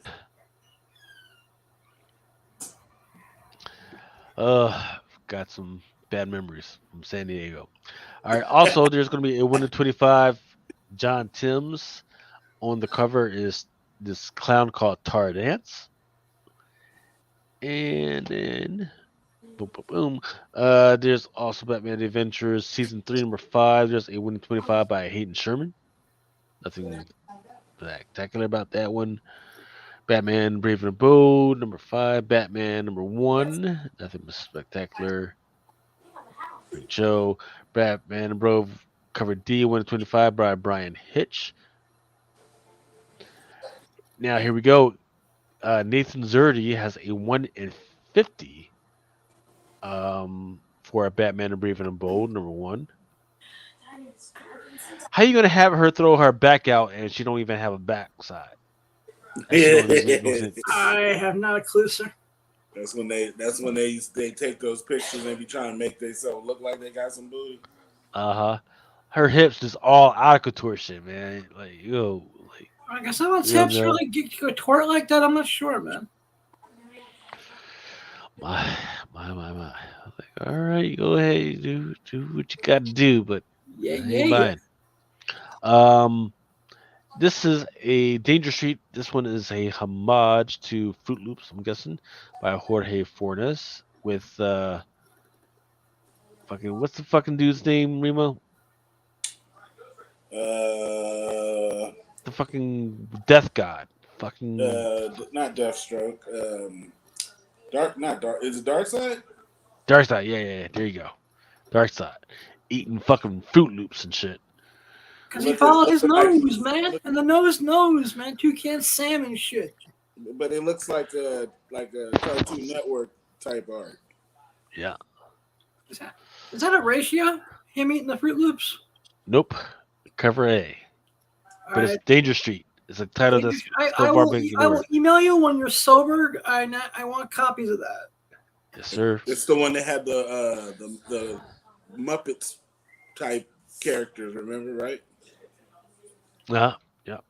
S2: Got some bad memories from San Diego. All right. Also, there's going to be a 1 in 25 John Timms. On the cover is this clown called Tar Dance. And then, boom, boom, boom. There's also Batman Adventures Season 3, number 5. There's a 1 in 25 by Hayden Sherman. Nothing spectacular about that one. Batman Brave and the Bold, number 5. Batman, number 1. Nothing spectacular. Joe. Batman and Brove, cover D, 1 in 25 by Brian Hitch. Now, here we go. Nathan Zerdy has a 1 in 50 for a Batman and Brave and the Bold, number 1. How you going to have her throw her back out and she don't even have a backside?
S3: I have not a clue, sir.
S4: That's when they take those pictures and be trying to make themselves look like they got some booty.
S2: Her hips is all out of couture shit, man. Like, yo, like.
S3: I guess someone's hips really get to twerk like that. I'm not sure, man.
S2: My. Like, all right, go ahead, do what you got to do, but
S3: yeah.
S2: This is a Danger Street. This one is a homage to Fruit Loops, I'm guessing, by Jorge Fornes with what's the fucking dude's name, Remo?
S4: The
S2: fucking Death God. Fucking
S4: not Deathstroke. Not Dark. Is it Darkseid?
S2: Darkseid, yeah. There you go. Darkseid. Eating fucking Fruit Loops and shit.
S3: Because he followed his nose, man. And the nose, man. Toucan salmon shit.
S4: But it looks like a Cartoon Network type art.
S2: Yeah.
S3: Is that a ratio? Him eating the Fruit Loops?
S2: Nope. Cover A. But it's Danger Street. It's a title that's
S3: I will email you when you're sober. I want copies of that.
S2: Yes, sir.
S4: It's the one that had the Muppets type characters. Remember, right?
S2: Yeah.
S4: No.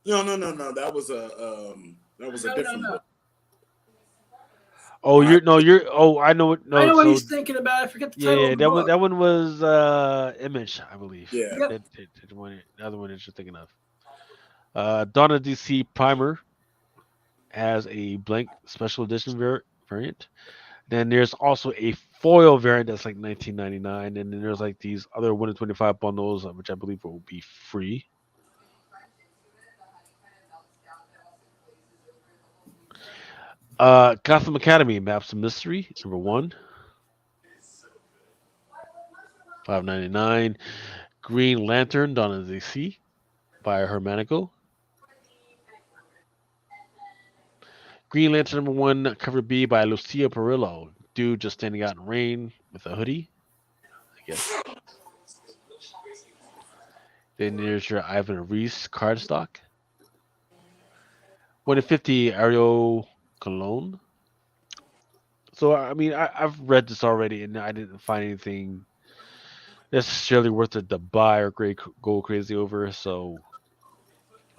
S4: That was a different book.
S2: Oh, I know what. No,
S3: I know what he's thinking about. I forget the title.
S2: Yeah, that one was Image, I believe.
S4: Yeah.
S2: The other one that you're thinking of. Donna DC Primer has a blank special edition variant. Then there's also a foil variant that's like $19.99, and then there's like these other 1 in 25 bundles, which I believe will be free. Gotham Academy Maps of Mystery, number 1. $5.99. Green Lantern, Dawn of the Sea by Hermanico. Green Lantern number 1, cover B by Lucia Perillo. Dude just standing out in rain with a hoodie, I guess. Then there's your Ivan Reese cardstock. 1 in 50 Ariel Cologne. So, I mean, I've read this already, and I didn't find anything necessarily worth it to buy or go crazy over. So,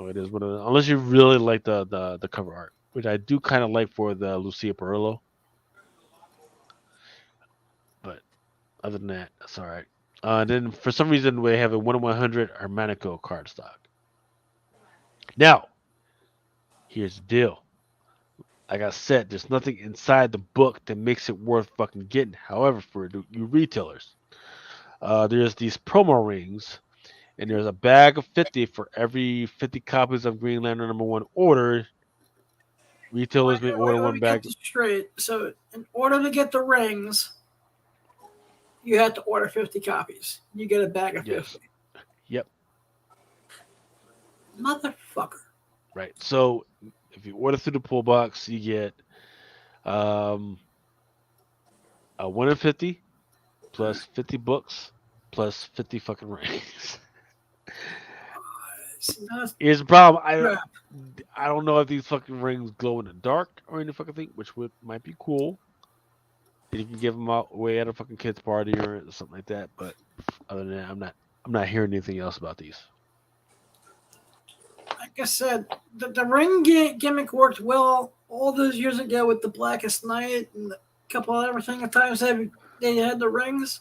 S2: it is what it is. Unless you really like the cover art, which I do kind of like for the Lucia Perillo. But other than that, that's all right. Then for some reason we have a 1/100 Hermanico card stock. Now, here's the deal. Like I said, there's nothing inside the book that makes it worth fucking getting. However, for you retailers, there's these promo rings, and there's a bag of 50 for every 50 copies of Green Lantern #1 ordered. Retailers may order
S3: Let
S2: one
S3: me get
S2: bag.
S3: this straight. So, in order to get the rings, you had to order 50 copies. You get a bag of 50.
S2: Yep.
S3: Motherfucker.
S2: Right. So if you order through the pull box, you get a 1 in 50 plus 50 books plus 50 fucking rings. Here's the problem. I don't know if these fucking rings glow in the dark or any fucking thing, which might be cool. You can give them away at a fucking kids party or something like that. But other than that, I'm not hearing anything else about these.
S3: Like I said, the ring gimmick worked well all those years ago with the Blackest Night and a couple of other times they had the rings.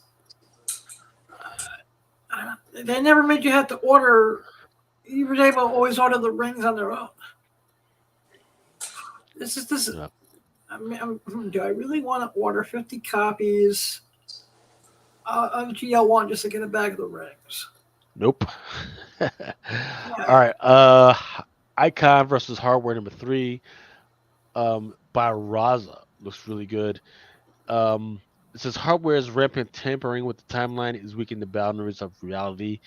S3: They never made you have to order. You were able to always order the rings on their own. This is.
S2: Yeah.
S3: I mean, do I really want to order 50 copies of GL1 just to get a bag of the rings?
S2: Nope. All right. Icon versus Hardware #3 by Raza. Looks really good. It says Hardware's rampant tampering with the timeline is weakening the boundaries of reality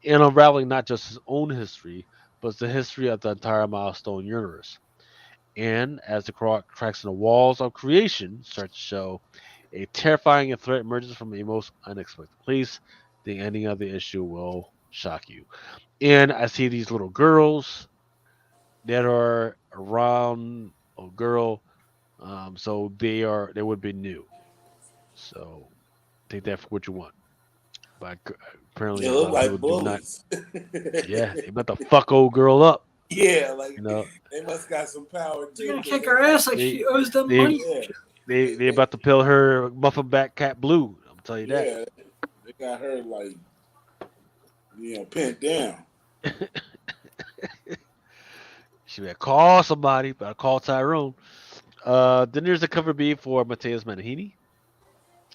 S2: and unraveling not just his own history, but the history of the entire Milestone universe. And as the cracks in the walls of creation start to show, a terrifying threat emerges from a most unexpected place. The ending of the issue will shock you. And I see these little girls that are around a girl, so they would be new. So take that for what you want. But apparently,
S4: They
S2: a
S4: look
S2: lot of
S4: like
S2: people do not.
S4: bullies.
S2: Yeah, they about to fuck old girl up.
S4: Yeah, like
S2: You know,
S4: they must got some power
S3: They're
S4: too.
S3: gonna kick her ass like she owes them money.
S4: Yeah,
S2: they about to pill her Muffin back cat blue. I'm tell you that.
S4: yeah, they got her like pinned down.
S2: She better call somebody, but I call Tyrone. Then there's a cover B for Mateus Manahini.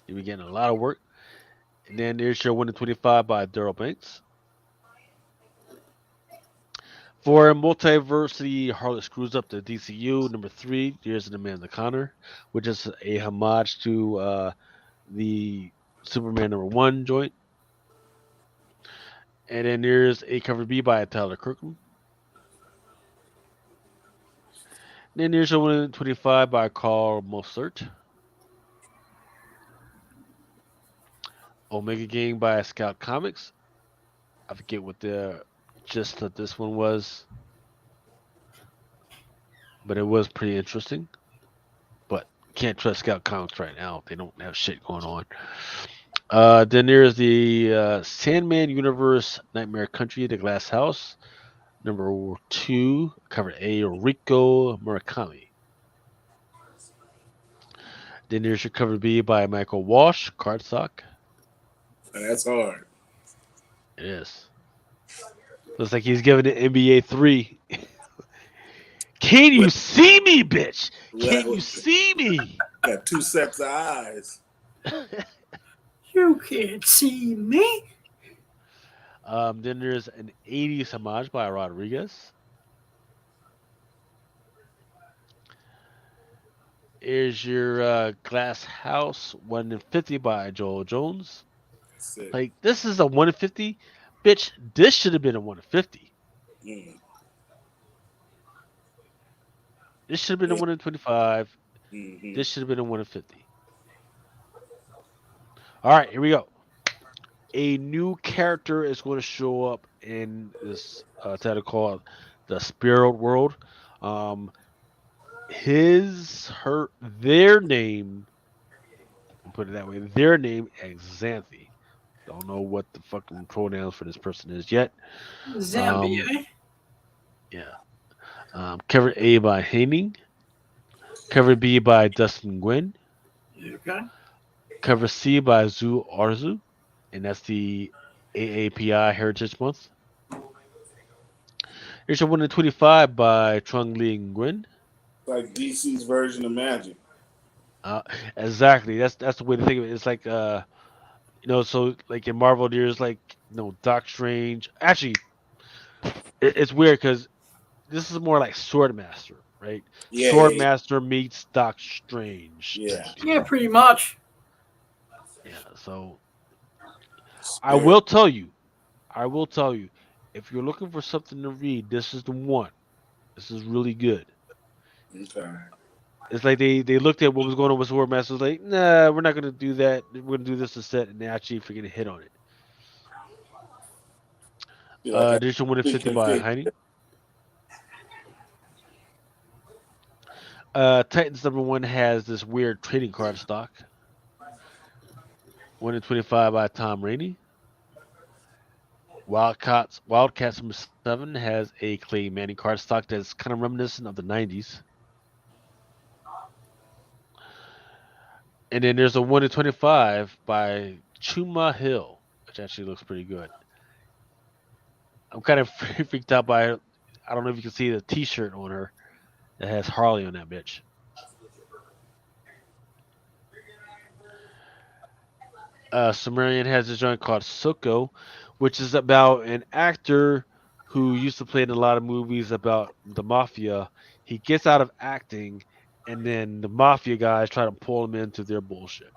S2: You'll be getting a lot of work. And then there's your 1 in 25 by Daryl Banks. For Multiversity, Harlot Screws Up the DCU. #3, there's an Amanda Connor, which is a homage to the Superman #1 joint. And then there's a cover B by Tyler Kirkham. Then there's a 1 in 25 by Carl Mostert. Omega Gang by Scout Comics. I forget what the gist of this one was, but it was pretty interesting. But can't trust Scout Comics right now. They don't have shit going on. Then there's the Sandman Universe Nightmare Country, The Glass House. #2, cover A, Rico Murakami. Then there's your cover B by Michael Walsh, Cardstock.
S4: That's hard.
S2: It is. Looks like he's giving it NBA 3. Can you see me, bitch? Can you see me?
S4: Got 2 sets of eyes.
S3: You can't see me.
S2: Then there's an 80s homage by Rodriguez. Here's your Glass House 1 in 50 by Joel Jones.
S4: Sick.
S2: Like, this is a 1 in 50? Bitch, this should have been a 1 in 50.
S4: Mm.
S2: This should have been a 1 in 25.
S4: Mm-hmm.
S2: This should have been a 1 in 50. All right, here we go. A new character is going to show up in this title called The Spirit World. Their name, I'll put it that way, their name is Xanthi. Don't know what the fucking pronouns for this person is yet.
S3: Zambia.
S2: Yeah. Cover A by Haining. Cover B by Dustin Gwynn.
S3: Okay.
S2: Cover C by Zu Arzu. and that's the AAPI Heritage Month. Here's your 1 in 25 by Trung Ling Nguyen.
S4: Like DC's version of Magic.
S2: Exactly. That's the way to think of it. It's like so like in Marvel, there's like Doc Strange. Actually, it's weird because this is more like Swordmaster, right?
S4: Yeah,
S2: Swordmaster meets Doc Strange type
S4: yeah.
S2: deal.
S3: Yeah, pretty much.
S2: Yeah. So I
S4: Spirit.
S2: will tell you, if you're looking for something to read, this is the one. This is really good.
S4: Okay.
S2: It's like they looked at what was going on with Swordmaster. Was like, nah, we're not gonna do that. We're gonna do this instead, and they actually freaking hit on it.
S4: Feel like
S2: Edition 1 in 50 by Heine. Titans #1 has this weird trading card stock. 1 in 25 by Tom Rainey. Wildcats #7 has a Clay Manning card stock that's kind of reminiscent of the 90s. And then there's a 1 in 25 by Chuma Hill, which actually looks pretty good. I'm kind of freaked out by her. I don't know if you can see the T-shirt on her that has Harley on that bitch. Sumerian has a joint called Soko, which is about an actor who used to play in a lot of movies about the mafia. He gets out of acting, and then the mafia guys try to pull him into their bullshit.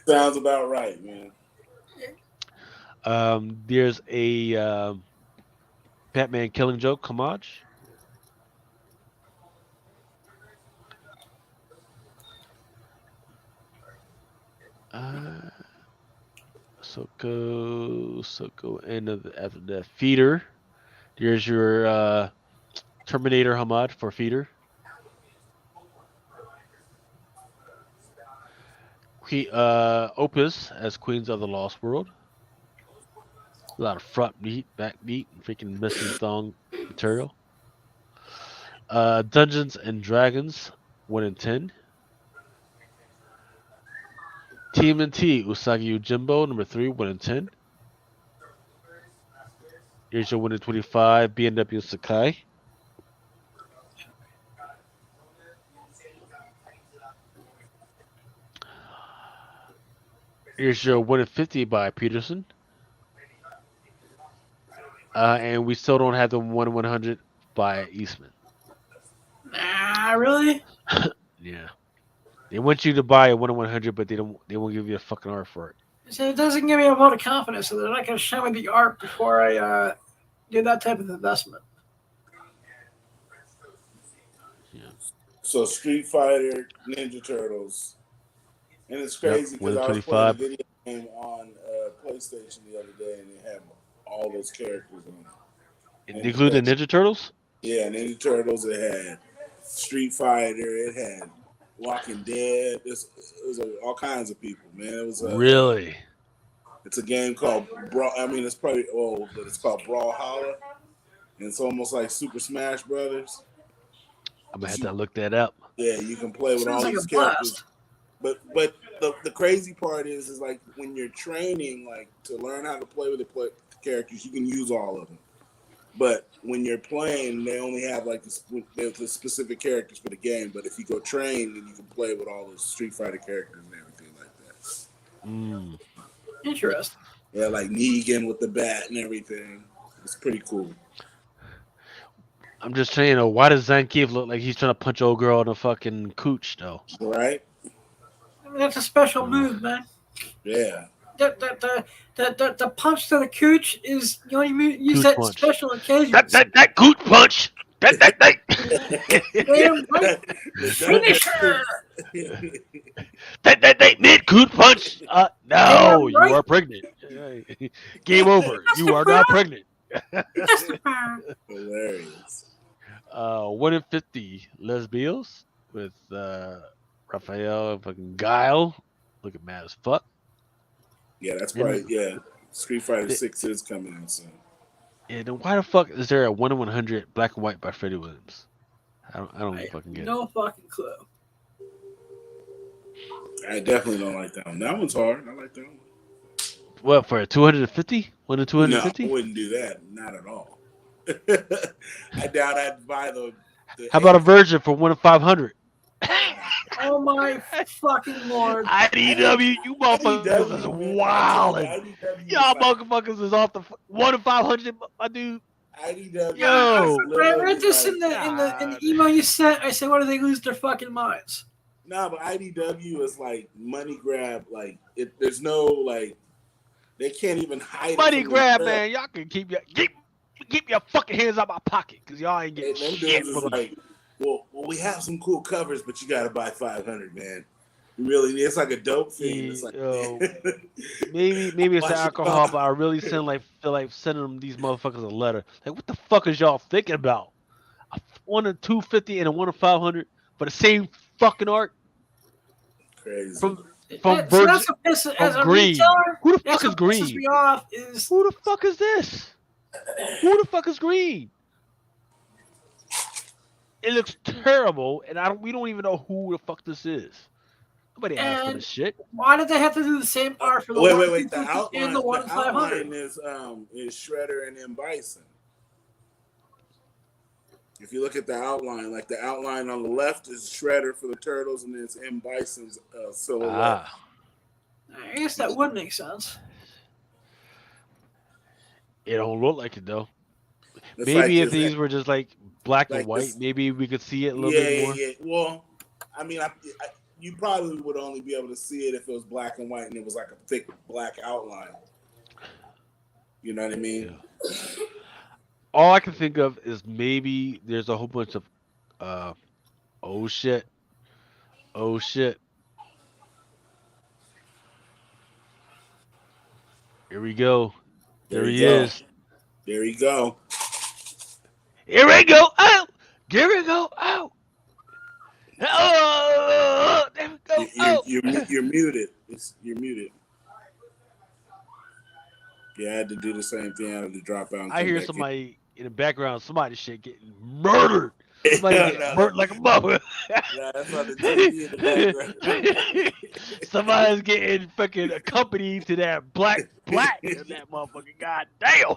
S4: Sounds about right, man.
S2: There's a Batman Killing Joke homage. Soko, and after that, Feeder. There's your Terminator homage for Feeder. Opus as Queens of the Lost World. A lot of front meat, back meat, and freaking missing thong material. Dungeons and Dragons 1 in 10. TMNT Usagi Yojimbo #3 1 in 10. Here's your 1 in 25 BNW Sakai. Here's your 1 in 50 by Peterson. And we still don't have the 1 in 100 by Eastman.
S3: Nah, really?
S2: Yeah. They want you to buy a 1 in 100, but they won't give you a fucking art for it.
S3: So it doesn't give me a lot of confidence, so they're not going to show me the art before I do that type of investment.
S2: Yeah.
S4: So Street Fighter, Ninja Turtles, and it's crazy because I was
S2: 1 in
S4: playing a video game on PlayStation the other day, and they have all those characters on it.
S2: It included Ninja Turtles?
S4: Yeah, Ninja Turtles. It had Street Fighter. It had Walking Dead. It was all kinds of people, man. It was
S2: Really?
S4: It's a game called it's probably old, but it's called Brawlhalla, and it's almost like Super Smash Brothers.
S2: I'm gonna have to look that up.
S4: Yeah, you can play with all
S3: Sounds like
S4: these
S3: a
S4: characters.
S3: blast.
S4: But the crazy part is like when you're training, like to learn how to play with the characters, you can use all of them. But when you're playing, they only have like the specific characters for the game. But if you go train, then you can play with all the Street Fighter characters and everything like that.
S3: Interesting.
S4: Yeah, like Negan with the bat and everything. It's pretty cool.
S2: I'm just saying, why does Zangief look like he's trying to punch old girl in the fucking cooch, though?
S4: Right?
S3: I mean, that's a special move, man.
S4: Yeah.
S3: The punch to the cooch is you only use
S2: Cooch
S3: that
S2: punch.
S3: special occasion.
S2: That cooch punch! That.
S3: Damn right. Finisher.
S2: That mid cooch punch! No,
S3: Damn
S2: you
S3: right.
S2: are pregnant. Game over. You are not pregnant.
S4: Hilarious.
S2: 1 in 50 Lesbios with Raphael fucking Guile. Looking mad as fuck.
S4: Yeah, that's probably Street Fighter 6 is coming out soon.
S2: Yeah, then why the fuck is there a 1 in 100 black and white by Freddie Williams? I don't fucking get it.
S3: No fucking clue.
S4: I definitely don't like that one. That one's hard. I like that one.
S2: What for 250? One to
S4: No, I
S2: 250?
S4: wouldn't do that. Not at all. I doubt I'd buy the
S2: How about a virgin for 1 to 500?
S3: Oh my fucking lord!
S2: IDW, you motherfuckers is
S4: IDW, man,
S2: wildin'. Y'all motherfuckers is off the 1 to 500, my dude.
S4: IDW.
S2: Yo.
S3: I read this in the email you sent. I said, "What do they lose their fucking minds?"
S4: No, but IDW is like money grab. Like there's no like they can't even hide
S2: Money
S4: it from
S2: grab,
S4: themselves.
S2: man. Y'all can keep your fucking hands out my pocket, cause y'all ain't getting
S4: Them
S2: shit
S4: dudes
S2: from
S4: is
S2: me.
S4: like, well, we have some cool covers, but you got to buy 500, man. Really, it's like a dope thing. It's like,
S2: maybe it's alcohol, but I really feel like sending them these motherfuckers a letter. Like, what the fuck is y'all thinking about? A 1 to 250 and a 1 to 500 for the same fucking art
S4: crazy.
S2: from
S3: So
S2: Virgin,
S3: that's
S2: from
S3: as a
S2: Green.
S3: retailer.
S2: Who the
S3: That's
S2: fuck is
S3: what pisses
S2: Green?
S3: me off is
S2: Who the fuck is this? Who the fuck is Green? It looks terrible, and we don't even know who the fuck this is. Nobody asked for this shit.
S3: Why did they have to do the same art for the
S4: wait. The
S3: 1
S4: outline,
S3: and the 1
S4: the
S3: 500?
S4: outline is Shredder and M Bison. If you look at the outline, like the outline on the left is Shredder for the Turtles, and then it's M Bison's silhouette.
S3: I guess that would make sense.
S2: It don't look like it though.
S4: It's
S2: Maybe
S4: like
S2: if these were just like black
S4: like
S2: and white,
S4: this,
S2: maybe we could see it a little bit more.
S4: Yeah. Well, I mean, you probably would only be able to see it if it was black and white and it was like a thick black outline. You know what I mean?
S2: Yeah. All I can think of is maybe there's a whole bunch of oh shit. Here we go. There he is.
S4: There you go.
S2: Here we go. Oh, here we go. Oh, oh, there we go.
S4: You're muted. You're muted. Yeah, I had to do the same thing. I had to drop out. And
S2: I
S4: come
S2: hear
S4: back
S2: somebody in the background. Somebody shit getting murdered. Somebody getting murdered like a mother.
S4: Yeah, that's on the TV in the background.
S2: Somebody's getting fucking accompanied to that black in that motherfucker. God damn.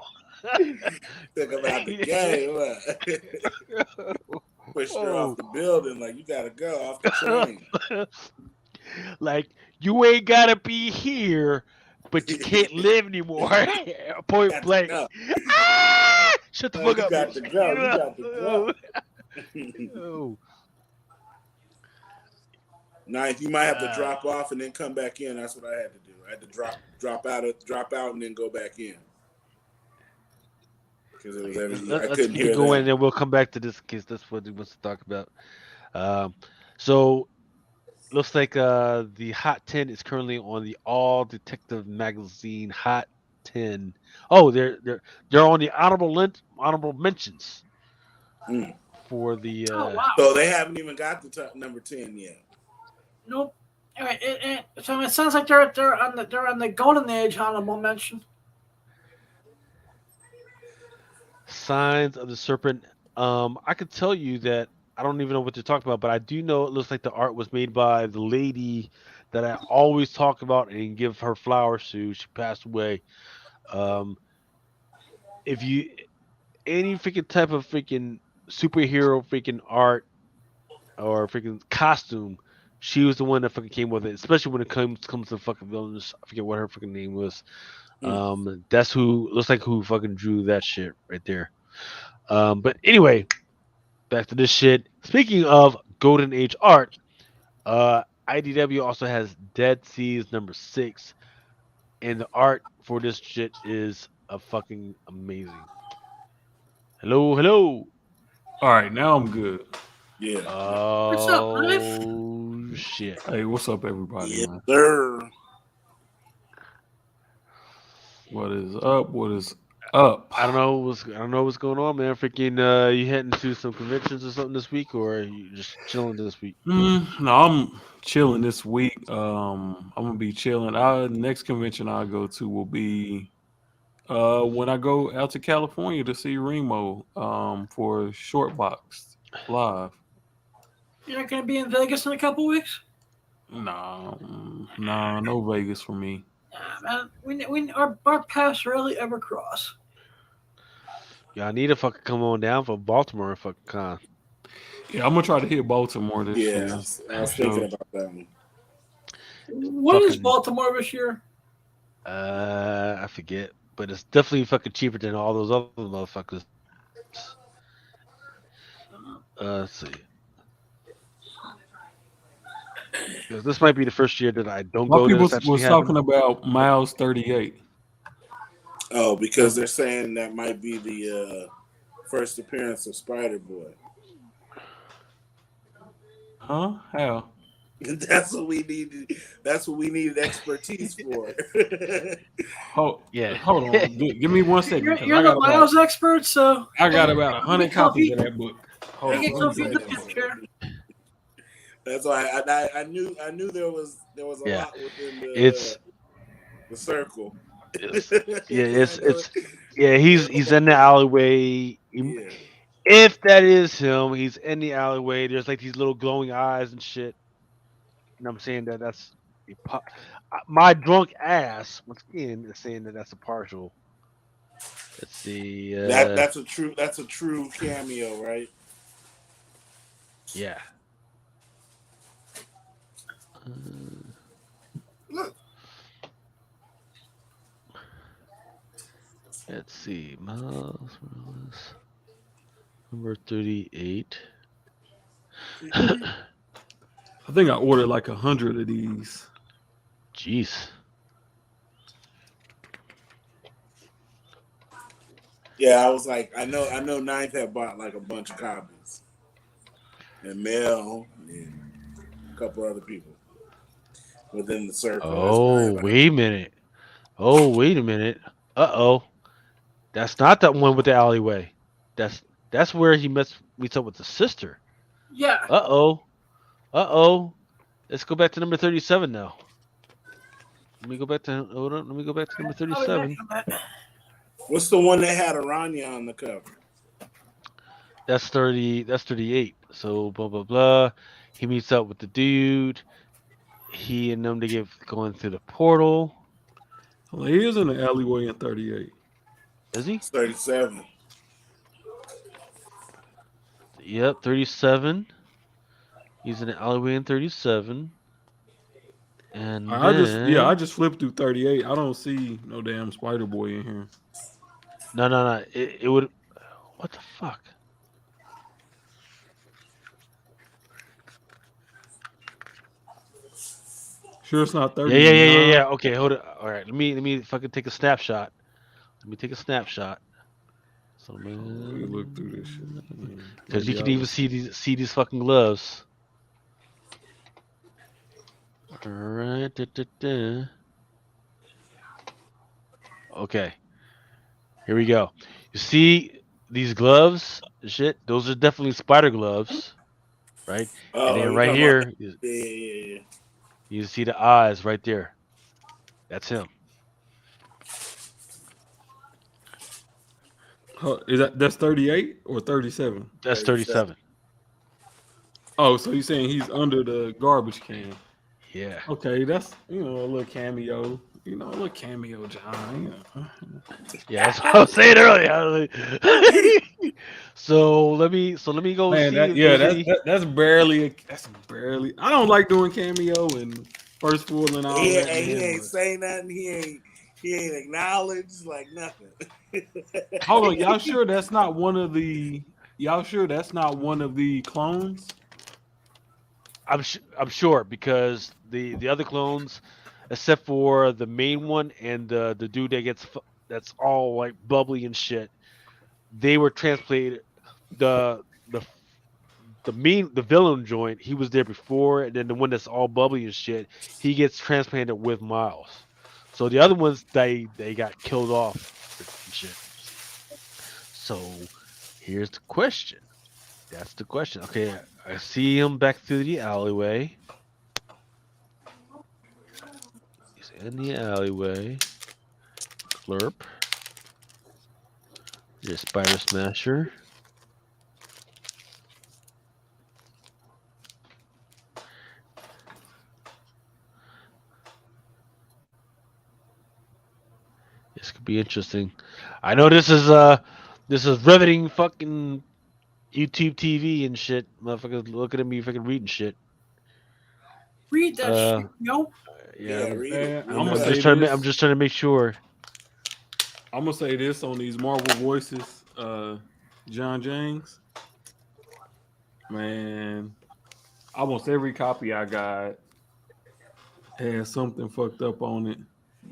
S4: Took him out the game. Pushed her off the building. Like, you got to go off the train.
S2: Like, you ain't got to be here, but you can't live anymore. Point blank. Ah! Shut the fuck up.
S4: You got to go. You got to go.
S2: Oh.
S4: Ninth, you might have to drop off and then come back in. That's what I had to do. I had to drop out and then go back in. Because it was everything. I couldn't hear
S2: go
S4: that.
S2: in and then we'll come back to this case. That's what he wants to talk about. So looks like the Hot 10 is currently on the All Detective Magazine Hot 10. Oh, they're on the honorable mentions for the.
S3: Wow.
S4: So they haven't even got the top number 10 yet.
S3: Nope. All right, so it sounds like they're on the golden age honorable mention.
S2: Signs of the Serpent. I could tell you that I don't even know what they're talking about, but I do know it looks like the art was made by the lady that I always talk about and give her flowers to. She passed away. If you any freaking type of freaking superhero freaking art or freaking costume, she was the one that fucking came with it, especially when it comes to fucking villains. I forget what her fucking name was. That's who looks like who fucking drew that shit right there. But anyway, back to this shit. Speaking of Golden Age art, IDW also has Dead Seas number 6, and the art for this shit is fucking amazing. Hello.
S7: All right, now I'm good.
S4: Yeah.
S3: What's up,
S2: Oh shit.
S7: Hey, what's up, everybody?
S4: Yes,
S7: Man?
S4: sir.
S7: What is up? What is up?
S2: I don't know what's going on, man. Freaking, you heading to some conventions or something this week, or are you just chilling this week?
S7: No, I'm chilling this week. I'm gonna be chilling. Next convention I'll go to will be when I go out to California to see Remo for Short Box Live.
S3: You're not going to be in Vegas in a couple weeks?
S7: No Vegas for me.
S3: Man, our paths rarely ever cross.
S2: Y'all need to fucking come on down for Baltimore and fucking con.
S7: Yeah, I'm gonna try to hit Baltimore this
S4: Yeah,
S7: year.
S4: I was thinking about that one.
S3: What is
S2: Fucking-
S3: Baltimore this year?
S2: I forget, but it's definitely fucking cheaper than all those other motherfuckers. Let's see. Because this might be the first year that I don't
S7: My
S2: go to
S7: people
S2: this actually
S7: was
S2: happen.
S7: talking about miles 38.
S4: Oh, because they're saying that might be the first appearance of Spider Boy.
S7: Huh? How?
S4: That's what we needed. That's what we needed expertise for.
S7: Hold
S2: Yeah.
S7: on. Give me 1 second. 'Cause
S3: You're the miles expert, so
S7: I got about 100 copies of that book. Hold
S3: I get
S7: on.
S3: comfy in the pimp chair.
S4: That's why I knew there was a
S2: Yeah.
S4: lot within
S2: It's
S4: the circle.
S2: he's in the alleyway.
S4: Yeah.
S2: If that is him, he's in the alleyway. There's like these little glowing eyes and shit. And I'm saying that's my drunk ass once again is saying that that's a partial. Let's see.
S4: That's a true cameo, right?
S2: Yeah. Let's see. Miles Morales, number 38.
S7: I think I ordered like 100 of these.
S2: Jeez.
S4: Yeah, I was like, I know Ninth had bought like a bunch of copies. And Mel and a couple other people within the circle.
S2: Oh, wait a minute. Uh-oh. That's not that one with the alleyway. That's where he meets up with the sister.
S3: Yeah.
S2: Uh-oh. Let's go back to number 37 now. Let me go back to number 37.
S4: What's the one that had Aranya on the cover?
S2: That's 38. So blah blah blah. He meets up with the dude. He and them to going through the portal.
S7: Well, he is in the alleyway in 38.
S2: Is he?
S4: It's 37.
S2: Yep, 37. He's in the alleyway in 37. And
S7: I just flipped through 38. I don't see no damn Spider Boy in here.
S2: No. It would. What the fuck?
S7: Sure, it's not 30.
S2: Yeah. Okay, hold it. All right, let me fucking take a snapshot. So
S7: We look through this shit.
S2: because you can even see these fucking gloves. All right. Okay. Here we go. You see these gloves? Shit, those are definitely spider gloves, right? And then right here,
S4: Yeah.
S2: you see the eyes right there. That's him.
S7: That's 38 or 37?
S2: That's 37.
S7: Oh, so you're saying he's under the garbage can?
S2: Yeah.
S7: Okay, that's a little cameo. A little cameo, John.
S2: Yeah, that's what I was saying earlier. So let me go
S7: Man,
S2: see.
S7: that's barely. I don't like doing cameo and first full and all that.
S4: He ain't saying nothing. He ain't acknowledged like nothing.
S7: Hold on, y'all sure that's not one of the? Y'all sure that's not one of the clones?
S2: I'm sure because the other clones, except for the main one and the dude that's all like bubbly and shit, they were transplanted. The villain joint, he was there before, and then the one that's all bubbly and shit, he gets transplanted with Miles. So the other ones they got killed off and shit. So here's the question. That's the question. Okay, I see him back through the alleyway. He's in the alleyway. Clerp. There's Spider Smasher. could be interesting. I know this is riveting fucking YouTube TV and shit. Motherfuckers looking at me fucking reading shit.
S3: Read that shit, yo.
S2: Yeah,
S4: read
S7: Man,
S4: it.
S7: I'm
S2: I'm
S7: gonna say
S2: just trying
S7: this.
S2: to, I'm just trying to make sure.
S7: I'm gonna say this on these Marvel voices. John James, man, almost every copy I got has something fucked up on it,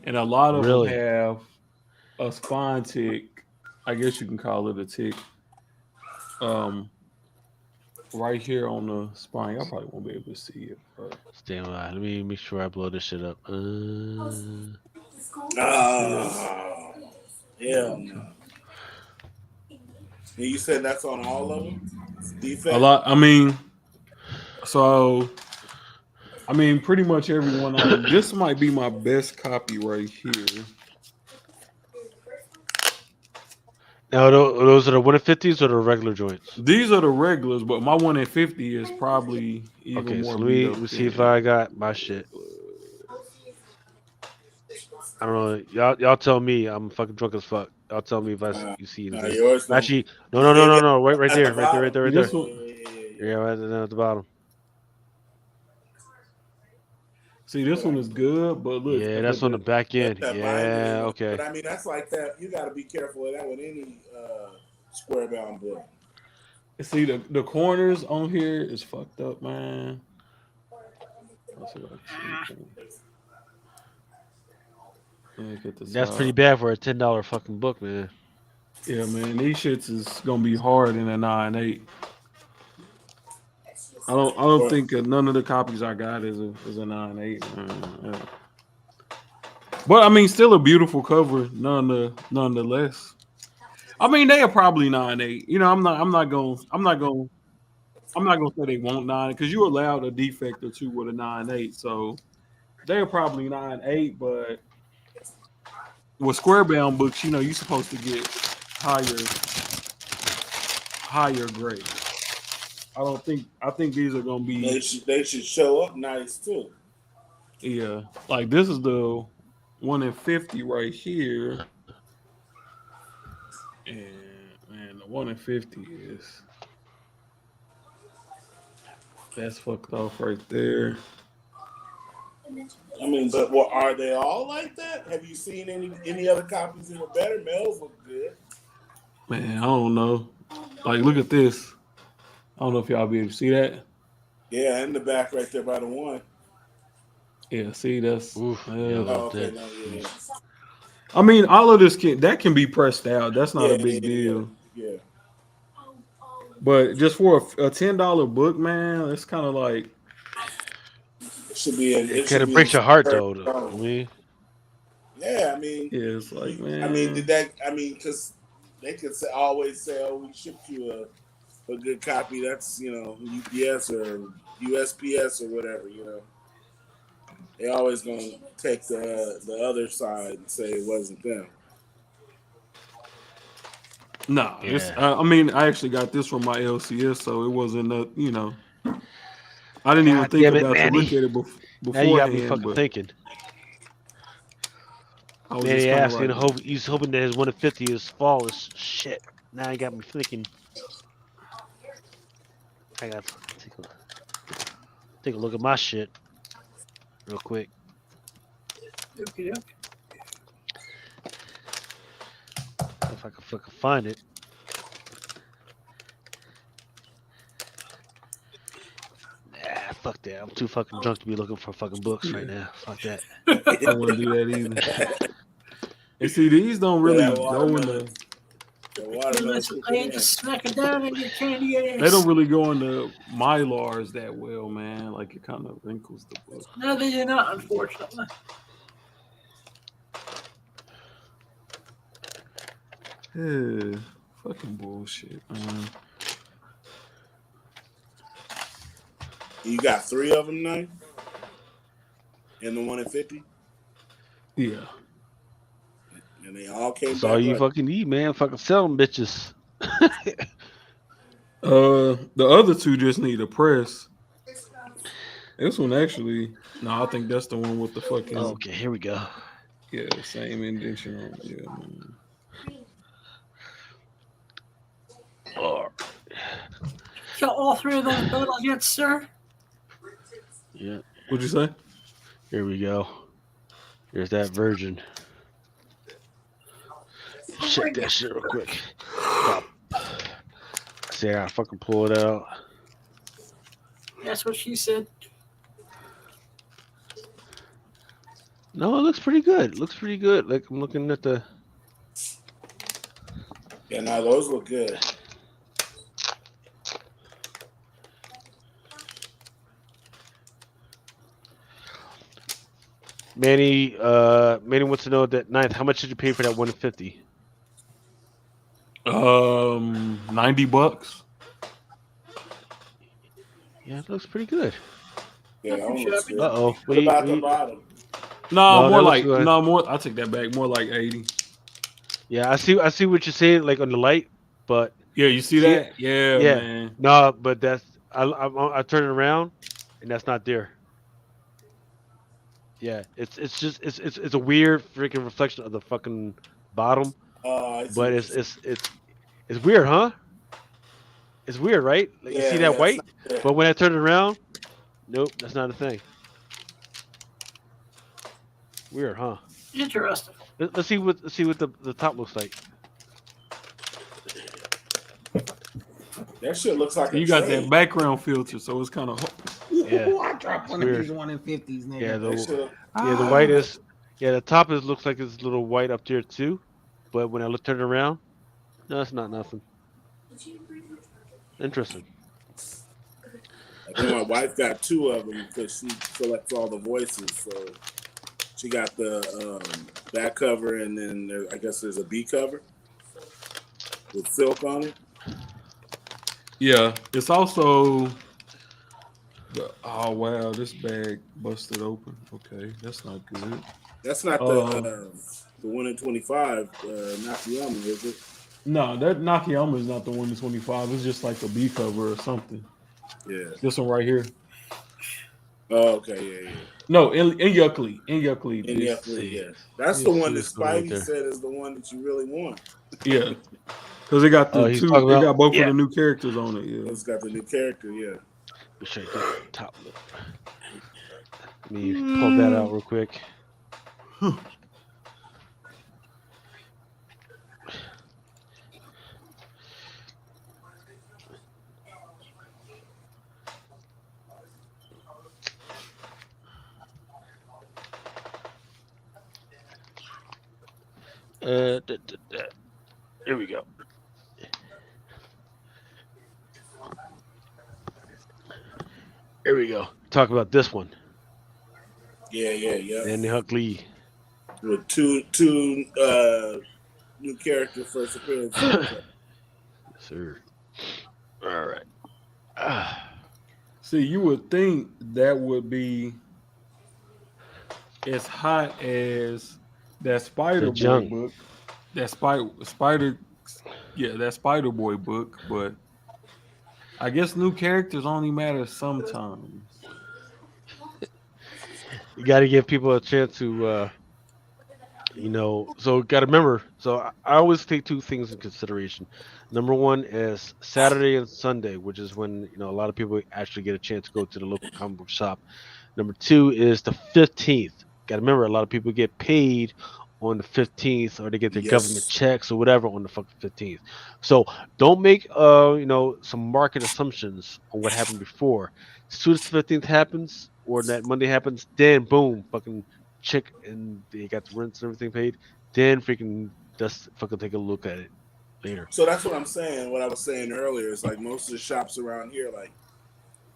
S7: and a lot of them
S2: Really?
S7: have a spine tick. I guess you can call it a tick. Right here on the spine. I probably won't be able to see it, but
S2: Stand by. Let me make sure I blow this shit up.
S4: Hell no. And you said that's on all of them? Defect?
S7: a lot. Pretty much everyone on them. This might be my best copy right here.
S2: Now, those are the 150s or the regular joints?
S7: These are the regulars, but my 1 in 50 is probably even
S2: Okay,
S7: more
S2: so
S7: beat
S2: let
S7: up
S2: me see if
S7: than-
S2: I got my shit. I don't know. Y'all tell me. I'm fucking drunk as fuck. Y'all tell me if you see anything.
S4: Yours don't.
S2: Actually, no. Right
S4: At
S2: there,
S4: the
S2: right there, right
S4: bottom?
S2: there, right
S7: See,
S2: there.
S7: this one,
S2: Yeah, right there at the bottom.
S7: see, this one is good, but look,
S2: Yeah, that's on the back end.
S4: That
S2: Yeah,
S4: binding,
S2: okay.
S4: But I mean, that's like that. You got to be careful of that with any square bound book.
S7: see the corners on here is fucked up, man. Let's see if I can see anything. Let me get this
S2: That's pretty
S7: out.
S2: bad for a $10 fucking book, man.
S7: Yeah, man, these shits is gonna be hard in a 9.8. I don't think none of the copies I got is a 9.8. Yeah. But I mean, still a beautiful cover, nonetheless. I mean, they are probably 9.8. You know, I'm not gonna say they won't 9 because you allowed a defect or two with a 9.8, so they're probably 9.8. But with square bound books, you know, you're supposed to get higher grade. I think these are gonna be.
S4: They should show up nice too.
S7: Yeah, like this is the 1 in 50 right here, and man, the 1 in 50 that's fucked off right there.
S4: I mean, but what are they all like that? Have you seen any other copies that were better? Mel's look good.
S7: Man, I don't know. Like, look at this. I don't know if y'all be able to see that.
S4: Yeah, in the back right there by the one.
S7: Yeah, see that's.
S2: Oof, yeah,
S4: Oh, okay,
S2: that.
S4: no, yeah.
S7: I mean, all of this can be pressed out. That's not
S4: Yeah,
S7: a big deal.
S4: Yeah.
S7: But just for a $10 book, man, it's kind of like.
S4: It should be.
S2: It kind of breaks your heart, though. I mean,
S4: yeah, I mean,
S7: Yeah, it's like, man.
S4: I mean, because they could always say, "Oh, we shipped you a good copy." That's UPS or USPS or whatever. They always gonna take the other side and say it wasn't them.
S7: No,
S2: Yeah.
S7: I mean, I actually got this from my LCS, so it wasn't I didn't even
S2: God
S7: think
S2: damn it,
S7: about to
S2: Manny.
S7: look at it beforehand.
S2: Now you got me fucking
S7: but
S2: thinking.
S7: I was
S2: Manny
S7: just kinda
S2: asking,
S7: like,
S2: he's hoping that his 1 in 50 is flawless. Shit. Now you got me thinking. I got to take a look at my shit real quick.
S3: Okay, okay.
S2: If I can fucking find it. Nah, fuck that. I'm too fucking drunk to be looking for fucking books right now. Fuck that.
S7: I wouldn't do that either. And see, these don't really
S4: that
S7: go in
S4: watermelon.
S7: the.
S4: The watermelon
S3: Let's
S4: kicking
S3: play
S4: in.
S3: to smack it down in your candy ass.
S7: They don't really go into Mylars that well, man. Like it kind of wrinkles the book.
S3: No, they do not, unfortunately.
S7: Yeah, fucking bullshit, man.
S4: You got 3 of them now? In the 1 in 50?
S7: Yeah.
S4: And they all came
S2: That's
S4: back
S2: all you
S4: right.
S2: fucking need, man. Fucking sell them bitches.
S7: The other two just need a press. This one actually, no, I think that's the one with the fucking.
S2: Okay, here we go.
S7: Yeah, same indentation on. Yeah, man.
S2: Oh,
S3: Got all three of those battle hits, sir.
S2: yeah.
S7: What'd you say?
S2: Here we go. Here's that virgin. Check that shit real quick. Pop. See, I gotta fucking pull it out.
S3: That's what she said.
S2: No, it looks pretty good. It looks pretty good. Like I'm looking at the.
S4: Yeah, no, those look good.
S2: Manny wants to know that ninth. How much did you pay for that 150?
S7: $90.
S2: Yeah, it looks pretty good.
S4: Yeah, that one looks good.
S2: Uh-oh.
S4: What about the bottom?
S7: No,
S2: No,
S7: more
S2: that
S7: like
S2: looks good.
S7: more. I take that back. More like 80.
S2: Yeah, I see what you're saying, like on the light, but
S7: Yeah, you see
S2: See
S7: that? Yeah,
S2: yeah,
S7: man.
S2: no, but that's I turn it around, and that's not there. Yeah, it's just it's a weird freaking reflection of the fucking bottom,
S4: I see
S2: but
S4: what
S2: it's
S4: you're
S2: it's it's it's weird, huh? It's weird, right? Like you
S4: Yeah,
S2: see that
S4: yeah,
S2: white,
S4: it's not-
S2: but when I turn it around, nope, that's not a thing. Weird, huh?
S3: Interesting.
S2: Let's see what the top looks like.
S4: That shit looks like
S7: You
S4: a
S7: got
S4: train.
S7: that background filter, so it's kind of.
S2: Yeah,
S8: I dropped one
S2: weird.
S8: of these 150s, nigga.
S2: Yeah,
S4: That shit,
S2: the white is the top looks like it's a little white up there too, but when I turn it around, no, it's not nothing. Interesting.
S4: I think my wife got two of them because she selects all the voices. So she got the back cover, and then I guess there's a B cover with silk on it.
S7: Yeah, it's also. Oh wow, this bag busted open. Okay, that's not good.
S4: That's not the 1 in 25 Nakayama, is it?
S7: No, that Nakayama is not the 1 to 25. It's just like a B cover or something.
S4: Yeah.
S7: This one right here.
S4: Oh, okay, yeah.
S7: No, in Yuckley.
S4: Yeah. That's the one that Spidey said is the one that you really want.
S7: Yeah, because they got the
S2: he's
S7: two.
S2: talking
S7: They
S2: about-
S7: got both
S2: yeah.
S7: of the new characters on it. Yeah.
S4: It's got the new character, yeah.
S2: Let me show you the top lip. Let me pull that out real quick. Here we go. Here we go. Talk about this one.
S4: Yeah.
S2: Danny Huck Lee.
S4: With two new character first appearances.
S2: Yes, sir. All right.
S7: See, you would think that would be as hot as that Spider Boy
S2: junk.
S7: book. That that Spider Boy book, but I guess new characters only matter sometimes.
S2: You got to give people a chance to, so got to remember. So I always take two things in consideration. Number one is Saturday and Sunday, which is when, a lot of people actually get a chance to go to the local comic book shop. Number two is the 15th. Got to remember, a lot of people get paid on the 15th, or they get their government checks or whatever on the fucking 15th. So don't make some market assumptions on what happened before. As soon as the 15th happens or that Monday happens, then boom, fucking check, and they got the rents and everything paid. Then freaking just fucking take a look at it later.
S4: So that's what I'm saying. What I was saying earlier is like most of the shops around here, like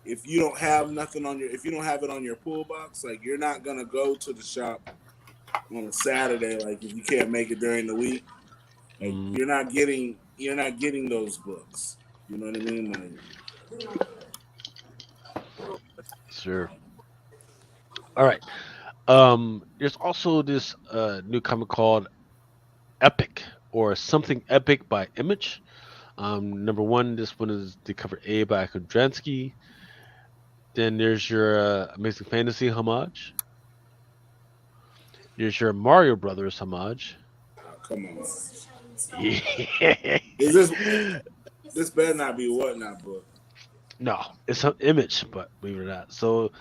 S4: if you don't have if you don't have it on your pool box, like you're not gonna go to the shop on a Saturday. Like if you can't make it during the week, like you're not getting those books. You know what I mean?
S2: Sure. All right. There's also this new comic called Epic, or Something Epic by Image. Number one, this one is the cover A by Kudransky. Then there's your Amazing Fantasy homage. Here's your Mario Brothers homage.
S4: Oh, come on.
S2: Yeah.
S4: Is this better not be Whatnot book?
S2: No, it's an Image, but believe it or not. So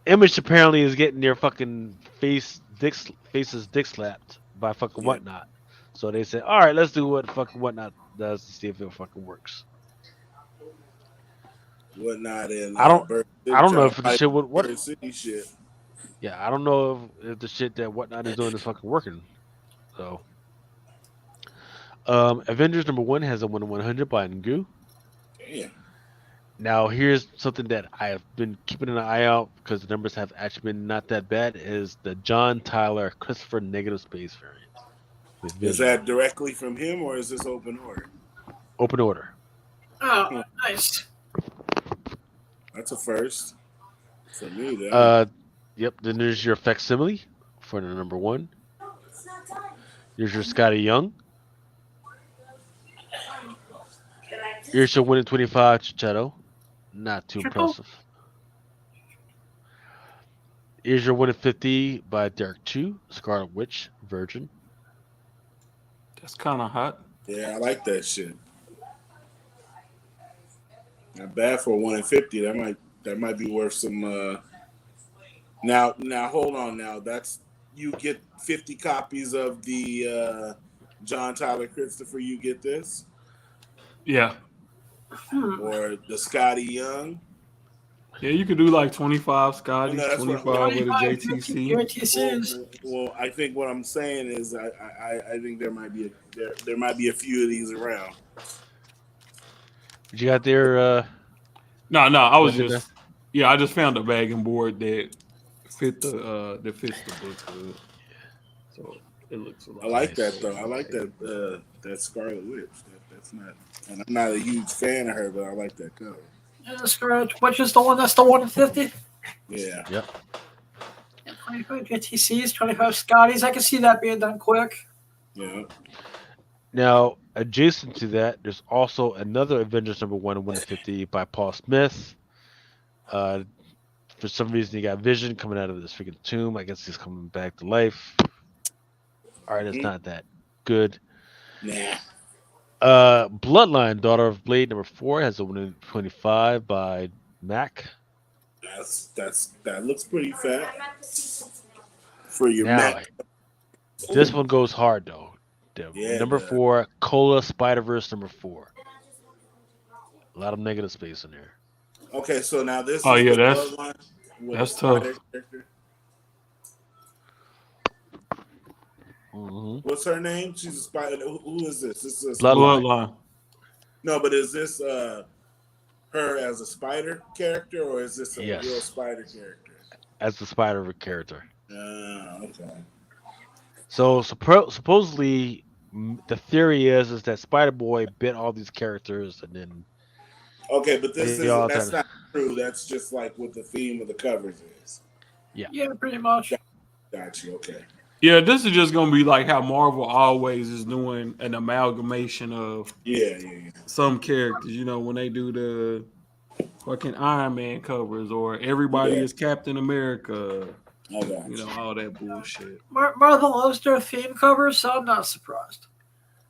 S2: Image apparently is getting their fucking faces dick slapped by fucking
S4: Yeah.
S2: Whatnot. So they said, all right, let's do what fucking Whatnot does to see if it fucking works.
S4: Whatnot and
S2: I don't
S4: Bird
S2: I don't know
S4: trying
S2: if
S4: to
S2: the
S4: fight
S2: shit would work.
S4: Bird City shit.
S2: Yeah, I don't know if the shit that Whatnot is doing is fucking working. So Avengers #1 has a 1/100 by Ngu.
S4: Damn.
S2: Now here's something that I have been keeping an eye out because the numbers have actually been not that bad is the John Tyler Christopher negative space variant. With
S4: Is
S2: Vision.
S4: that directly from him or is this open order?
S2: Open order.
S3: Oh, nice.
S4: That's a first for me.
S2: Yep. Then there's your facsimile for the #1. Here's your Scotty Young. Here's your 1/25 Chicharito. Not too
S3: Triple?
S2: impressive. Here's your 1/50 by Derek Chu, Scarlet Witch, Virgin.
S7: That's kind of hot.
S4: Yeah, I like that shit. Not bad for 1/50. That might be worth some. Now hold on. Now that's you get 50 copies of the John Tyler Christopher. You get this
S7: Yeah.
S4: or the Scotty Young.
S7: Yeah, you could do like 25 Scotties,
S4: No, that's what
S7: 25 with a
S3: 25
S7: JTC.
S3: JTCs.
S4: Well, I think what I'm saying is I think there might be a few of these around.
S2: What you got there?
S7: No, I was
S2: Nothing
S7: just I just found a bagging board that fits the book good. So it looks a lot.
S4: I like
S2: Nice.
S4: that though. I like that Scarlet Witch. That's not, and I'm not a huge fan of her, but I like that cover.
S3: Yeah, Scarlet Witch is the one that's the 1/50.
S4: Yeah.
S2: Yep.
S3: 25 JTCs, 25 Scotties. I can see that being done quick.
S4: Yeah.
S2: Now, adjacent to that, there's also another Avengers #1 and 1/50 by Paul Smith. For some reason, you got Vision coming out of this freaking tomb. I guess he's coming back to life. All right, it's not that good.
S4: Nah.
S2: Bloodline, Daughter of Blade #4 has a 1/25 by Mac.
S4: That looks pretty fat for your
S2: Now,
S4: Mac.
S2: this one goes hard though.
S4: Yeah,
S2: #4, Cola Spider-Verse #4. A lot of negative space in there.
S4: Okay, so now this.
S7: Oh,
S4: is
S7: yeah,
S4: the
S7: that's-
S4: Bloodline with
S7: that's
S4: the spider
S7: tough.
S4: character.
S2: Mm-hmm.
S4: What's her name? She's a spider. Who is this? This is
S7: Bloodline.
S4: No, but is this her as a spider character, or is this a
S2: Yes.
S4: real spider character?
S2: As the Spider character.
S4: Okay.
S2: So supposedly, the theory is that Spider-Boy bit all these characters, and then
S4: Okay, but this
S2: They
S4: is
S2: all
S4: that's
S2: kinda-
S4: not true. That's just like what the theme of the covers is.
S3: Yeah, pretty much.
S4: Got you. Okay.
S7: Yeah, this is just gonna be like how Marvel always is doing an amalgamation of
S4: Yeah.
S7: some characters. You know, when they do the fucking Iron Man covers or everybody
S4: Yeah.
S7: is Captain America.
S4: I got
S7: You
S4: you.
S7: know, all that bullshit.
S3: Marvel loves their theme covers, so I'm not surprised.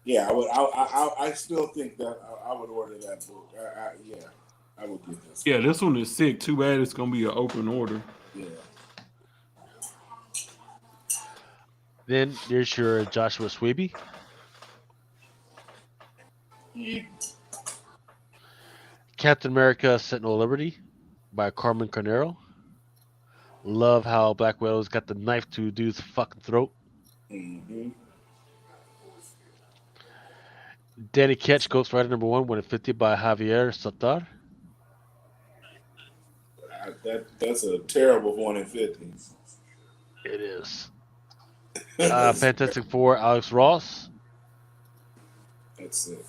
S4: Yeah, I would. I still think that I would order that book. I would get this.
S7: Yeah, this one is sick. Too bad it's gonna be an open order.
S4: Yeah.
S2: Then there's your Joshua Swaby. Captain America Sentinel of Liberty by Carmen Carnero. Love how Black Widow's got the knife to a dude's fucking throat.
S4: Mm-hmm.
S2: Danny Ketch, Ghost Rider #1, 1/50 by Javier Satar.
S4: That's a terrible 1/50.
S2: It is. Fantastic Four, Alex Ross.
S4: That's it.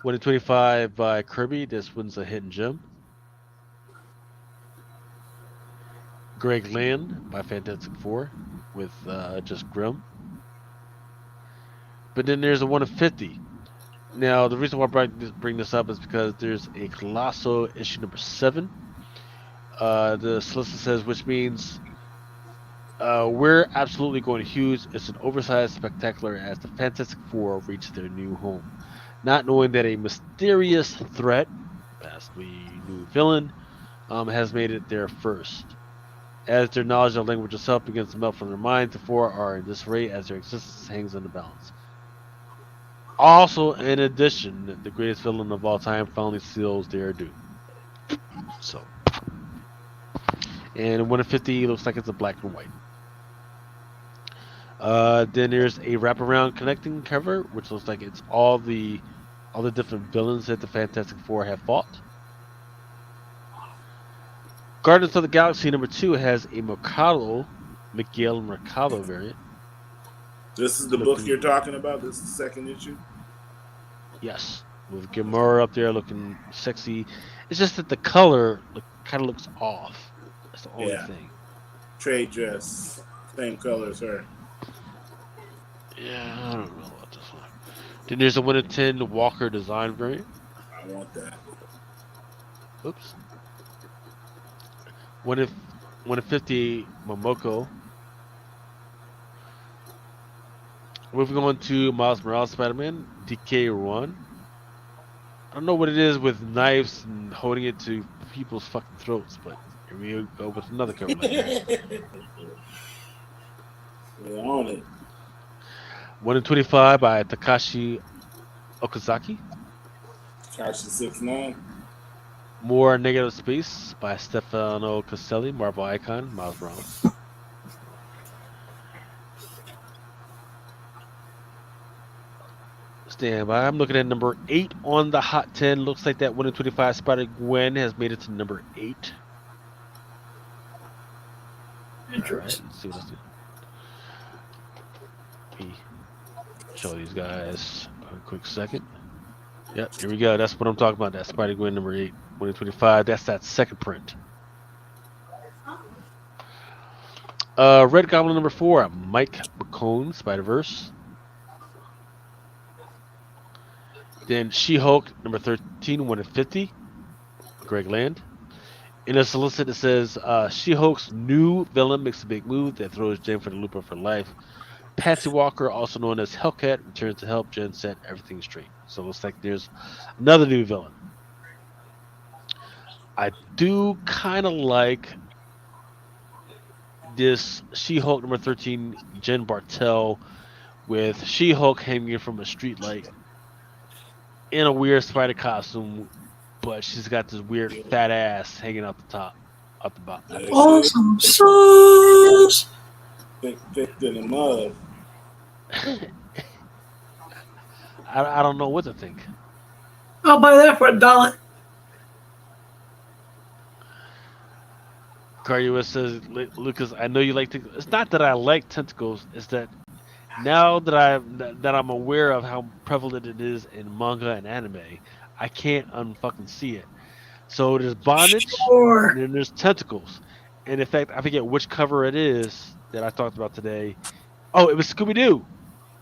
S2: 1/25 by Kirby. This one's a hidden gem. Greg Land by Fantastic Four with just Grimm. But then there's a 1/50. Now, the reason why I bring this up is because there's a Colossal issue #7. The solicitor says, which means We're absolutely going huge. It's an oversized spectacular as the Fantastic Four reach their new home, not knowing that a mysterious threat, possibly new villain, has made it there first. As their knowledge of language itself begins to melt from their minds, the four are in disarray as their existence hangs in the balance. Also, in addition, the greatest villain of all time finally seals their doom. So, and 1 in 50 looks like it's a black and white. Then there's a wraparound connecting cover, which looks like it's all the different villains that the Fantastic Four have fought. Guardians of the Galaxy #2 has a Miguel Mercado variant.
S4: This is the book you're talking about. This is the second issue.
S2: Yes, with Gamora up there looking sexy. It's just that the color kind of looks off. That's the only thing.
S4: Trade dress, same color as her.
S2: Yeah, I don't know about this one. Then there's a 1 in 10 Walker design variant.
S4: I want that.
S2: Oops. 1 in 50 Momoko. Moving on to Miles Morales Spider-Man, DK1. I don't know what it is with knives and holding it to people's fucking throats, but here we go with another cover like that.
S4: We're on it.
S2: 1 in 25 by Takashi Okazaki.
S4: Takashi 6ix9ine.
S2: More Negative Space by Stefano Caselli, Marvel icon, Miles Morales. Stand by. I'm looking at number 8 on the Hot 10. Looks like that 1 in 25 Spider-Gwen has made it to number 8.
S3: Interesting.
S2: All right, let's see what else. Let me show these guys a quick second. Yep, here we go. That's what I'm talking about. That Spider-Gwen number 8, 1 in 25. That's that second print. Red Goblin number 4, Mike McCone, Spider-Verse. Then She-Hulk number 13, 1 in 50, Greg Land. In a solicit, it says She-Hulk's new villain makes a big move that throws Jen for the loop of her life. Patsy Walker, also known as Hellcat, returns to help Jen set everything straight. So it looks like there's another new villain. I do kind of like this She-Hulk number 13, Jen Bartel, with She-Hulk hanging from a streetlight in a weird spider costume, but she's got this weird fat ass hanging out the top, out the bottom.
S3: Awesome sauce.
S4: Picked in the mud.
S2: I don't know what to think.
S3: I'll buy that for $1.
S2: Cardio says, Lucas, I know you like to. It's not that I like tentacles. It's that now that I'm aware of how prevalent it is in manga and anime, I can't unfucking see it. So there's bondage,
S3: Sure.
S2: and then there's tentacles. And in fact, I forget which cover it is that I talked about today. Oh, it was Scooby-Doo.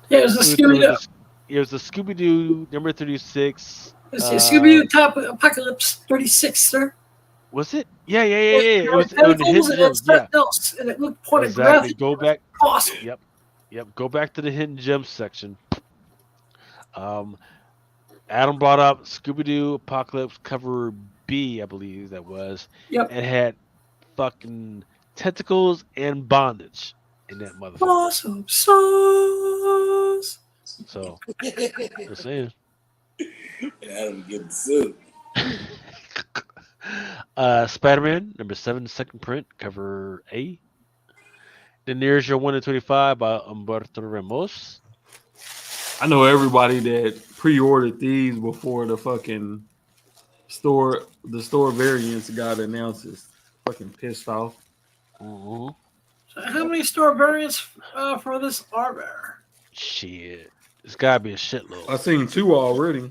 S3: Yeah, it was the Scooby-Doo.
S2: It was the Scooby-Doo number 36.
S3: It's the Scooby-Doo Top Apocalypse 36, sir.
S2: Was it? Yeah. It was
S3: tentacles
S2: in the Hidden
S3: and
S2: Gems. Yeah,
S3: else, and it looked pornographic.
S2: exactly. Go back.
S3: Awesome.
S2: Yep. Go back to the Hidden Gems section. Adam brought up Scooby-Doo Apocalypse cover B, I believe that was.
S3: Yep.
S2: It had fucking tentacles and bondage in that motherfucker.
S3: Awesome sauce.
S2: So, just saying.
S4: Adam getting sued.
S2: Spider-Man number 7, second print, cover A. Then there's your 1 in 25 by Humberto Ramos.
S7: I know everybody that pre-ordered these before the fucking store variants got announced is fucking pissed off.
S2: Uh-huh.
S3: So how many store variants for this are there?
S2: Shit. It's gotta be a shitload.
S7: I seen 2 already.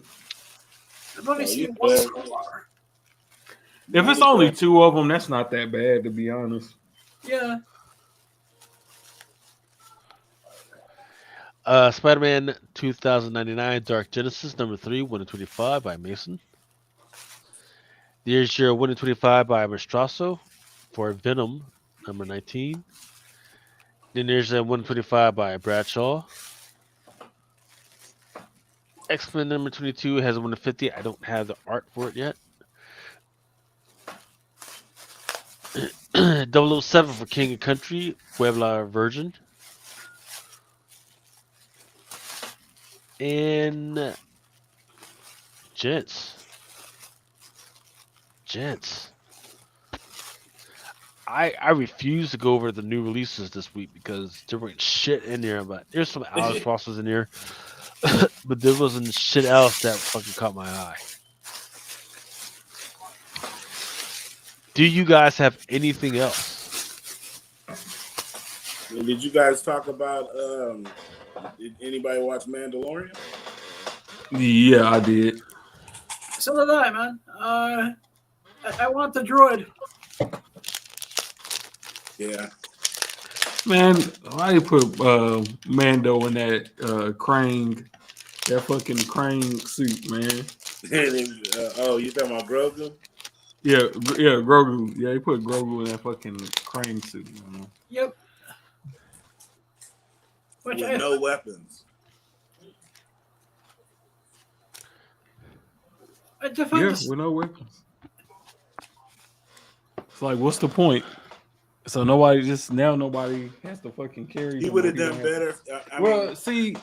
S3: I've only seen one so far.
S7: If it's only 2 of them, that's not that bad, to be honest.
S3: Yeah.
S2: Spider-Man 2099 Dark Genesis number 3, 1 in 25 by Mason. There's your 1 in 25 by Mastrasso for Venom number 19. Then there's a 125 by Bradshaw. X-Men number 22 has a 150. I don't have the art for it yet. 007 for King and Country, Puebla Virgin. And gents. I refuse to go over the new releases this week because there wasn't shit in there, but there's some Alice Fosters in there. But there wasn't shit else that fucking caught my eye. Do you guys have anything else?
S4: Did you guys talk about did anybody watch Mandalorian?
S7: Yeah, I did.
S3: So did I, man. I want the droid.
S4: Yeah.
S7: Man, why you put Mando in that that fucking crane suit, man?
S4: Oh, you talking about Grogu?
S7: Yeah, Grogu. Yeah, they put Grogu in that fucking crane suit. You know?
S3: Yep. Which
S4: With no weapons.
S7: Yeah, with no weapons. It's like, what's the point? So nobody has to fucking carry.
S4: He would have done better. I mean,
S7: see,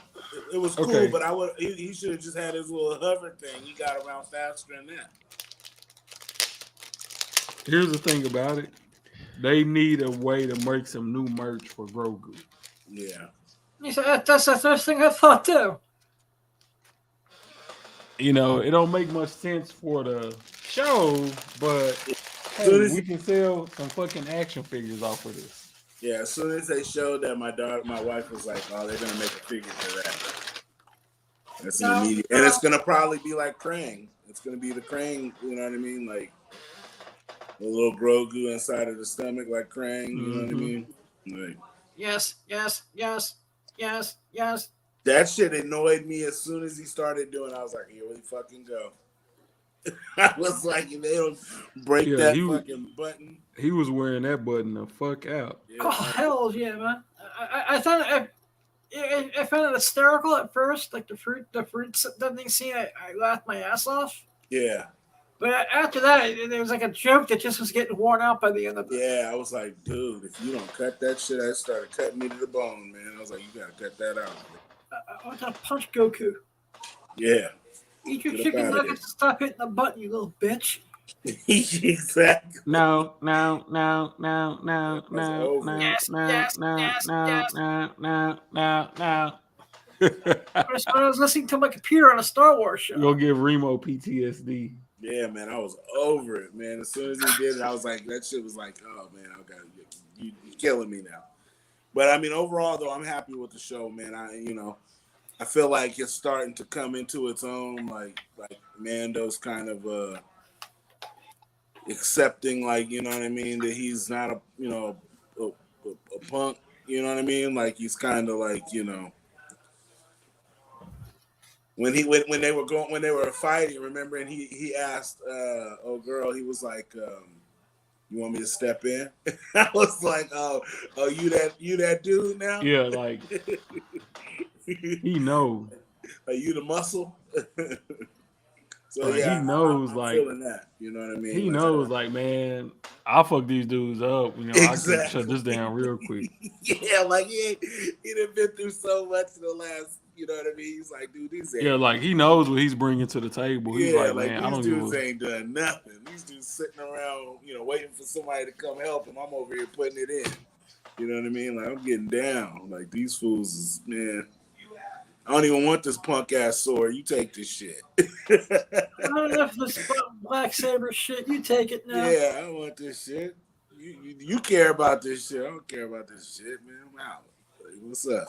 S4: it was cool,
S7: okay.
S4: but he should have just had his little hover thing. He got around faster than that.
S7: Here's the thing about it. They need a way to make some new merch for Grogu.
S4: Yeah.
S3: That's the first thing I thought too.
S7: You know, it don't make much sense for the show, but hey, we can sell some fucking action figures off of this.
S4: Yeah, as soon as they showed that, my wife was like, "Oh, they're gonna make a figure for that." That's immediate, and it's gonna probably be like Krang. It's gonna be the Krang. You know what I mean? Like a little Grogu inside of the stomach, like Krang. You know what I mean? Like,
S3: yes.
S4: that shit annoyed me as soon as he started doing. I was like, "Here we fucking go." I was like, they don't break that fucking button.
S7: He was wearing that button the fuck out.
S3: Yeah. Oh hell yeah, man! I thought I found it hysterical at first, like the fruit thing scene. I laughed my ass off.
S4: Yeah.
S3: But after that, there was like a joke that just was getting worn out by the end of it.
S4: Yeah, I was like, dude, if you don't cut that shit, I started cutting me to the bone, man. I was like, you gotta cut that out.
S3: I want to punch Goku.
S4: Yeah.
S3: Eat your chicken nuggets and stop hitting the button, you little bitch.
S4: Exactly.
S7: No.
S3: When I was listening to my computer on a Star Wars show.
S7: You'll give Remo PTSD.
S4: Yeah, man, I was over it, man. As soon as he did it, I was like, that shit was like, oh man, okay, you're killing me now. But I mean, overall though, I'm happy with the show, man. I feel like it's starting to come into its own, like Mando's kind of accepting, like, you know what I mean, that he's not a punk, you know what I mean? Like he's kind of like, you know, when they were fighting, remember, and he asked old girl, he was like, you want me to step in? I was like, oh, you that dude now?
S7: Yeah, like he knows.
S4: Are you the muscle? So
S7: like,
S4: yeah,
S7: he knows,
S4: I'm
S7: like
S4: feeling that. You know what I mean?
S7: He knows, like, man, I'll fuck these dudes up. You know,
S4: exactly.
S7: I can shut this down real quick.
S4: Yeah, like he done been through so much in the last. You know what I mean? He's like, dude, these ain't.
S7: Yeah, like he knows what he's bringing to the table. He's like, man, I don't
S4: these dudes ain't done nothing. These dudes sitting around, you know, waiting for somebody to come help him. I'm over here putting it in. You know what I mean? Like I'm getting down. Like these fools is, man. I don't even want this punk ass sword. You take this shit.
S3: I don't know if this Black Saber shit. You take it now.
S4: Yeah, I don't want this shit. You care about this shit. I don't care about this shit, man. I'm out. Like, what's up?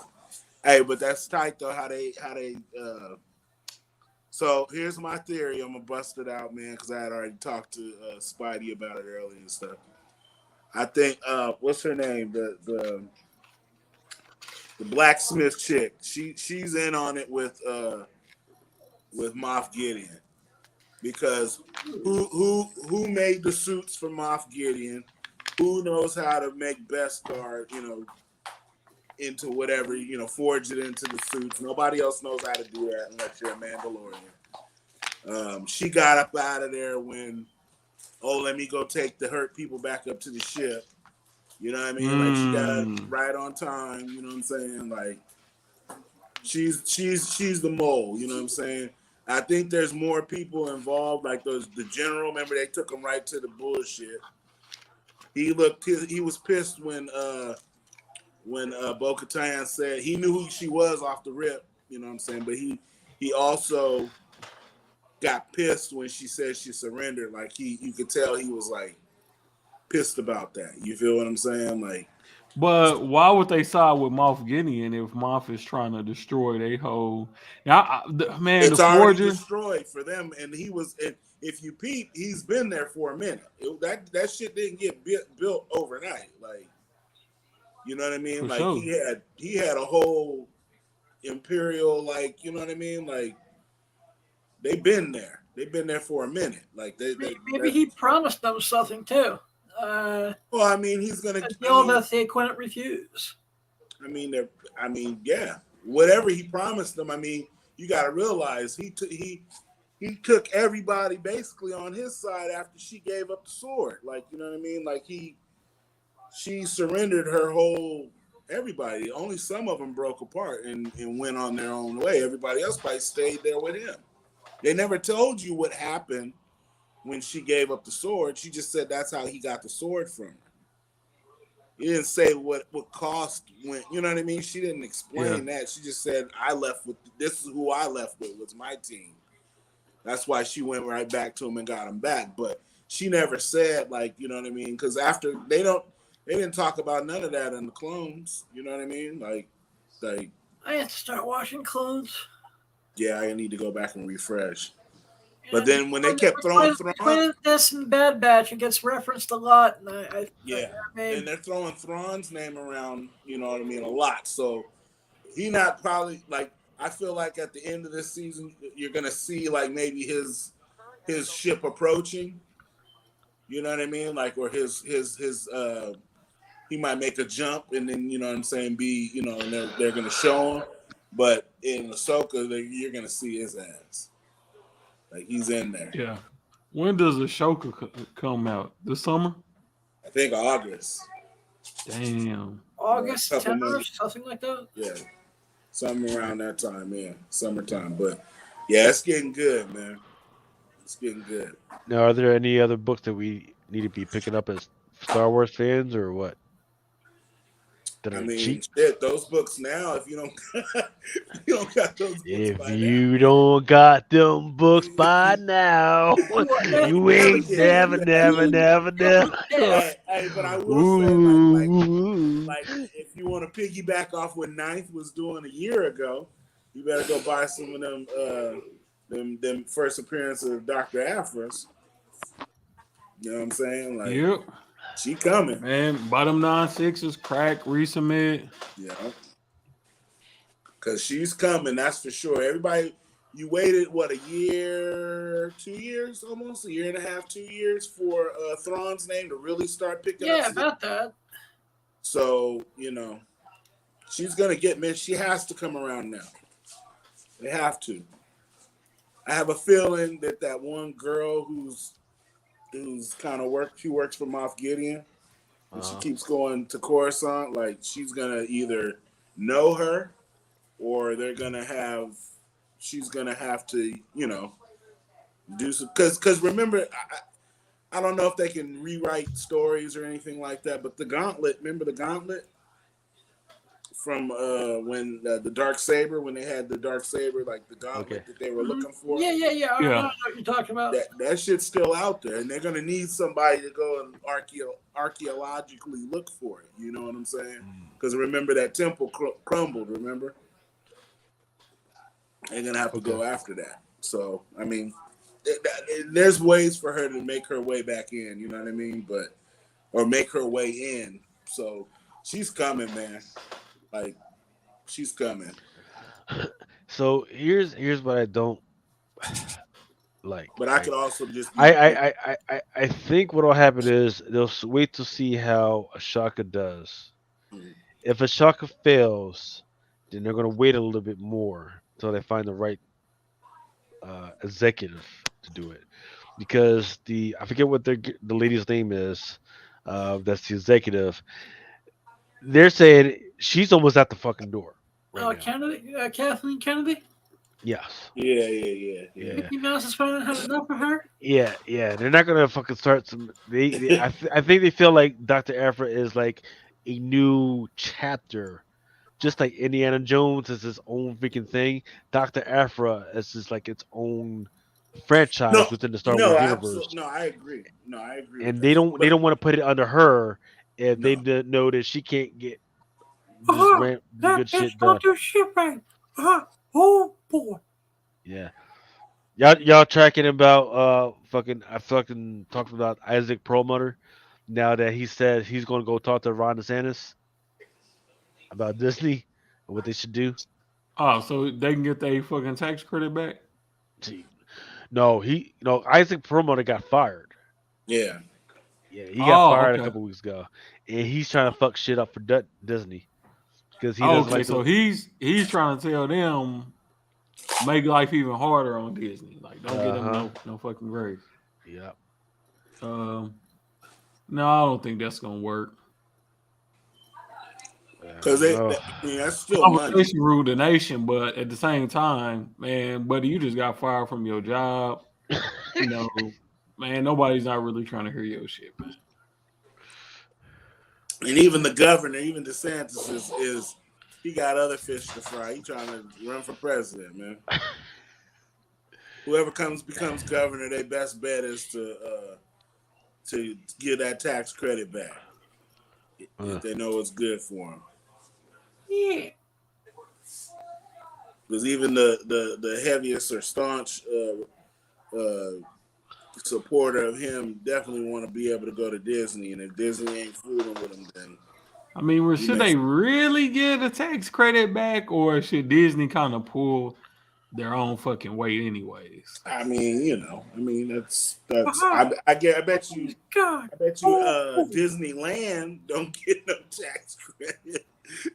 S4: Hey, but that's tight though. How they. So here's my theory. I'm gonna bust it out, man, because I had already talked to Spidey about it earlier and stuff. I think what's her name? The blacksmith chick. She's in on it with Moff Gideon, because who made the suits for Moff Gideon? Who knows how to make Beskar, you know, into whatever, forge it into the suits. Nobody else knows how to do that unless you're a Mandalorian. She got up out of there when, let me go take the hurt people back up to the ship. You know what I mean? Like she got right on time. You know what I'm saying? Like she's the mole. You know what I'm saying? I think there's more people involved. Like the general. Remember they took him right to the bullshit. He was pissed when Bo-Katan said he knew who she was off the rip. You know what I'm saying? But he also got pissed when she said she surrendered. Like you could tell he was like pissed about that. You feel what I'm saying? Like,
S7: but why would they side with Moff Gideon if Moff is trying to destroy their whole? Now, man,
S4: it's
S7: the
S4: already
S7: Forger
S4: destroyed for them, and if you peep, he's been there for a minute. That shit didn't get built overnight. Like, you know what I mean?
S7: For
S4: Like
S7: sure.
S4: he had a whole imperial, like, you know what I mean? Like they've been there. They've been there for a minute. Like
S3: maybe he promised them something too.
S4: Well, I mean, he's gonna
S3: deal that they couldn't refuse.
S4: Yeah. Whatever he promised them, I mean, you got to realize he took everybody basically on his side after she gave up the sword. Like, you know what I mean? Like she surrendered her whole everybody. Only some of them broke apart and went on their own way. Everybody else probably stayed there with him. They never told you what happened when she gave up the sword. She just said that's how he got the sword from her. He didn't say what cost went. You know what I mean? She didn't explain that. She just said, this is who I left with, was my team. That's why she went right back to him and got him back. But she never said, like, you know what I mean? Because after they didn't talk about none of that in the clones. You know what I mean? Like
S3: I have to start watching clones.
S4: Yeah, I need to go back and refresh. But then when they kept throwing Thrawn,
S3: this and Bad Batch, it gets referenced a lot. And
S4: and they're throwing Thrawn's name around, you know what I mean, a lot. So he not probably like. I feel like at the end of this season, you're gonna see like maybe his ship approaching. You know what I mean, like, or his he might make a jump and then, you know what I'm saying, and they're gonna show him. But in Ahsoka, you're gonna see his ass. Like, he's in there.
S7: Yeah. When does Ahsoka come out? This summer?
S4: I think August.
S7: Damn.
S3: August, September, something like that?
S4: Yeah. Something around that time, yeah. Summertime. But, yeah, it's getting good, man. It's getting good.
S2: Now, are there any other books that we need to be picking up as Star Wars fans or what?
S4: I mean, shit, those books now, if you don't got those books
S2: if you don't got them books by now, you ain't never.
S4: Hey, but I will say, like, if you want to piggyback off what Ninth was doing a year ago, you better go buy some of them first appearances of Dr. Aphra's. You know what I'm saying? Like,
S7: yep.
S4: She coming.
S7: Man, bottom 9/6s, crack, resubmit.
S4: Yeah. Because she's coming, that's for sure. Everybody, you waited, what, a year, 2 years almost? A year and a half, 2 years for Thrawn's name to really start picking up.
S3: Yeah, about that.
S4: So, she's going to get, she has to come around now. They have to. I have a feeling that one girl who's kind of she works for Moff Gideon, and she keeps going to Coruscant. Like, she's gonna either know her, or she's gonna have to, do some. Because remember, I don't know if they can rewrite stories or anything like that. But the Gauntlet, remember the Gauntlet from when the Darksaber, when they had the Darksaber, like the Gauntlet that they were looking for.
S3: Yeah. I know what you're talking about.
S4: That shit's still out there, and they're gonna need somebody to go and archaeologically look for it. You know what I'm saying? Because remember that temple crumbled. Remember, they're gonna have to go after that. So I mean, there's ways for her to make her way back in. You know what I mean? Or make her way in. So she's coming, man. Like, she's coming.
S2: So here's what I don't like.
S4: But I could also just.
S2: I think what'll happen is they'll wait to see how Ashoka does, if Ashoka fails, then they're gonna wait a little bit more until they find the right executive to do it, because I forget what the lady's name is. That's the executive. They're saying she's almost at the fucking door right now.
S3: Kennedy, Kathleen Kennedy.
S2: Yes.
S4: Yeah.
S2: Yeah.
S3: Mickey Mouse has finally had enough of her.
S2: Yeah, yeah, they're not gonna fucking start some. I think they feel like Dr. Aphra is like a new chapter, just like Indiana Jones is his own freaking thing. Dr. Aphra is just like its own franchise within the Star Wars universe,
S4: No, I agree. No, I agree with
S2: and
S4: that.
S2: they don't want to put it under her if
S4: No.
S2: they know that she can't get this
S3: That
S2: good
S3: bitch
S2: shit
S3: don't
S2: done.
S3: do shit right. Oh boy.
S2: Yeah, y'all tracking about I fucking talked about Isaac Perlmutter now that he said he's gonna go talk to Ron DeSantis about Disney and what they should do.
S7: Oh, so they can get their fucking tax credit back?
S2: See, no, Isaac Perlmutter got fired.
S4: Yeah.
S2: Yeah, he got
S7: Oh,
S2: fired a
S7: okay.
S2: couple weeks ago, and he's trying to fuck shit up for Disney because he
S7: Oh,
S2: doesn't
S7: okay,
S2: like.
S7: so he's trying to tell them make life even harder on Disney. Like, don't get them no fucking grace.
S2: Yeah.
S7: No, I don't think that's gonna work.
S4: Because that's still money.
S7: Competition rule the nation, but at the same time, man, buddy, you just got fired from your job. You know, man, nobody's not really trying to hear your shit, man.
S4: And even the governor, even DeSantis is he got other fish to fry. He trying to run for president, man. Whoever becomes governor, their best bet is to get that tax credit back if they know it's good for them.
S3: Yeah.
S4: Because even the heaviest or staunch supporter of him definitely want to be able to go to Disney, and if Disney ain't fooling with him, then
S7: I mean, should they really get a tax credit back, or should Disney kind of pull their own fucking weight, anyways?
S4: I mean, that's. I bet you Disneyland don't get no tax credit.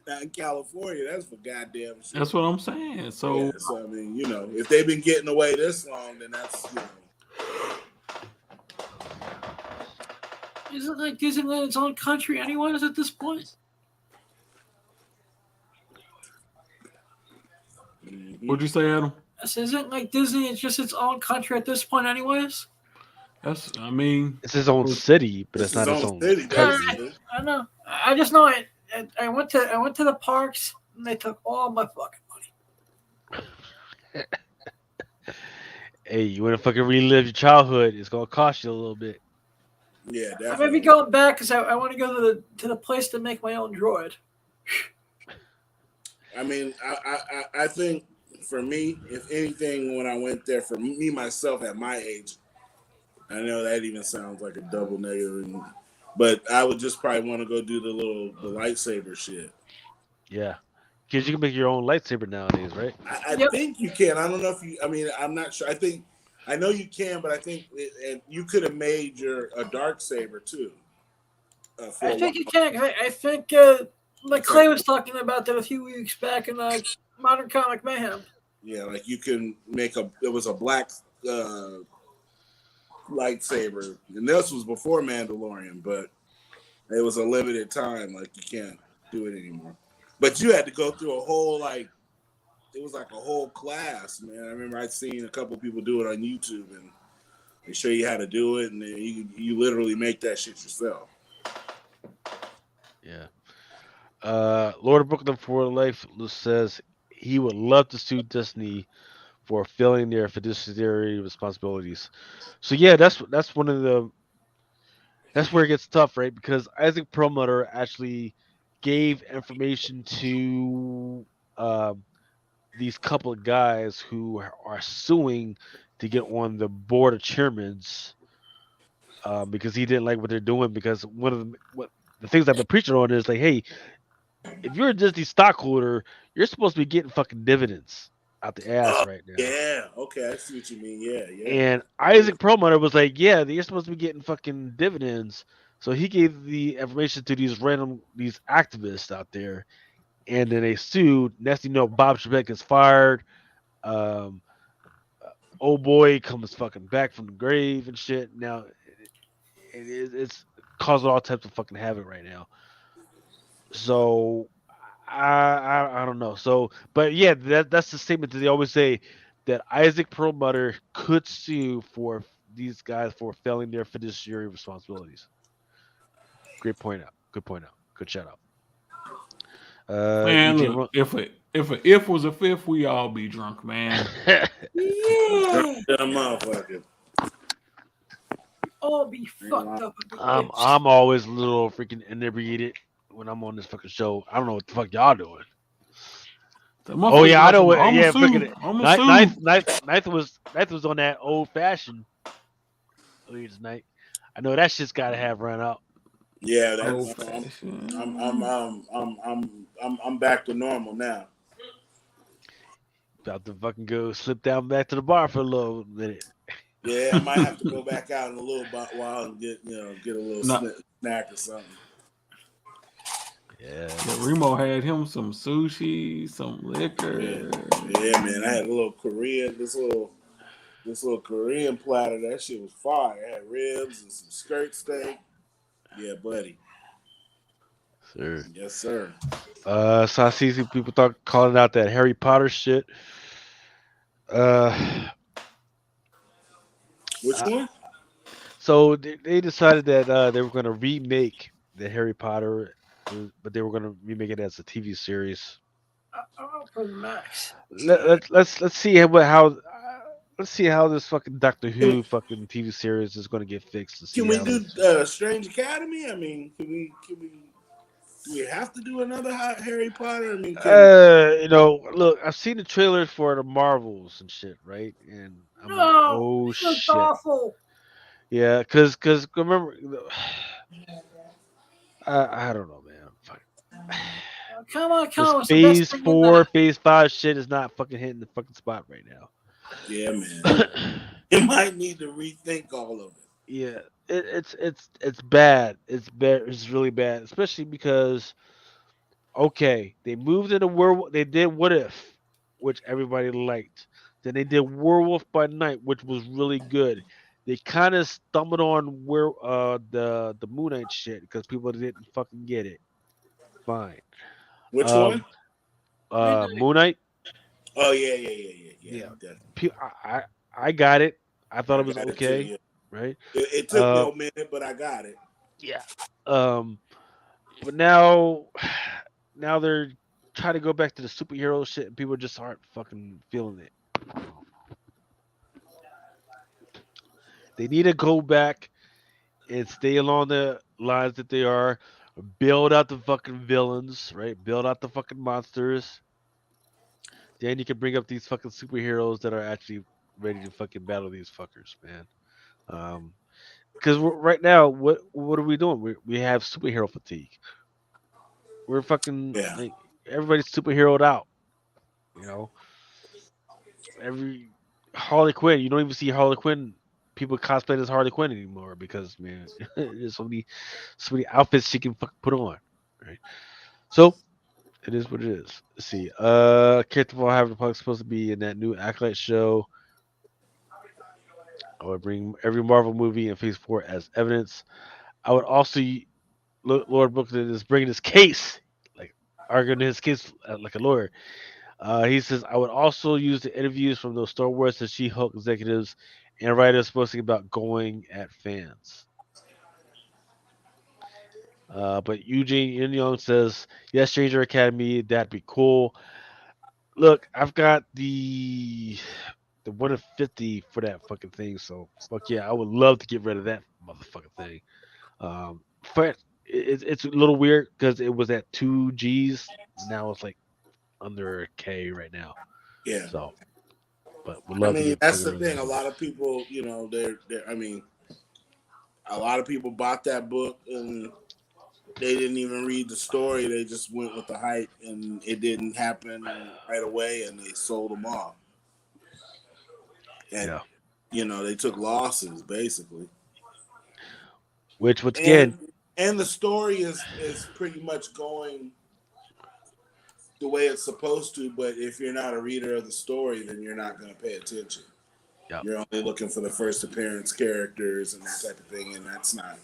S4: Not in California, that's for goddamn shit.
S7: That's what I'm saying. So,
S4: yeah, I mean, if they've been getting away this long, then that's
S3: Isn't like Disneyland its own country anyways at this point?
S7: What'd you say, Adam?
S3: Isn't like Disney it's just its own country at this point anyways?
S7: It's
S2: his own city, but it's not its own
S4: city.
S2: country.
S3: I know. I just know I went to the parks and they took all my fucking money.
S2: Hey, you want to fucking relive your childhood? It's gonna cost you a little bit.
S4: Yeah, definitely.
S3: I may be going back because I want to go to the place to make my own droid.
S4: I mean, I think for me, if anything, when I went there, for me myself at my age, I know that even sounds like a double negative, but I would just probably want to go do the lightsaber shit.
S2: Yeah, because you can make your own lightsaber nowadays, right?
S4: I think you can. I don't know if you. I mean, I'm not sure. I know you can, but I think and you could have made a dark saber too.
S3: I think you can. I think like Clay was talking about that a few weeks back in Modern Comic Mayhem.
S4: Yeah, like you can make it was a black lightsaber, and this was before Mandalorian, but it was a limited time. Like you can't do it anymore. But you had to go through a whole it was like a whole class, man. I remember I'd seen a couple people do it on YouTube, and they show you how to do it, and then you literally make that shit yourself.
S2: Yeah. Lord of Brooklyn for Life says he would love to sue Disney for failing their fiduciary responsibilities. So yeah, that's one of that's where it gets tough, right? Because Isaac Perlmutter actually gave information to these couple of guys who are suing to get on the board of chairmans because he didn't like what they're doing. Because one of the things I've been preaching on is like, hey, if you're a Disney stockholder, you're supposed to be getting fucking dividends out the ass right now.
S4: Yeah, okay, I see what you mean. Yeah.
S2: And Isaac Perlmutter was like, yeah, you're supposed to be getting fucking dividends, So he gave the information to these activists out there, and then they sued. Next thing you know, Bob Trebek gets fired. Um, old boy comes fucking back from the grave and shit. Now it's causing all types of fucking havoc right now. So I don't know. So, but yeah, that's the statement that they always say that Isaac Perlmutter could sue for these guys for failing their fiduciary responsibilities. Great point out. Good point out. Good shout out.
S7: Man,
S2: EJ
S7: look, if a if was a fifth, we all be drunk, man.
S3: Yeah.
S4: Dumb motherfucker.
S3: All be fucked up.
S2: I'm always a little freaking inebriated when I'm on this fucking show. I don't know what the fuck y'all doing.
S7: The
S2: Oh yeah, I know what.
S7: I'm
S2: Yeah,
S7: a
S2: freaking
S7: sue. I'm a sue.
S2: ninth was on that old fashioned earlier tonight. I know that shit's got to have run out.
S4: Yeah,
S7: Old
S4: that's
S7: fashioned.
S4: I'm back to normal now.
S2: About to fucking go slip down back to the bar for a little minute.
S4: Yeah, I might have to go back out in a little while and get a little snack or something.
S2: Yeah.
S7: Remo had him some sushi, some liquor.
S4: Yeah, man. I had a little Korean, this little Korean platter. That shit was fire. It had ribs and some skirt steak. Yeah, buddy.
S2: Sir.
S4: Yes, sir.
S2: So I see some people calling out that Harry Potter shit.
S4: Which one?
S2: So they decided that they were going to remake the Harry Potter, but they were going to remake it as a TV series.
S3: For the max.
S2: Let's see let's see how this fucking Doctor Who fucking TV series is going to get fixed.
S4: Can we do Strange Academy? I mean, can we? Do we have to do another Harry Potter? I mean,
S2: look, I've seen the trailers for the Marvels and shit, right? And I'm like, oh shit,
S3: awful.
S2: Yeah, because remember, I don't know, man. Fuck.
S3: Come on.
S2: Phase 4, Phase 5 shit is not fucking hitting the fucking spot right now.
S4: Yeah, man. You might need to rethink all of it.
S2: Yeah, it's bad. It's bad. It's really bad, especially because they moved into werewolf. They did What If, which everybody liked. Then they did Werewolf by Night, which was really good. They kind of stumbled on where the Moon Knight shit because people didn't fucking get it. Fine.
S4: Which one?
S2: Moon Knight.
S4: Oh yeah.
S2: I got it. I thought it was okay.
S4: Too, yeah.
S2: Right.
S4: It took me a minute, but I got it.
S2: Yeah. But now they're trying to go back to the superhero shit, and people just aren't fucking feeling it. They need to go back and stay along the lines that they are. Build out the fucking villains, right? Build out the fucking monsters. Then you can bring up these fucking superheroes that are actually ready to fucking battle these fuckers, man. Because right now, what are we doing? We have superhero fatigue. We're fucking like everybody's superheroed out. You know, every Harley Quinn. You don't even see Harley Quinn. People cosplay as Harley Quinn anymore because man, there's so many outfits she can fucking put on. Right. So it is what it is. Let's see. Character for Having the Punk supposed to be in that new Acolyte show. I would bring every Marvel movie in Phase 4 as evidence. I would also, Lord Brooklyn is bringing his case, like arguing his case like a lawyer. He says, I would also use the interviews from those Star Wars and She-Hulk executives and writers posting about going at fans. But Eugene Young says, yes, Stranger Academy, that'd be cool. Look, I've got the 1 of 50 for that fucking thing, so fuck yeah, I would love to get rid of that motherfucking thing. But it's a little weird because it was at 2 G's, now it's like under a K right now.
S4: Yeah.
S2: So, but we'd love to get
S4: that's the thing. A lot of people, a lot of people bought that book and they didn't even read the story. They just went with the hype, and it didn't happen right away, and they sold them off. And they took losses basically.
S2: Which once again,
S4: And the story is pretty much going the way it's supposed to, but if you're not a reader of the story, then you're not going to pay attention.
S2: Yep.
S4: You're only looking for the first appearance characters and that type of thing, and that's not.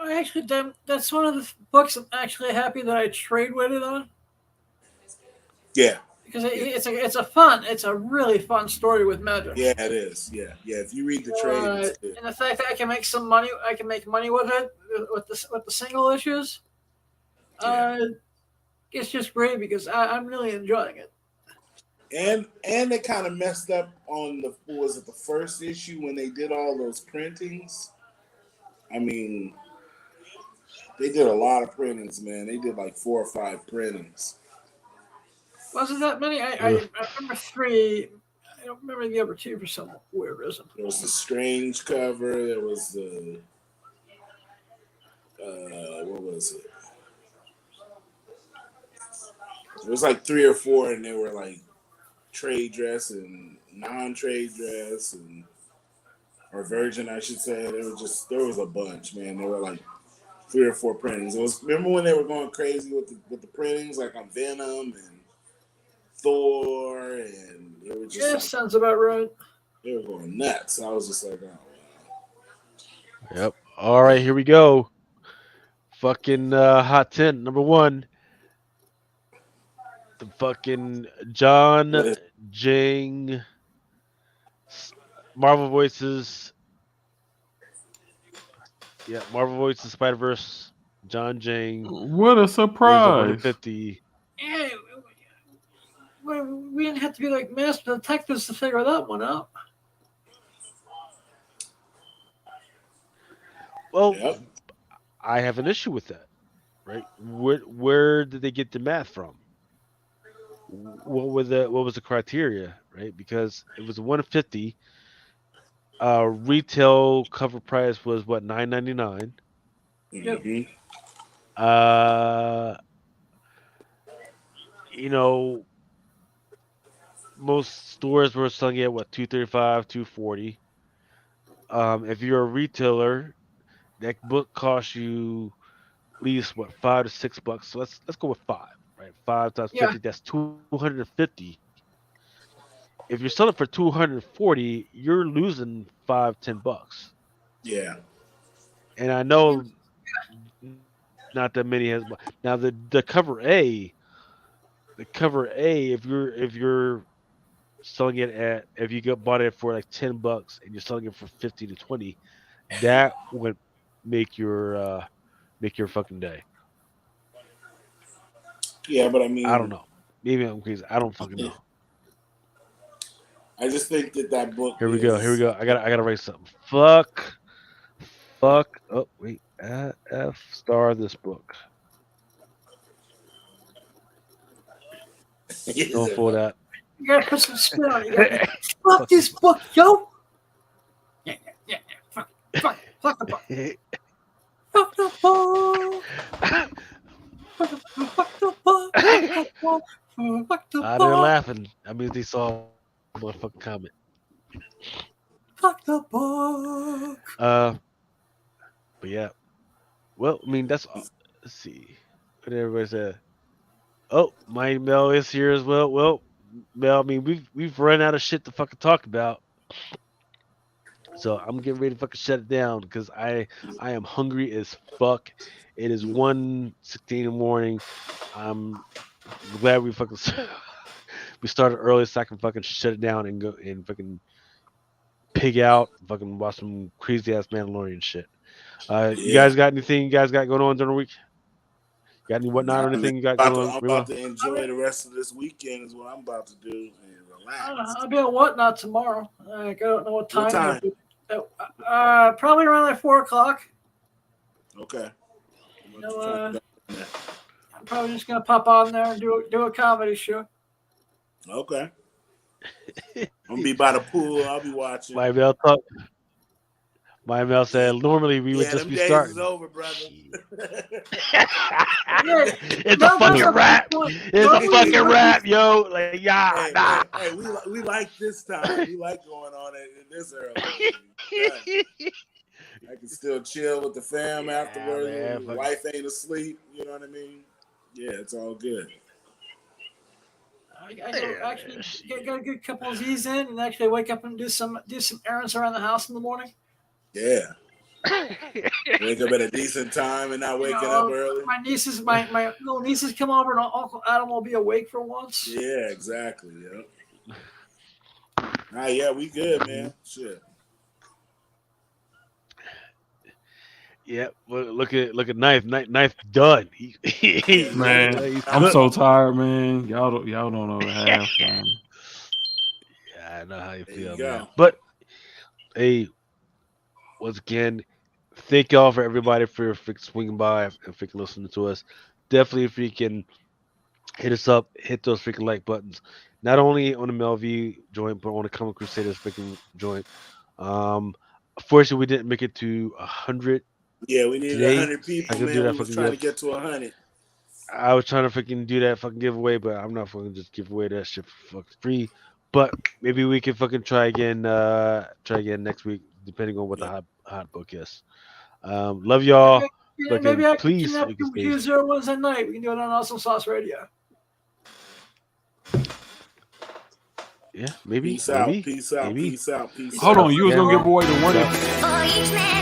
S3: Actually, that's one of the books I'm actually happy that I trade with it on.
S4: Yeah.
S3: Because it's a really fun story with magic.
S4: Yeah, it is. Yeah. If you read the trade,
S3: and the fact that I can make some money, I can make money with it with the single issues. It's just great because I'm really enjoying it.
S4: And they kind of messed up on the first issue when they did all those printings. I mean, they did a lot of printings, man. They did like 4 or 5 printings.
S3: Wasn't that many? I remember 3. I don't remember the other 2 for some weird reason.
S4: There was the Strange cover. There was the what was it? It was like 3 or 4, and they were like trade dress and non-trade dress or virgin, I should say. There was a bunch, man. There were like 3 or 4 printings. Remember when they were going crazy with the printings, like on Venom and Thor, and it was just
S3: sounds about right.
S4: They were going nuts. I was just like, oh wow.
S2: Yep. All right, here we go. Fucking Hot 10, number 1. The fucking John Jang Marvel Voices. Yeah, Marvel Voices Spider-Verse. John Jang.
S7: What a surprise.
S2: 150.
S3: Yeah, we didn't have to be like master detectives to figure that one out.
S2: Well, I have an issue with that, right? Where did they get the math from? What was the criteria, right? Because it was 150. Retail cover price was what, $9.99.
S4: Mm-hmm.
S2: You know, most stores were selling it at what, $235, $240. If you're a retailer, that book costs you at least what, $5 to $6. So let's go with 5, right? 5 times 50, that's 250. If you're selling for 240, you're losing $5-10.
S4: Yeah.
S2: And I know not that many has now the cover A. The cover A, if you're selling it at, if you bought it for like $10 and you're selling it for 50 to 20, that would make your fucking day.
S4: Yeah, but I mean,
S2: I don't know. Maybe I'm crazy. I don't fucking know.
S4: I just think that book.
S2: Here we go. I gotta write something. Fuck. Oh wait. F star this book. Don't fool that.
S3: You gotta put some spin on it. Fuck this book, yo. Yeah. Fuck the book. Fuck the book.
S2: They're laughing. I mean, they saw my fucking comment.
S3: Fuck the book.
S2: But yeah. Well, I mean, that's. Let's see. What did everybody say? Oh, my Mel is here as well. Well, Mel, I mean, we've run out of shit to fucking talk about. So I'm getting ready to fucking shut it down because I am hungry as fuck. It is 1:16 in the morning. I'm glad we started early so I can fucking shut it down and go and fucking pig out, fucking watch some crazy ass Mandalorian shit. You guys got anything you guys got going on during the week? Got any whatnot or anything you got going on?
S4: I'm about to enjoy the rest of this weekend is what I'm about to do and relax.
S3: I'll be on whatnot tomorrow. I don't know what time.
S4: What time?
S3: Probably around like 4:00.
S4: Okay.
S3: I'm probably just gonna pop on there and do a comedy show.
S4: Okay. I'm gonna be by the pool. I'll be watching.
S2: My Mel said normally we would just be starting.
S4: Is over, brother.
S2: It's a fucking rap. It's a fucking rap, yo. Like, yeah.
S4: Hey, we like this time. We like going on it this early. I can still chill with the fam afterwards.
S2: man,
S4: The wife ain't asleep. You know what I mean? Yeah, it's all good.
S3: I go actually get a good couple of Z's in, and actually wake up and do some errands around the house in the morning.
S4: Yeah. Wake up at a decent time and not waking up early.
S3: My nieces, my little nieces come over, and Uncle Adam will be awake for once.
S4: Yeah, exactly. Yeah. Yeah, we good, man. Shit.
S2: Yeah, well, look at Knife. Knife done.
S7: Man, I'm so tired, man. Y'all don't know the half, man.
S2: Yeah, I know how you
S4: There
S2: feel,
S4: you go.
S2: man. But hey, once again, thank y'all for everybody for freaking swinging by and freaking listening to us. Definitely, if you can hit us up, hit those freaking like buttons. Not only on the Melview joint, but on the Comic Crusaders freaking joint. Unfortunately, we didn't make it to 100.
S4: Yeah, we needed
S2: Today,
S4: 100 people,
S2: I could
S4: man.
S2: do that
S4: We was
S2: fucking
S4: trying to
S2: gift.
S4: get to 100.
S2: I was trying to freaking do that fucking giveaway, but I'm not fucking just give away that shit for fucking free. But maybe we can fucking try again next week, depending on what the hot book is. Love y'all.
S3: Maybe I can
S2: Please
S3: kidnap
S2: make it
S3: you
S2: stay.
S3: 0 Wednesday night. We can do it on Awesome Sauce Radio.
S2: Yeah, maybe.
S4: Peace out.
S2: Maybe.
S4: Peace out.
S2: Maybe.
S4: Peace out. Peace
S7: Hold
S4: out.
S7: on, you was gonna give away the one.
S2: Peace out.
S8: For each man